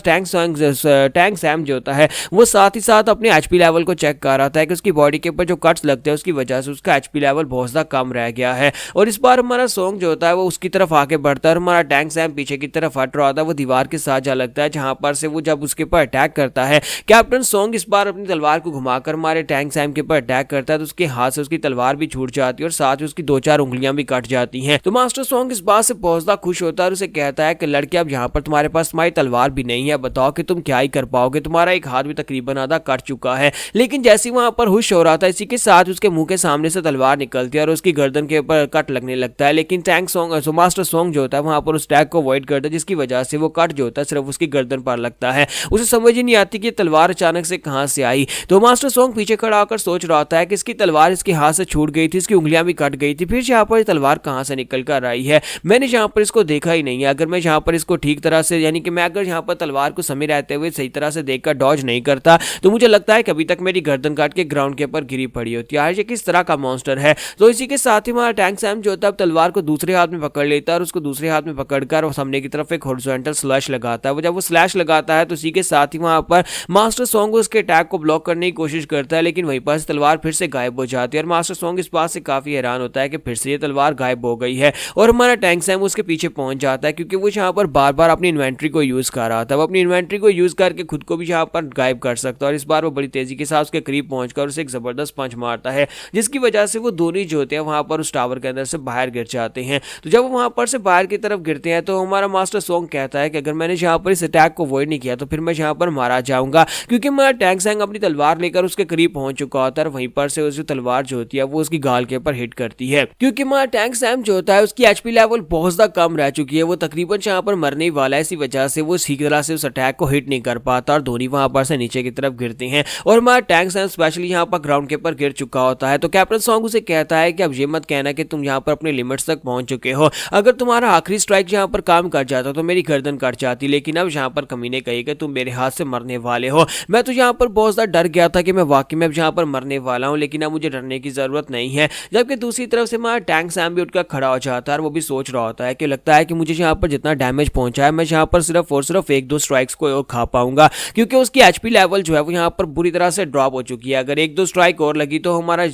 टैंक सैम जो होता है वो साथ ही साथ अपने एचपी लेवल को चेक कर रहा था कि उसकी बॉडी के ऊपर जो कट्स लगते हैं उसकी वजह से उसका एचपी लेवल बहुत ज्यादा कम रह गया है। और इस बार हमारा सॉन्ग जो होता है वो उसकी तरफ आगे बढ़ता है और हमारा टैंक सैम पीछे की तरफ हट रहा था, वो दीवार के साथ जा लगता है जहां पर से वो जब उसके ऊपर अटैक करता है कैप्टन सॉन्ग इस बार अपनी तलवार को घुमाकर हमारे टैंक सैम के ऊपर अटैक करता है तो उसके हाथ से उसकी तलवार भी छूट जाती है और साथ ही उसकी 2-4 उंगलियां भी कट जाती हैं। तो मास्टर सॉन्ग इस बात से बहुत ज्यादा खुश होता है और उसे कहता है कि लड़के अब यहाँ पर तुम्हारे पास तुम्हारी तलवार भी नहीं है, बताओ कि तुम क्या ही कर पाओगे, तुम्हारा एक हाथ भी तकरीबन आधा कट चुका है। लेकिन जैसे वहां पर हुश हो रहा था इसी के साथ उसके मुंह के सामने से तलवार निकलती है और उसकी गर्दन के ऊपर कट लगने लगता है। लेकिन टैंक सॉन्ग मास्टर सॉन्ग जो होता है वहां पर उस टैग को अवॉइड करता है, जिसकी वजह से वो कट जो होता है सिर्फ उसकी गर्दन पर लगता है। उसे समझ ही नहीं आती कि तलवार अचानक से कहां से आई। तो मास्टर सॉन्ग पीछे खड़ा होकर सोच रहा होता है कि इसकी तलवार इसके हाथ से छूट गई थी, इसकी उंगलियां भी कट गई थी, फिर यहाँ पर तलवार कहां से निकल कर आई है, मैंने यहाँ पर इसको देखा ही नहीं है। अगर मैं यहाँ पर इसको ठीक तरह से यानी कि मैं अगर यहाँ पर तलवार को समय रहते हुए सही तरह से देखकर डॉज नहीं करता तो मुझे लगता है कि अभी तक मेरी गर्दन काट के ग्राउंड के ऊपर गिरी पड़ी होती है। यार ये किस तरह का मॉन्स्टर है। तो इसी के साथ ही हमारा टैंक सैम जो होता है तलवार को दूसरे हाथ में पकड़ लेता है और उसको दूसरे हाथ में पकड़कर सामने की तरफ एक हॉरिजॉन्टल स्लैश लगाता है। वो जब वो स्लैश लगाता है तो इसी के साथ ही वहां पर मास्टर सॉन्ग उसके अटैक को ब्लॉक करने की कोशिश करता है, लेकिन वहीं पर तलवार फिर से गायब हो जाती है और मास्टर सॉन्ग इस बात से काफी हैरान होता है कि फिर से ये तलवार गायब हो गई है। और हमारा टैंक सैम उसके पीछे पहुंच जाता है क्योंकि वो यहाँ पर बार बार अपनी इन्वेंट्री को यूज कर रहा था। वो अपनी इन्वेंट्री को यूज करके खुद को भी यहाँ पर गायब कर सकता है और इस बार वो बड़ी तेजी के साथ उसके करीब पहुंचकर उसे एक जबरदस्त पंच मारता है, जिसकी वजह से वो दोनों जो होते हैं वहां पर उस टावर के अंदर से बाहर गिर जाते हैं। तो जब वो वहां पर से बाहर की तरफ गिरते हैं तो हमारा मास्टर सॉन्ग कहता है कि अगर मैंने यहाँ पर इस अटैक को अवॉइड नहीं किया तो फिर मैं यहाँ पर मारा जाऊंगा, क्योंकि हमारा टैंक सैंग अपनी तलवार लेकर उसके करीब पहुंच चुका होता है। वहीं पर से उसकी तलवार जो होती है वो उसकी गाल के ऊपर हिट करती है, क्योंकि वहां टैंग सैम जो होता है उसकी एचपी लेवल बहुत ज्यादा कम रह चुकी है, वो तकरीबन यहाँ पर मरने वाला है। इसी वजह से वो ठीक तरह से उस अटैक को हिट नहीं कर पाता और दोनों वहां पर से नीचे की तरफ गिरते हैं और हमारा टैंग सैम स्पेशली यहाँ पर ग्राउंड के ऊपर गिर चुका होता है। तो कैप्टन सॉन्ग उसे कहता है कि अब ये मत कहना कि तुम यहाँ पर अपने लिमिट्स तक पहुंच चुके हो, अगर तुम्हारा आखिरी स्ट्राइक यहाँ पर काम कर जाता तो मेरी गर्दन कट जाती, लेकिन अब यहाँ पर कमीने कही कि तुम मेरे हाथ से मरने वाले हो। मैं तो यहाँ पर बहुत ज्यादा डर गया था कि मैं वाकई में अब यहाँ पर मरने वाला हूँ, लेकिन अब मुझे डरने की जरूरत नहीं है। जबकि दूसरी तरफ से हमारा टैंग सैम भी उठकर खड़ा हो जाता है और वो भी सोच रहा होता है कि लगता है कि मुझे यहाँ पर जितना डैमेज पहुंचा है मैं यहाँ पर सिर्फ और सिर्फ एक दो स्ट्राइक्स को खा पाऊंगा, क्योंकि उसकी एचपी लेवल जो है वो यहाँ पर बुरी तरह से ड्रॉप हो चुकी है। अगर एक दो स्ट्राइक और लगी तो हमारा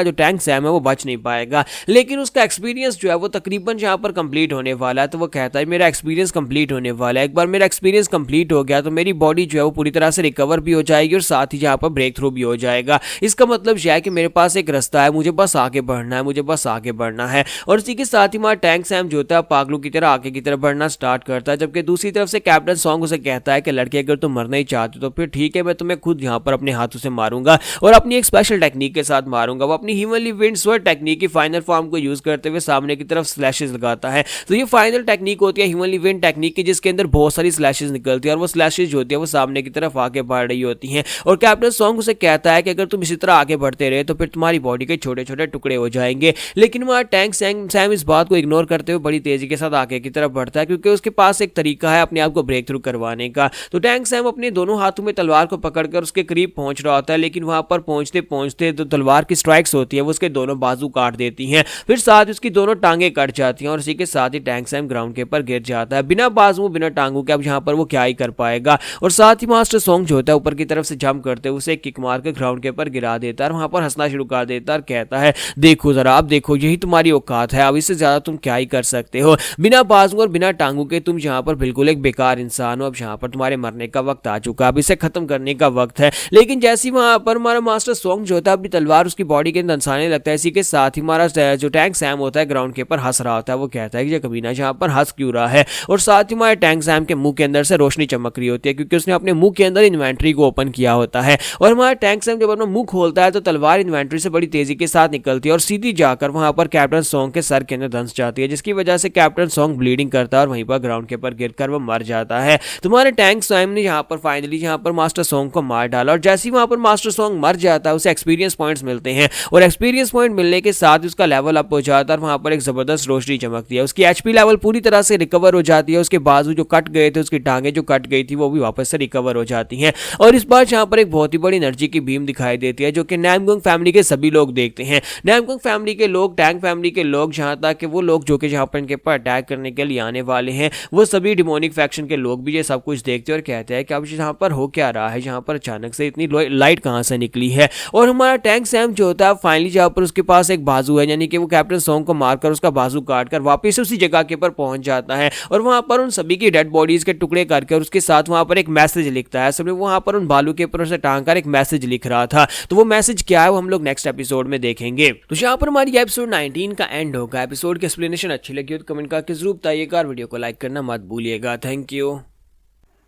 जो टैंग सैम है वो बच नहीं पाएगा, लेकिन उसका एक्सपीरियंस जो है वो तकरीबन यहाँ पर कंप्लीट होने वाला है। तो वो कहता है मेरा एक्सपीरियंस कंप्लीट होने वाला है, एक बार मेरा एक्सपीरियंस कंप्लीट हो गया तो मेरी बॉडी जो है वो पूरी तरह से रिकवर भी हो जाएगी और साथ ही यहाँ पर ब्रेक थ्रू भी हो जाएगा। इसका मतलब यह है कि मेरे पास एक रास्ता है, मुझे बस आगे बढ़ना है, मुझे बस आगे बढ़ना है। और इसी के साथ ही हमारा टैंग सैम जो होता है पागलों की तरह आगे की तरफ बढ़ना स्टार्ट करता है। जबकि दूसरी तरफ से कैप्टन सॉन्ग उसे कहता है कि लड़के अगर तुम मरना ही चाहते हो तो फिर ठीक है, मैं तुम्हें खुद यहाँ पर अपने हाथों से मारूंगा और अपनी एक स्पेशल टेक्निक के साथ मारूंगा। वो अपनी हीवनली विंड स्वर्ड टेक्निक की फाइनल फॉर्म को यूज करते हुए सामने की तरफ स्लैशेस लगाता है। तो ये फाइनल टेक्निक होती है हीवनली विंड टेक्निक की, जिसके अंदर बहुत सारी स्लैशेस निकलती है और वो स्लैशेस जो होती है वो सामने की तरफ आगे बढ़ रही होती हैं। और कैप्टन सॉन्ग उसे कहता है कि अगर तुम इसी तरह आगे बढ़ते रहे तो फिर तुम्हारी बॉडी के छोटे छोटे टुकड़े हो जाएंगे। लेकिन वहां टैंग सैम इस बात को इग्नोर करते हुए बड़ी तेजी के साथ आगे की तरफ बढ़ता है, क्योंकि उसके पास एक तरीका है अपने आप को ब्रेक थ्रू करवाने का। तो टैंग सैम अपने दोनों हाथों में तलवार को पकड़कर उसके करीब पहुंच रहा होता है, लेकिन वहां पर पहुंचते पहुंचते जो तलवार की स्ट्राइक्स होती है वो उसके दोनों बाजू काट देती हैं, फिर साथ उसकी दोनों टांगे कट जाती हैं और इसी के साथ ही टैंग सैम ग्राउंड के ऊपर गिर जाता है बिना बाजू बिना टांगों के। अब यहाँ पर वो क्या ही कर पाएगा। और साथ ही मास्टर सॉन्ग जो होता है ऊपर की तरफ से जंप करते हुए उसे किक मार के ग्राउंड के ऊपर गिरा देता है और वहां पर हंसना शुरू कर देता है और कहता है देखो जरा, आप देखो यही तुम्हारी औकात है, अब इससे ज्यादा तुम क्या ही कर सकते हो, बिना बाजू और बिना टांगों के तुम यहाँ पर बिल्कुल एक बेकार इंसान हो। अब यहाँ पर तुम्हारे मरने का वक्त आ चुका, अब इसे खत्म करने का वक्त है। लेकिन जैसे ही वहां पर हमारा मास्टर सॉन्ग जो होता है अपनी तलवार उसकी बॉडी के अंदर दंसाने लगता है, इसी के साथ ही हमारा जो टैंग सैम होता है ग्राउंड के ऊपर हंस रहा होता है। वो कहता है कि ये कमीना यहाँ पर हंस क्यों रहा है, और साथ ही हमारे टैंग सैम के मुंह के अंदर से रोशनी चमक रही होती है, क्योंकि उसने अपने मुंह के अंदर इन्वेंट्री को ओपन किया होता है। और हमारा टैंग सैम जब अपना मुंह खोलता है तो तलवार इन्वेंट्री से बड़ी तेजी के साथ निकलती है और सीधी जाकर वहां पर कैप्टन सॉन्ग के सर के अंदर धंस जाती है, जिसकी वजह से कैप्टन सॉन्ग ब्लीडिंग करता है और वहीं पर ग्राउंड के ऊपर गिरकर वो मर जाता है। तुम्हारे टैंग सैम ने यहाँ पर फाइनली यहाँ पर मास्टर सॉन्ग को मार डाला और जैसे ही वहां पर मास्टर सॉन्ग मर जाता है उसे एक्सपीरियंस पॉइंट्स मिलते हैं और एक्सपीरियंस पॉइंट मिलने के साथ उसका लेवल अप हो जाता है और वहां पर एक जबरदस्त रोशनी चमकती है, उसकी एचपी लेवल पूरी तरह से रिकवर हो जाती है, उसके बाजू जो कट गए थे उसकी टांगे जो कट गई थी वो भी वापस से रिकवर हो जाती हैं। और इस बार यहाँ पर एक बहुत ही बड़ी एनर्जी की बीम दिखाई देती है जो कि नामगुंग फैमिली के सभी लोग देखते हैं। नामगुंग फैमिली के लोग, टैंग फैमिली के लोग, जहां तक कि वो लोग जो कि जहां पर इनके ऊपर अटैक करने के लिए आने वाले हैं, वो सभी डिमोनिक फैक्शन के लोग भी ये सब कुछ देखते हैं और कहते हैं कि अब यहाँ पर हो क्या रहा है, यहाँ पर अचानक से इतनी लाइट कहाँ से निकली है। और हमारा टैंग सैम जो होता है फाइनली जहाँ पर उसके पास एक बाजू है, यानी कि वो कैप्टन सॉन्ग को मारकर उसका बाजू काटकर वापस उसी जगह के ऊपर पहुंच जाता है और वहां पर उन सभी की डेड बॉडीज के टुकड़े करके और उसके साथ वहां पर एक मैसेज लिखता है। सबने वहां पर उन बालू के ऊपर से टांग कर एक मैसेज लिख रहा था, तो वो मैसेज क्या है वो हम लोग नेक्स्ट एपिसोड में देखेंगे। तो यहाँ पर हमारी एपिसोड 19 का एंड होगा। एपिसोड की एक्सप्लेनेशन अच्छी लगी हो तो कमेंट करके जरूर बताइएगा, वीडियो को लाइक करना मत भूलिएगा। Thank you.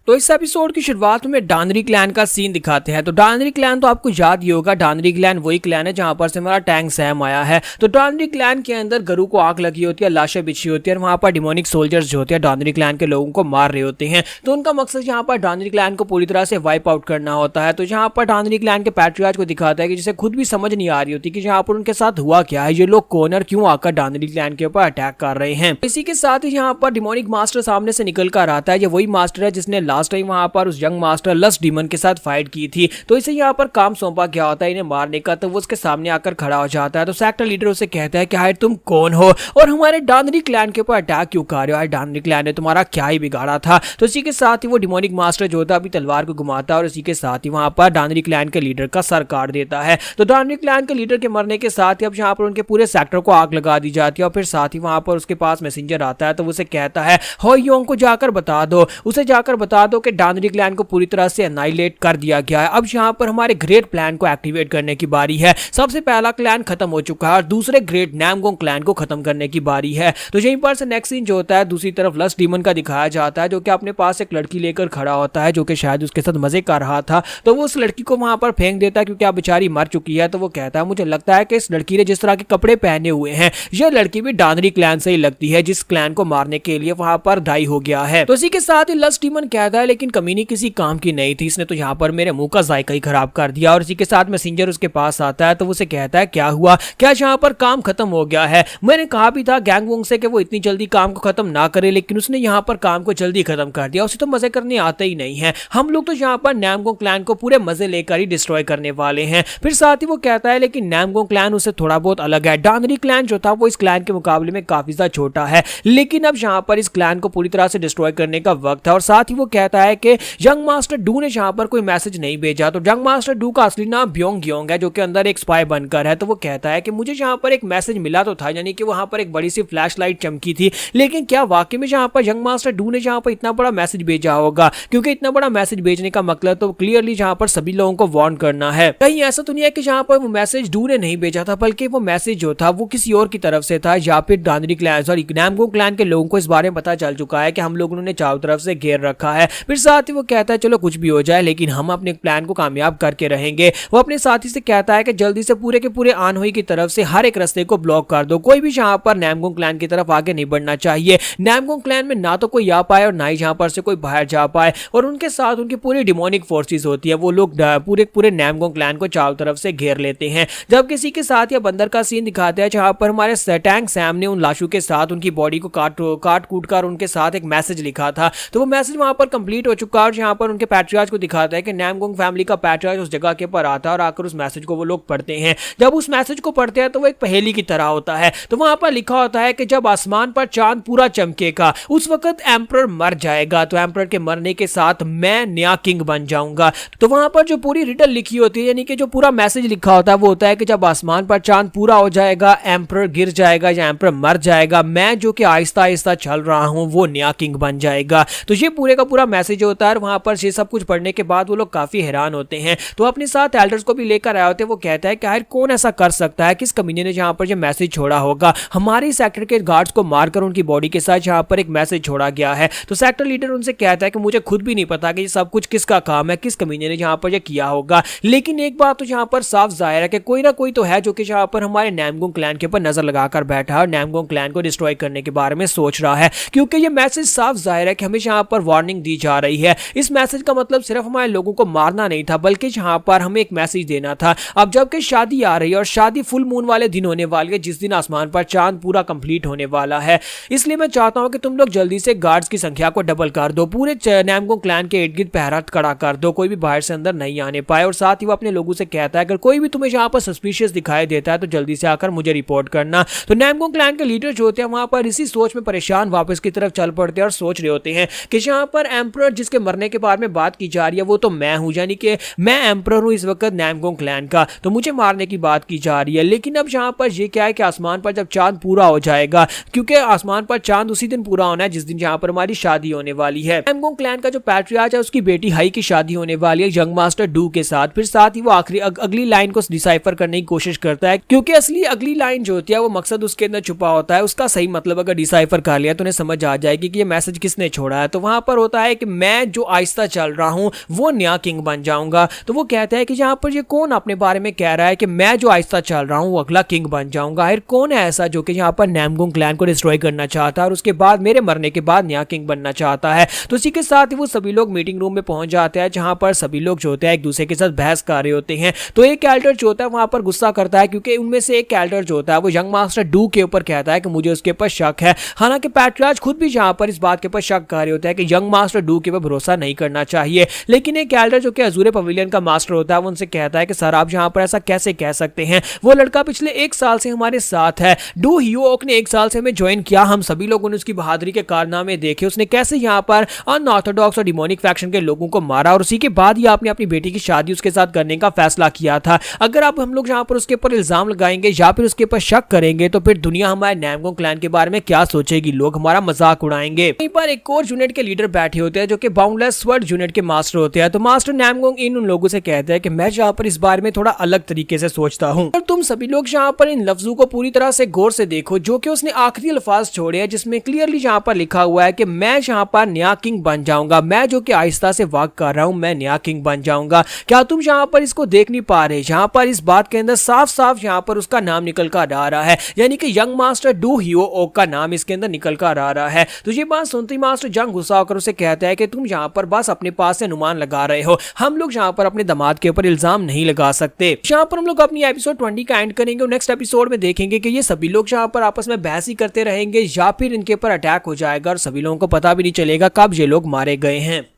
तो इस एपिसोड की शुरुआत में डानरी क्लैन का सीन दिखाते हैं। तो डानरी क्लैन तो आपको याद ही होगा, डानरी क्लैन वही क्लैन है जहां पर से हमारा टैंग सैम आया है। तो डानरी क्लैन के अंदर गरु को आग लगी होती है, लाशें बिछी होती है और वहां पर डिमोनिक सोल्जर्स जो होते हैं डानरी क्लैन के लोगों को मार रहे होते हैं। तो उनका मकसद यहाँ पर डानरी क्लैन को पूरी तरह से वाइप आउट करना होता है। तो यहाँ पर डानरी क्लैन के पैट्रियार्च को दिखाता है कि जिसे खुद भी समझ नहीं आ रही होती कि यहाँ पर उनके साथ हुआ क्या है, ये लोग कौन और क्यों आकर डानरी क्लैन के ऊपर अटैक कर रहे हैं। इसी के साथ ही यहाँ पर डिमोनिक मास्टर सामने से निकल कर आता है। ये वही मास्टर है जिसने लास्ट टाइम वहां पर यंग मास्टर लस्ट डीमन के साथ फाइट की थी। तो इसे यहाँ पर काम सौंपा गया होता है इन्हें मारने का। तो वो उसके सामने आकर खड़ा हो जाता है। तो सेक्टर लीडर उसे कहता है कि हाय तुम कौन हो और हमारे डानरी क्लैन के ऊपर अटैक क्यों कर रहे हो, डानरी क्लैन ने तुम्हारा क्या ही बिगाड़ा था। तो इसी के साथ ही वो डिमोनिक मास्टर जो होता है अभी तलवार को घुमाता है और इसी के साथ ही वहां पर डानरी क्लैन के लीडर का सर काट देता है। तो डानरी क्लैन के लीडर के मरने के साथ ही अब यहाँ पर उनके पूरे सेक्टर को आग लगा दी जाती है और फिर साथ ही वहां पर उसके पास मैसेंजर आता है। तो उसे कहता है हो योंग को जाकर बता दो, उसे जाकर बता बता दो कि डानरी क्लैन को पूरी तरह से एनाइलेट कर दिया गया है। अब यहाँ पर हमारे ग्रेट प्लान को एक्टिवेट करने की बारी है। सबसे पहला क्लैन खत्म हो चुका है और दूसरे ग्रेट नैमगोंग क्लैन को खत्म करने की बारी है। तो यहीं पर से नेक्स्ट सीन जो होता है दूसरी तरफ लस्ट डीमन का दिखाया जाता है, जो कि अपने पास एक लड़की लेकर खड़ा होता है जो कि शायद उसके साथ मजे कर रहा था। तो वो उस लड़की को वहां पर फेंक देता है क्योंकि अब बेचारी मर चुकी है। तो वो कहता है मुझे लगता है कि इस लड़की ने जिस तरह के कपड़े पहने हुए हैं यह लड़की भी डानरी क्लैन से ही लगती है, जिस क्लैन को मारने के लिए वहां पर दाई हो गया है। तो इसी के साथ ही लस्ट डीमन कहता है लेकिन कमीनी किसी काम की नहीं थी, इसने तो यहाँ पर मेरे मुंह का जायका ही खराब कर दिया। और इसी के साथ मैसेंजर उसके पास आता है तो उसे कहता है क्या हुआ, क्या यहाँ पर काम खत्म हो गया है? मैंने कहा भी था गैंगवॉन्ग से कि वो इतनी जल्दी काम को खत्म ना करे, लेकिन उसने यहाँ पर काम को जल्दी खत्म कर दिया। उसे तो मजे करने आते ही नहीं है। हम लोग तो यहाँ पर नैमगोंग क्लैन को पूरे मजे लेकर ही डिस्ट्रॉय करने वाले हैं। फिर साथ ही वो कहता है लेकिन नैमगोंग क्लैन उससे थोड़ा बहुत अलग है। डानरी क्लैन जो था वो इस क्लैन के मुकाबले में काफी ज्यादा छोटा है, लेकिन अब यहाँ पर इस क्लैन को पूरी तरह से डिस्ट्रॉय करने का वक्त है। और साथ ही वो कहता है कि यंग मास्टर डू ने यहाँ पर कोई मैसेज नहीं भेजा। तो यंग मास्टर डू का असली नाम ब्योंग योंग है, जो कि अंदर एक स्पाई बनकर है। तो वो कहता है कि मुझे यहाँ पर एक मैसेज मिला तो था, यानी कि वहां पर एक बड़ी सी फ्लैश लाइट चमकी थी, लेकिन क्या वाकई में यहाँ पर यंग मास्टर डू ने यहाँ पर इतना बड़ा मैसेज भेजा होगा? क्योंकि इतना बड़ा मैसेज भेजने का मतलब तो क्लियरली यहाँ पर सभी लोगों को वार्न करना है। कहीं ऐसा तो नहीं है कि यहाँ पर वो मैसेज डू ने नहीं भेजा था, बल्कि वो मैसेज जो था वो किसी और की तरफ से था, या फिर डानरी क्लैन और नैमगोंग क्लैन के लोगों को इस बारे में पता चल चुका है कि हम लोगों ने चारों तरफ से घेर रखा है। फिर साथ ही वो कहता है चलो कुछ भी हो जाए लेकिन हम अपने प्लान को कामयाब करके रहेंगे। वो अपने साथी से कहता है कि जल्दी से पूरे के पूरे आनहोई की तरफ से हर एक रास्ते को ब्लॉक कर दो, कोई भी यहाँ पर नैमगोंग क्लैन की तरफ आगे नहीं बढ़ना चाहिए। नैमगोंग क्लैन में ना तो कोई आ पाए और ना ही यहाँ पर से कोई बाहर जा पाए। और उनके साथ उनकी पूरी डिमोनिक फोर्सेस होती है, वो लोग पूरे पूरे नैमगोंग क्लैन को चारों तरफ से घेर लेते हैं। जब किसी के साथ या बंदर का सीन दिखाते हैं जहां पर हमारे टैंक सैम ने उन लाशों के साथ उनकी बॉडी को काट कूट कर उनके साथ एक मैसेज लिखा था, तो वो मैसेज वहां पर कंप्लीट हो चुका है। और यहाँ पर उनके पैट्रियार्च को दिखाता है कि नैमगोंग फैमिली का पैट्रियार्च उस जगह के पर आता है और आकर उस मैसेज को वो लोग पढ़ते हैं। जब उस मैसेज को पढ़ते हैं तो वो एक पहेली की तरह होता है। तो वहां पर लिखा होता है कि जब आसमान पर चांद पूरा चमकेगा उस वक्त एम्परर मर जाएगा, तो एम्परर के मरने के साथ मैं नया किंग बन जाऊंगा। तो वहां पर जो पूरी रिडल लिखी होती है, यानी कि जो पूरा मैसेज लिखा होता है वो होता है कि जब आसमान पर चांद पूरा हो जाएगा, एम्परर गिर जाएगा या एम्परर मर जाएगा, मैं जो कि आहिस्ता आहिस्ता चल रहा हूं वो नया किंग बन जाएगा। तो ये पूरे का पूरा मैसेज होता है। वहां पर ये सब कुछ पढ़ने के बाद वो लोग काफी हैरान होते हैं। तो अपने साथ एल्डर्स को भी लेकर आए होते हैं। वो कहता है कि यार कौन ऐसा कर सकता है, किस कमीने ने यहाँ पर ये मैसेज छोड़ा होगा? हमारे सेक्टर के गार्ड्स को मारकर उनकी बॉडी के साथ यहाँ पर एक मैसेज छोड़ा गया है। तो सेक्टर लीडर उनसे कहता है कि मुझे खुद भी नहीं पता कि ये सब कुछ किसका काम है, किस कमीने ने यहाँ पर ये किया होगा, लेकिन एक बात तो यहाँ पर साफ जाहिर है कि कोई ना कोई तो है जो कि यहाँ पर हमारे नैमगोंग क्लैन के ऊपर नजर लगाकर बैठा है और नैमगोंग क्लैन को डिस्ट्रॉय करने के बारे में सोच रहा है। क्योंकि ये मैसेज साफ जाहिर है कि हमें यहाँ पर वार्निंग दी जा रही है। इस मैसेज का मतलब सिर्फ हमारे लोगों को मारना नहीं था, बल्कि यहाँ पर हमें एक मैसेज देना था। अब जबकि शादी आ रही है और शादी फुल मून वाले दिन होने वाली है, जिस दिन आसमान पर चांद पूरा कंप्लीट होने वाला है, इसलिए मैं चाहता हूं कि तुम लोग जल्दी से गार्ड्स की संख्या को डबल कर दो, पूरे नैमगोंग क्लैन के इर्द गिर्द पहरा खड़ा कर दो, कोई भी बाहर से अंदर नहीं आने पाए। और साथ ही वो अपने लोगों से कहता है अगर कोई भी तुम्हें यहाँ पर सस्पिशियस दिखाई देता है तो जल्दी से आकर मुझे रिपोर्ट करना। तो नैमगोंग क्लैन के लीडर जो होते हैं वहां पर इसी सोच में परेशान वापस की तरफ चल पड़ते हैं और सोच रहे होते हैं कि यहाँ पर एम्परर जिसके मरने के बारे में बात की जा रही है वो तो मैं हूं, यानी कि मैं एम्परर हूं इस वक्त नैमगोंग क्लैन का, तो मुझे मारने की बात की जा रही है। लेकिन अब यहाँ पर ये क्या है कि आसमान पर जब चांद पूरा हो जाएगा, क्योंकि आसमान पर चांद उसी दिन पूरा होना है जिस दिन यहाँ पर हमारी शादी होने वाली है। नैमगोंग क्लैन का जो पैट्रियार्च है उसकी बेटी हाई की शादी होने वाली है यंग मास्टर डू के साथ। फिर साथ ही वो आखिरी अगली लाइन को डिसाइफर करने की कोशिश करता है, क्योंकि असली अगली लाइन जो होती है वो मकसद उसके अंदर छुपा होता है। उसका सही मतलब अगर डिसाइफर कर लिया तो उन्हें समझ आ जाएगी कि ये मैसेज किसने छोड़ा है। तो वहां पर होता है कि मैं जो आहिस्ता चल रहा हूं वो नया किंग बन जाऊंगा। तो वो कहता है कि यहाँ पर ये कौन अपने बारे में कह रहा है कि मैं जो आहिस्ता चल रहा हूं वो अगला किंग बन जाऊंगा? आखिर कौन है ऐसा जो कि यहाँ पर नैमगोंग क्लैन को डिस्ट्रॉय करना चाहता है और उसके बाद मेरे मरने के बाद नया किंग बनना चाहता है? तो इसी के साथ ही वो सभी लोग मीटिंग रूम में पहुंच जाते हैं जहां पर सभी लोग जो होते हैं एक दूसरे के साथ बहस कर रहे होते हैं। तो एक एल्डर जो होता है वहां पर गुस्सा करता है, क्योंकि उनमें से एक एल्डर जो होता है वो यंग मास्टर डू के ऊपर कहता है कि मुझे उसके ऊपर शक है। हालांकि पैट्रियार्च खुद भी यहाँ पर इस बात के ऊपर शक कर रहे होते हैं कि यंग मास्टर डू के ऊपर भरोसा नहीं करना चाहिए। लेकिन एक एल्डर जो कि अजूरे पवेलियन का मास्टर होता है वो उनसे कहता है कि सर आप यहाँ पर ऐसा कैसे कह सकते हैं, वो लड़का पिछले 1 साल से हमारे साथ है। डू हियोक ने 1 साल से हमें ज्वाइन किया, हम सभी लोगों ने उसकी बहादुरी के कारनामे देखे, उसने कैसे यहाँ पर अनऑर्थोडॉक्स और डिमोनिक फैक्शन के लोगों को मारा और उसी के बाद ही आपने अपनी बेटी की शादी उसके साथ करने का फैसला किया था। अगर आप हम लोग यहाँ पर उसके ऊपर इल्जाम लगाएंगे या फिर उसके ऊपर शक करेंगे तो फिर दुनिया हमारे नैमगोंग क्लैन के बारे में क्या सोचेगी, लोग हमारा मजाक उड़ाएंगे। वहीं पर एक और यूनिट के लीडर बैठे होते होते हैं जो कि बाउंडलेस स्वर्ड यूनिट के मास्टर होते हैं। तो मास्टर नामगोंग इन उन लोगों से कहते हैं कि मैं यहाँ पर इस बारे में थोड़ा अलग तरीके से सोचता हूँ और तुम सभी लोग यहाँ पर इन लफ्जों को पूरी तरह से गौर से देखो जो कि उसने आखिरी अल्फाज छोड़े हैं, जिसमें क्लियरली यहाँ पर लिखा हुआ है कि मैं यहाँ पर नया किंग बन जाऊंगा। मैं जो कि आहिस्ता से वाक कर रहा हूँ, मैं नया किंग बन जाऊंगा। क्या तुम यहाँ पर इसको देख नहीं पा रहे? यहाँ पर इस बात के अंदर साफ साफ यहाँ पर उसका नाम निकल कर आ रहा है, यानी कि यंग मास्टर डू हियो ओक का नाम इसके अंदर निकल कर आ रहा है। तो ये बात सुनते ही मास्टर जंग गुस्सा होकर उसे कहता है कि तुम यहाँ पर बस अपने पास से अनुमान लगा रहे हो, हम लोग यहाँ पर अपने दामाद के ऊपर इल्जाम नहीं लगा सकते। यहाँ पर हम लोग अपनी एपिसोड 20 का एंड करेंगे और नेक्स्ट एपिसोड में देखेंगे कि ये सभी लोग यहाँ पर आपस में बहस ही करते रहेंगे या फिर इनके ऊपर अटैक हो जाएगा और सभी लोगों को पता भी नहीं चलेगा कब ये लोग मारे गए हैं।